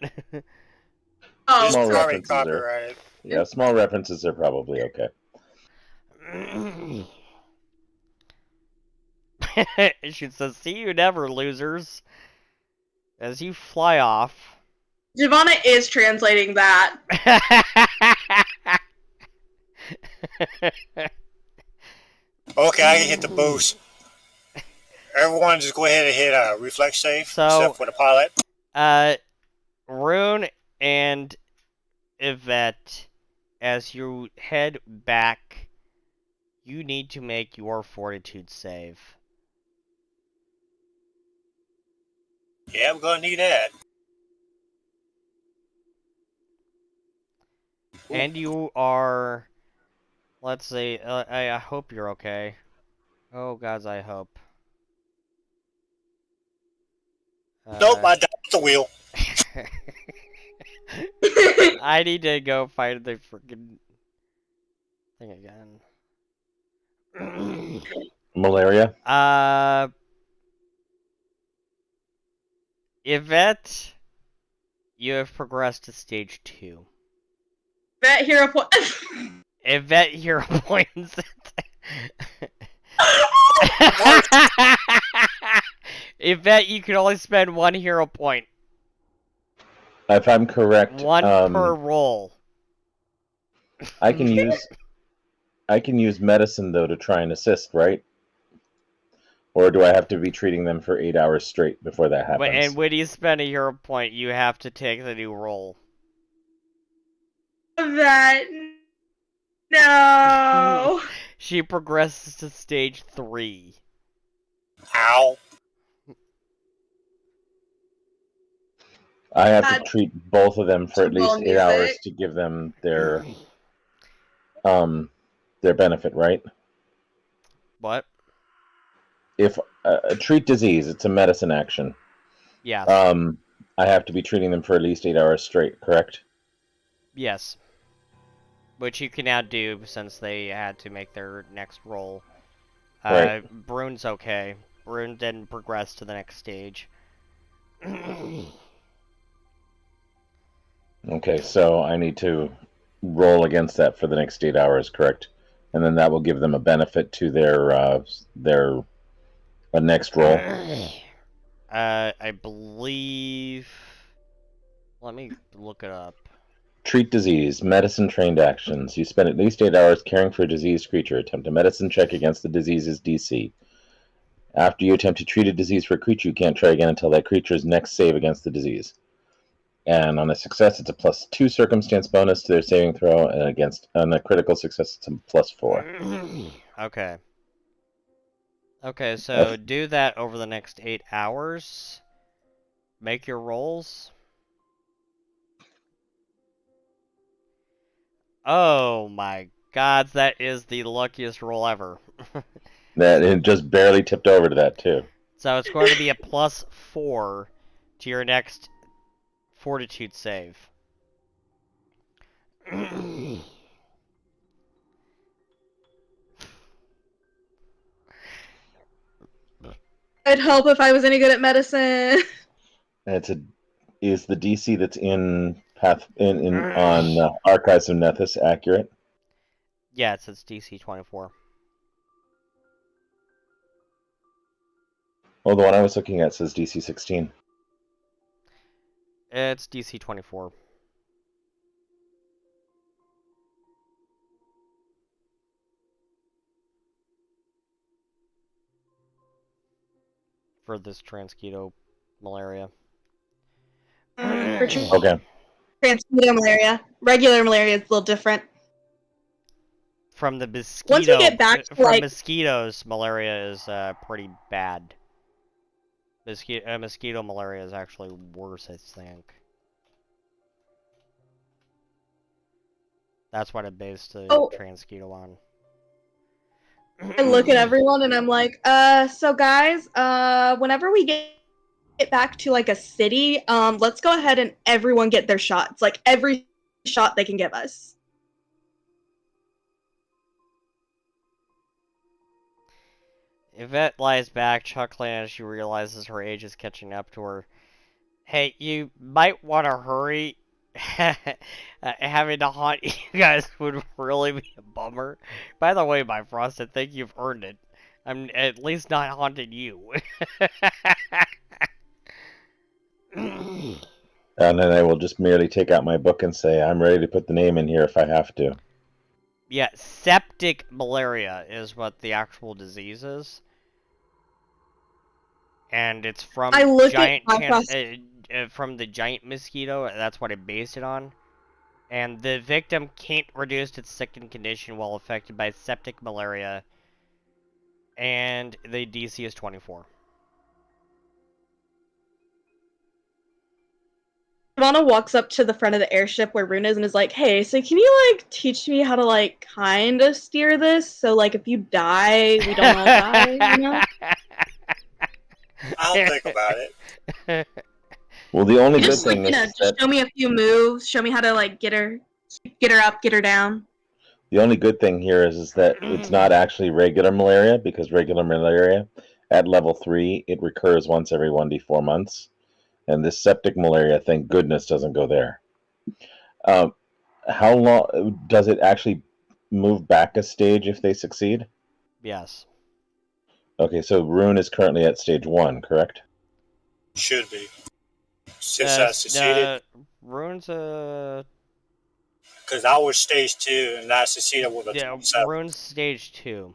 Oh, It's Small probably references are- copyrighted. Yeah, small references are probably okay. She says, "See you never, losers." As you fly off. Giovanna is translating that. Okay, I can hit the boost. Everyone just go ahead and hit a reflex save, So- except for the pilot. Rune and Yvette, as you head back, you need to make your fortitude save. Yeah, we're gonna need that. And you are, let's see, I hope you're okay. Oh, gods, I hope. Nope, I dropped the wheel. I need to go find the freaking thing again. Malaria? Yvette, you have progressed to stage 2. Bet hero point. Yvette hero points. Yvette, you can only spend 1 hero point. If I'm correct, 1 per roll. I can use medicine though to try and assist, right? Or do I have to be treating them for 8 hours straight before that happens? And when you spend a hero point, you have to take the new roll. That. No. She progresses to stage 3. Ow. I have to treat both of them for at least Football 8 hours music. to give them their benefit, right? What? If treat disease, it's a medicine action. Yes. I have to be treating them for at least 8 hours straight, correct? Yes. Which you can now do since they had to make their next roll. Right. Brune's okay. Brune didn't progress to the next stage. Okay, so I need to roll against that for the next 8 hours, correct? And then that will give them a benefit to their next roll. I believe. Let me look it up. Treat disease, medicine trained actions. You spend at least 8 hours caring for a diseased creature. Attempt a medicine check against the disease's DC. After you attempt to treat a disease for a creature, you can't try again until that creature's next save against the disease. And on a success, it's a +2 circumstance bonus to their saving throw, and on a critical success, it's a +4. Okay. Okay, so do that over the next 8 hours. Make your rolls. Oh my god, that is the luckiest roll ever. That it just barely tipped over to that too. So it's going to be a +4 to your next fortitude save. I'd help if I was any good at medicine. Is the DC that's in Archives of Nethys accurate? Yeah, it says DC 24. Oh, the one I was looking at says DC 16. It's DC 24. For this transketo malaria. For Okay. transmito malaria. Regular malaria is a little different. From the mosquito. Once we get back to, from like- mosquitoes, malaria is pretty bad. Mosquito malaria is actually worse, I think. That's what it based the Oh. transquito on. I look at everyone and I'm like, so guys, whenever we get back to like a city, let's go ahead and everyone get their shots. Like every shot they can give us. Yvette lies back, chuckling as she realizes her age is catching up to her. Hey, you might want to hurry. Having to haunt you guys would really be a bummer. By the way, Bifrost, I think you've earned it. I'm at least not haunting you. And then I will just merely take out my book and say, I'm ready to put the name in here if I have to. Yeah, septic malaria is what the actual disease is. And it's from I look giant at from the giant mosquito. That's what it based it on. And the victim can't reduce its second condition while affected by septic malaria. And the DC is 24. Ivana walks up to the front of the airship where Rune is and is like, hey, so can you, like, teach me how to, like, kind of steer this? So, like, if you die, we don't all die, you know? I'll think about it. Well, the only good Just, like, thing you know, is just that show me a few moves. Show me how to, like, get her up, get her down. the only good thing here is that it's not actually regular malaria, because regular malaria at level 3 it recurs once every 1d4 months, and this septic malaria, thank goodness, doesn't go there. How long does it actually move back a stage if they succeed? Yes. Okay, so Rune is currently at stage 1, correct? Should be. Since I succeeded. Rune's Because I was stage 2 and I succeeded with a yeah, 27. Rune's stage 2.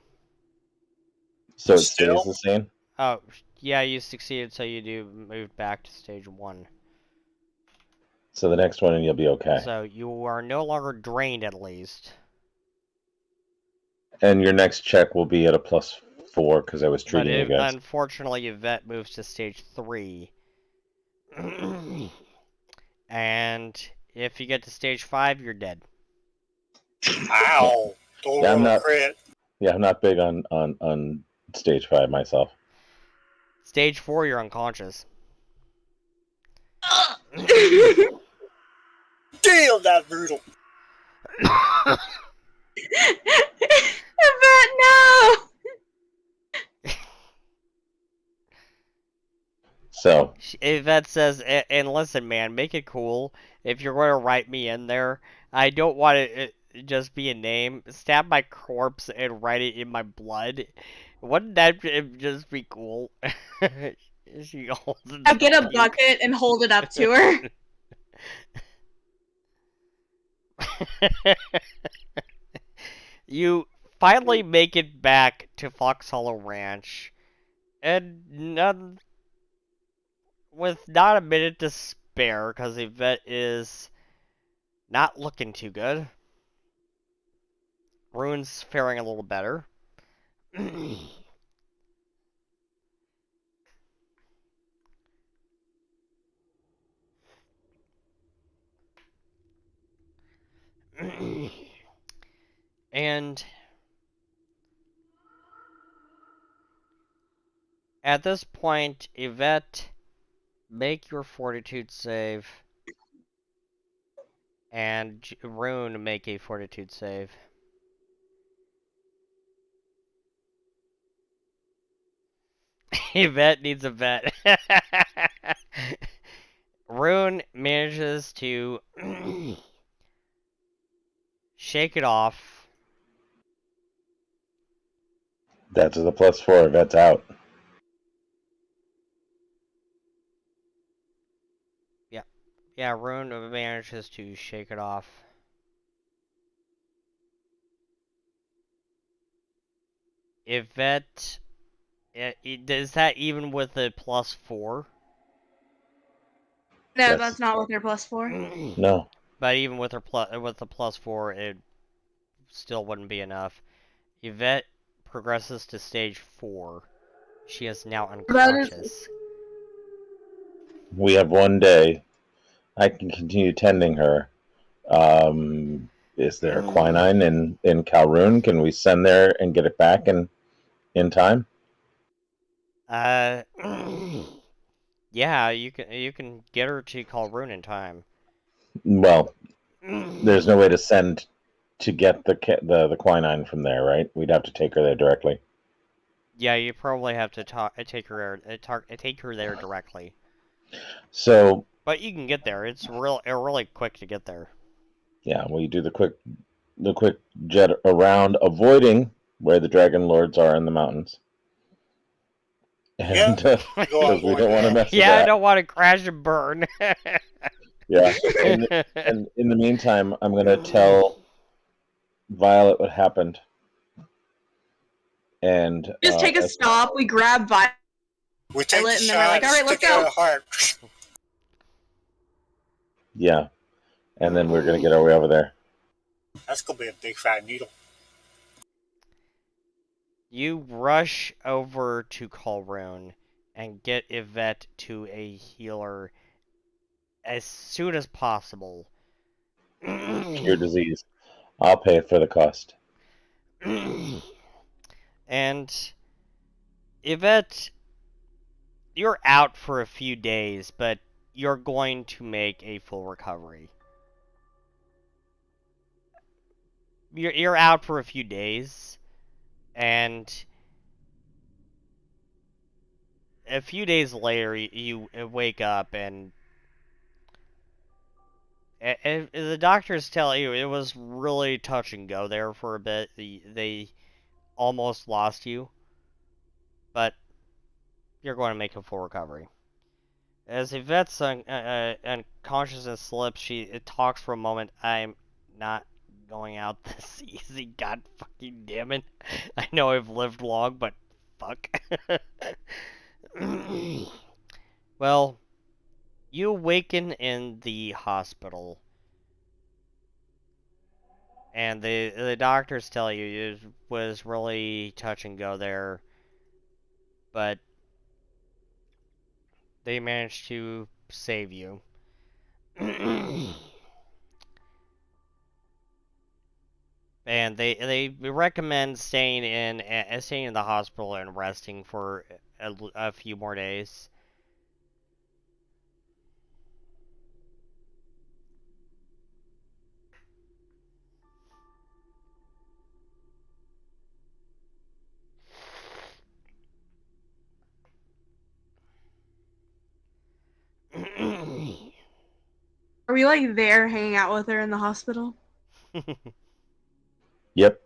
So it Still? stays the same? Oh, yeah, you succeeded, so you do move back to stage 1. So the next one and you'll be okay. So you are no longer drained, at least. And your next check will be at a +4 because I was But treating you guys. unfortunately, Yvette moves to stage 3. And if you get to stage 5, you're dead. Ow. Don't Yeah, I'm roll a not. crit. Yeah, I'm not big on stage 5 myself. Stage 4, you're unconscious. Damn, that brutal. Yvette, no! So Yvette says, and listen, man, make it cool. If you're going to write me in there, I don't want it just be a name. Stab my corpse and write it in my blood. Wouldn't that just be cool? She holds it I'll get a puke. bucket and hold it up to her. You finally make it back to Fox Hollow Ranch, and with not a minute to spare, because Yvette is not looking too good. Rune's faring a little better. And at this point, Yvette, make your fortitude save. And Rune, make a fortitude save. Yvette needs a vet. Rune manages to shake it off. that's the +4. That's out. Yeah, Rune manages to shake it off. Yvette, is that even with a +4? No, Yes. that's not with her +4. No. But even with her with the +4, it still wouldn't be enough. Yvette progresses to stage 4. She is now That is- unconscious. we have one day. I can continue tending her. Is there a quinine in Calroon? Can we send there and get it back in time? Yeah, you can get her to Calroon in time. Well, there's no way to send to get the quinine from there, right? We'd have to take her there directly. Yeah, you probably have to take her there directly. So, But you can get there. It's really quick to get there. yeah, we do the quick jet around, avoiding where the dragon lords are in the mountains. Yeah, And go because we avoid don't want to that. mess with Yeah, I that. don't want to crash and burn. Yeah. And in the meantime, I'm going to tell Violet what happened. And Just take a stop. We grab Violet, We take the and then we're shot, like, all right, let's stick it in go. the heart. yeah, and then we're going to get our way over there. That's gonna be a big fat needle. You rush over to Calroon and get Yvette to a healer as soon as possible. Cure disease. I'll pay for the cost. And Yvette, you're out for a few days, but you're going to make a full recovery. You're out for a few days, and a few days later, you wake up and the doctors tell you it was really touch and go there for a bit. They almost lost you, but you're going to make a full recovery. As Yvette's unconsciousness slips, she talks for a moment. I'm not going out this easy. God fucking damn it. I know I've lived long, but fuck. Well, you awaken in the hospital, and the doctors tell you it was really touch and go there, but they managed to save you. And they recommend staying in the hospital and resting for a few more days. Are we like there hanging out with her in the hospital? Yep.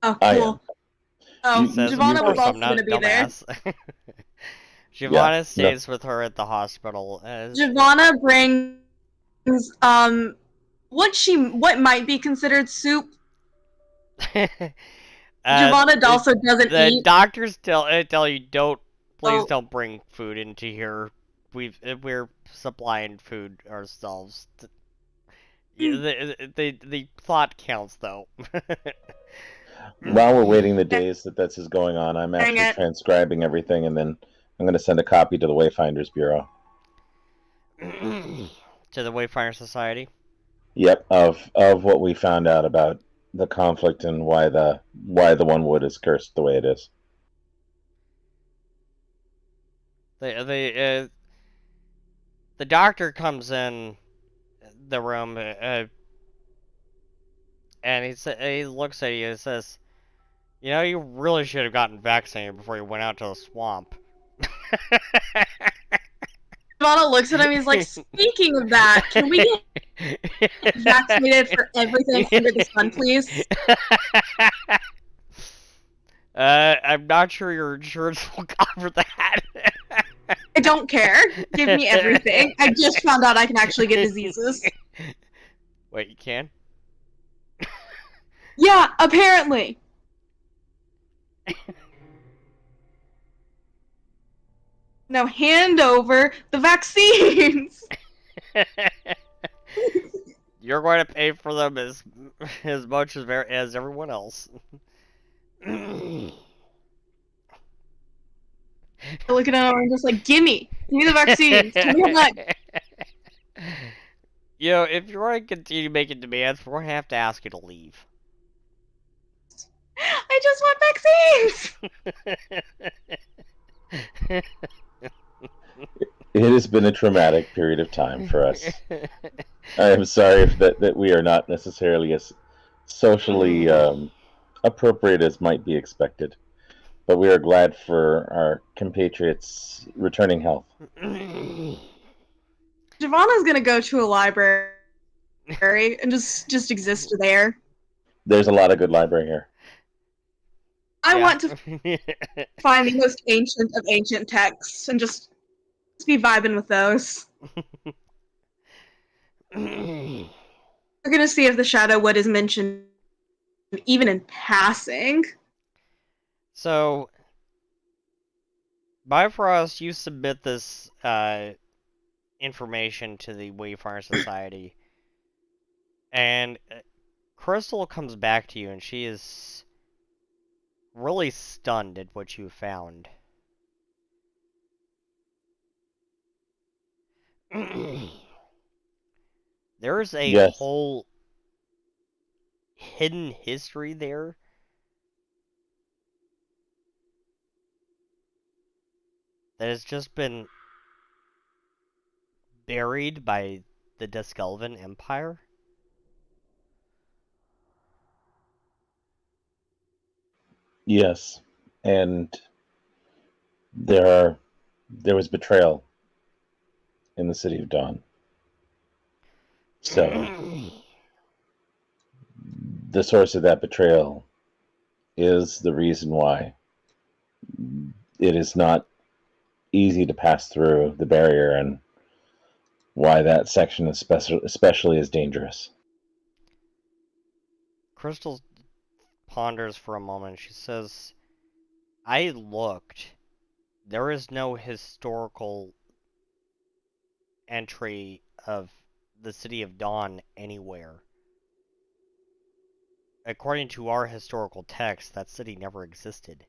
Oh, I cool. Oh, Says, of Giovanna was course, I'm also not going a to be there. dumbass. Giovanna stays with her at the hospital. Giovanna brings what might be considered soup. Giovanna also doesn't the eat. doctors tell you please don't bring food into here. We're supplying food ourselves. The thought counts though. While we're waiting the days that's is going on, I'm Dang actually it. transcribing everything, and then I'm going to send a copy to the Wayfinders Bureau. To the Wayfinder Society. Yep, of what we found out about the conflict and why the one wood is cursed the way it is. The doctor comes in the room and he looks at you and says, "You know, you really should have gotten vaccinated before you went out to the swamp." Giovanna looks at him. He's like, "Speaking of that, can we get vaccinated for everything under the sun, please?" I'm not sure your insurance will cover that. I don't care. Give me everything. I just found out I can actually get diseases. Wait, you can? Yeah, apparently. Now hand over the vaccines. You're going to pay for them as much as everyone else. Looking at him and just like, give me the vaccines, give me your blood. You know, if you want to continue making demands, we're gonna have to ask you to leave. I just want vaccines. It has been a traumatic period of time for us. I am sorry that we are not necessarily as socially appropriate as might be expected, but we are glad for our compatriots returning health. Giovanna's gonna go to a library and just exist there. There's a lot of good library here. I want to find the most ancient of ancient texts and just be vibing with those. We're gonna see if the Shadowwood is mentioned even in passing. So, Bifrost, you submit this information to the Wayfarer Society, and Crystal comes back to you, and she is really stunned at what you found. There's a Yes. whole hidden history there that has just been buried by the Dusk Elven Empire. Yes, and there was betrayal in the city of Dawn. So the source of that betrayal is the reason why it is not easy to pass through the barrier, and why that section especially is dangerous. Crystal ponders for a moment. She says, I looked. There is no historical entry of the City of Dawn anywhere. According to our historical text, that city never existed.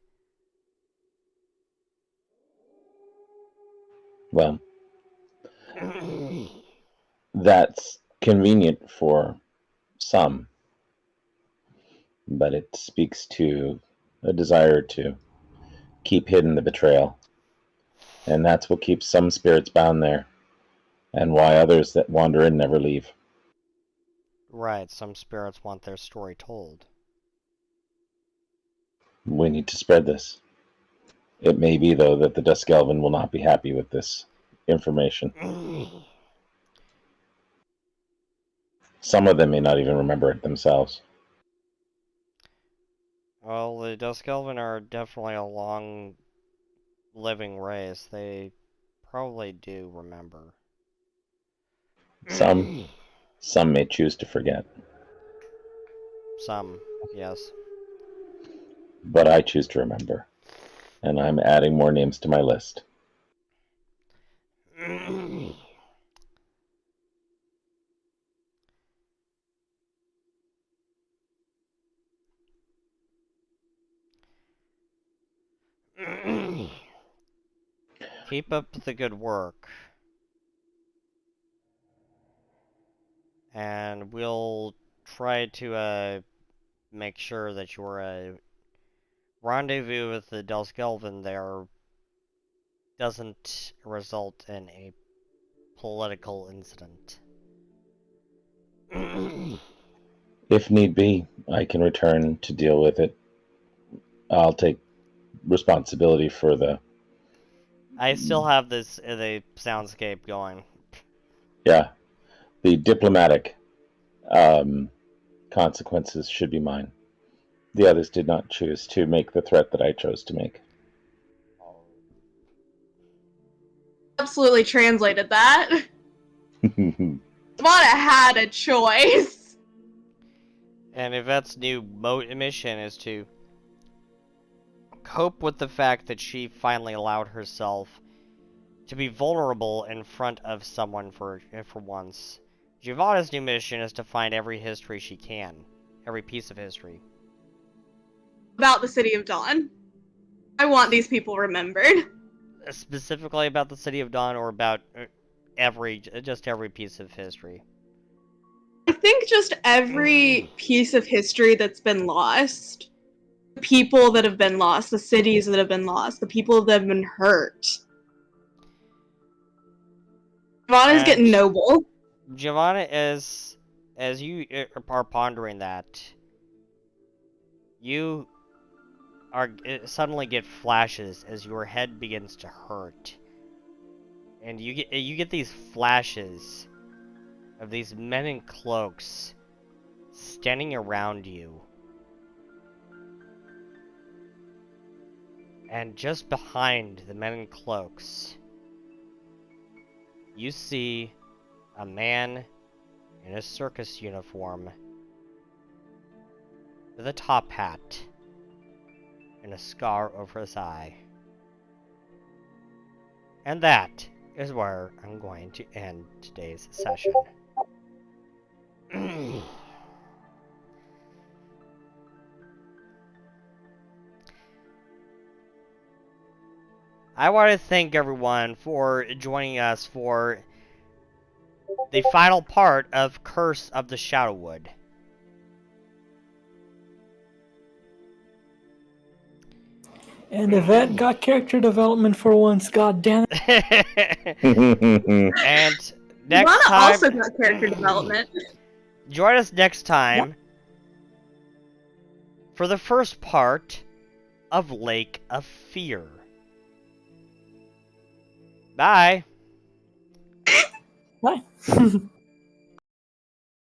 Well, that's convenient for some, but it speaks to a desire to keep hidden the betrayal. And that's what keeps some spirits bound there, and why others that wander in never leave. Right, some spirits want their story told. We need to spread this. It may be, though, that the Dusk Elven will not be happy with this information. Some of them may not even remember it themselves. Well, the Dusk Elven are definitely a long-living race. They probably do remember. Some may choose to forget. Some, yes. But I choose to remember. And I'm adding more names to my list. Keep up the good work. And we'll try to make sure that your rendezvous with the Dusk Elven there doesn't result in a political incident. If need be, I can return to deal with it. I'll take responsibility for the... I still have this the soundscape going. Yeah. The diplomatic consequences should be mine. The others did not choose to make the threat that I chose to make. Absolutely translated that. Giovanna had a choice. And Yvette's new mission is to cope with the fact that she finally allowed herself to be vulnerable in front of someone for once. Giovanna's new mission is to find every history she can. Every piece of history. About the City of Dawn. I want these people remembered. specifically about the City of Dawn, or about just every piece of history? I think just every piece of history that's been lost, the people that have been lost, the cities that have been lost, the people that have been hurt. Giovanna's And getting noble. Giovanna, as you are pondering that, you suddenly get flashes as your head begins to hurt, and you get these flashes of these men in cloaks standing around you, and just behind the men in cloaks, you see a man in a circus uniform with a top hat and a scar over his eye. And that is where I'm going to end today's session. I want to thank everyone for joining us for the final part of Curse of the Shadowwood. And Yvette got character development for once, god damn it. And next Giovanna time, also got character development. join us next time for the first part of Lake of Fear. Bye. Bye.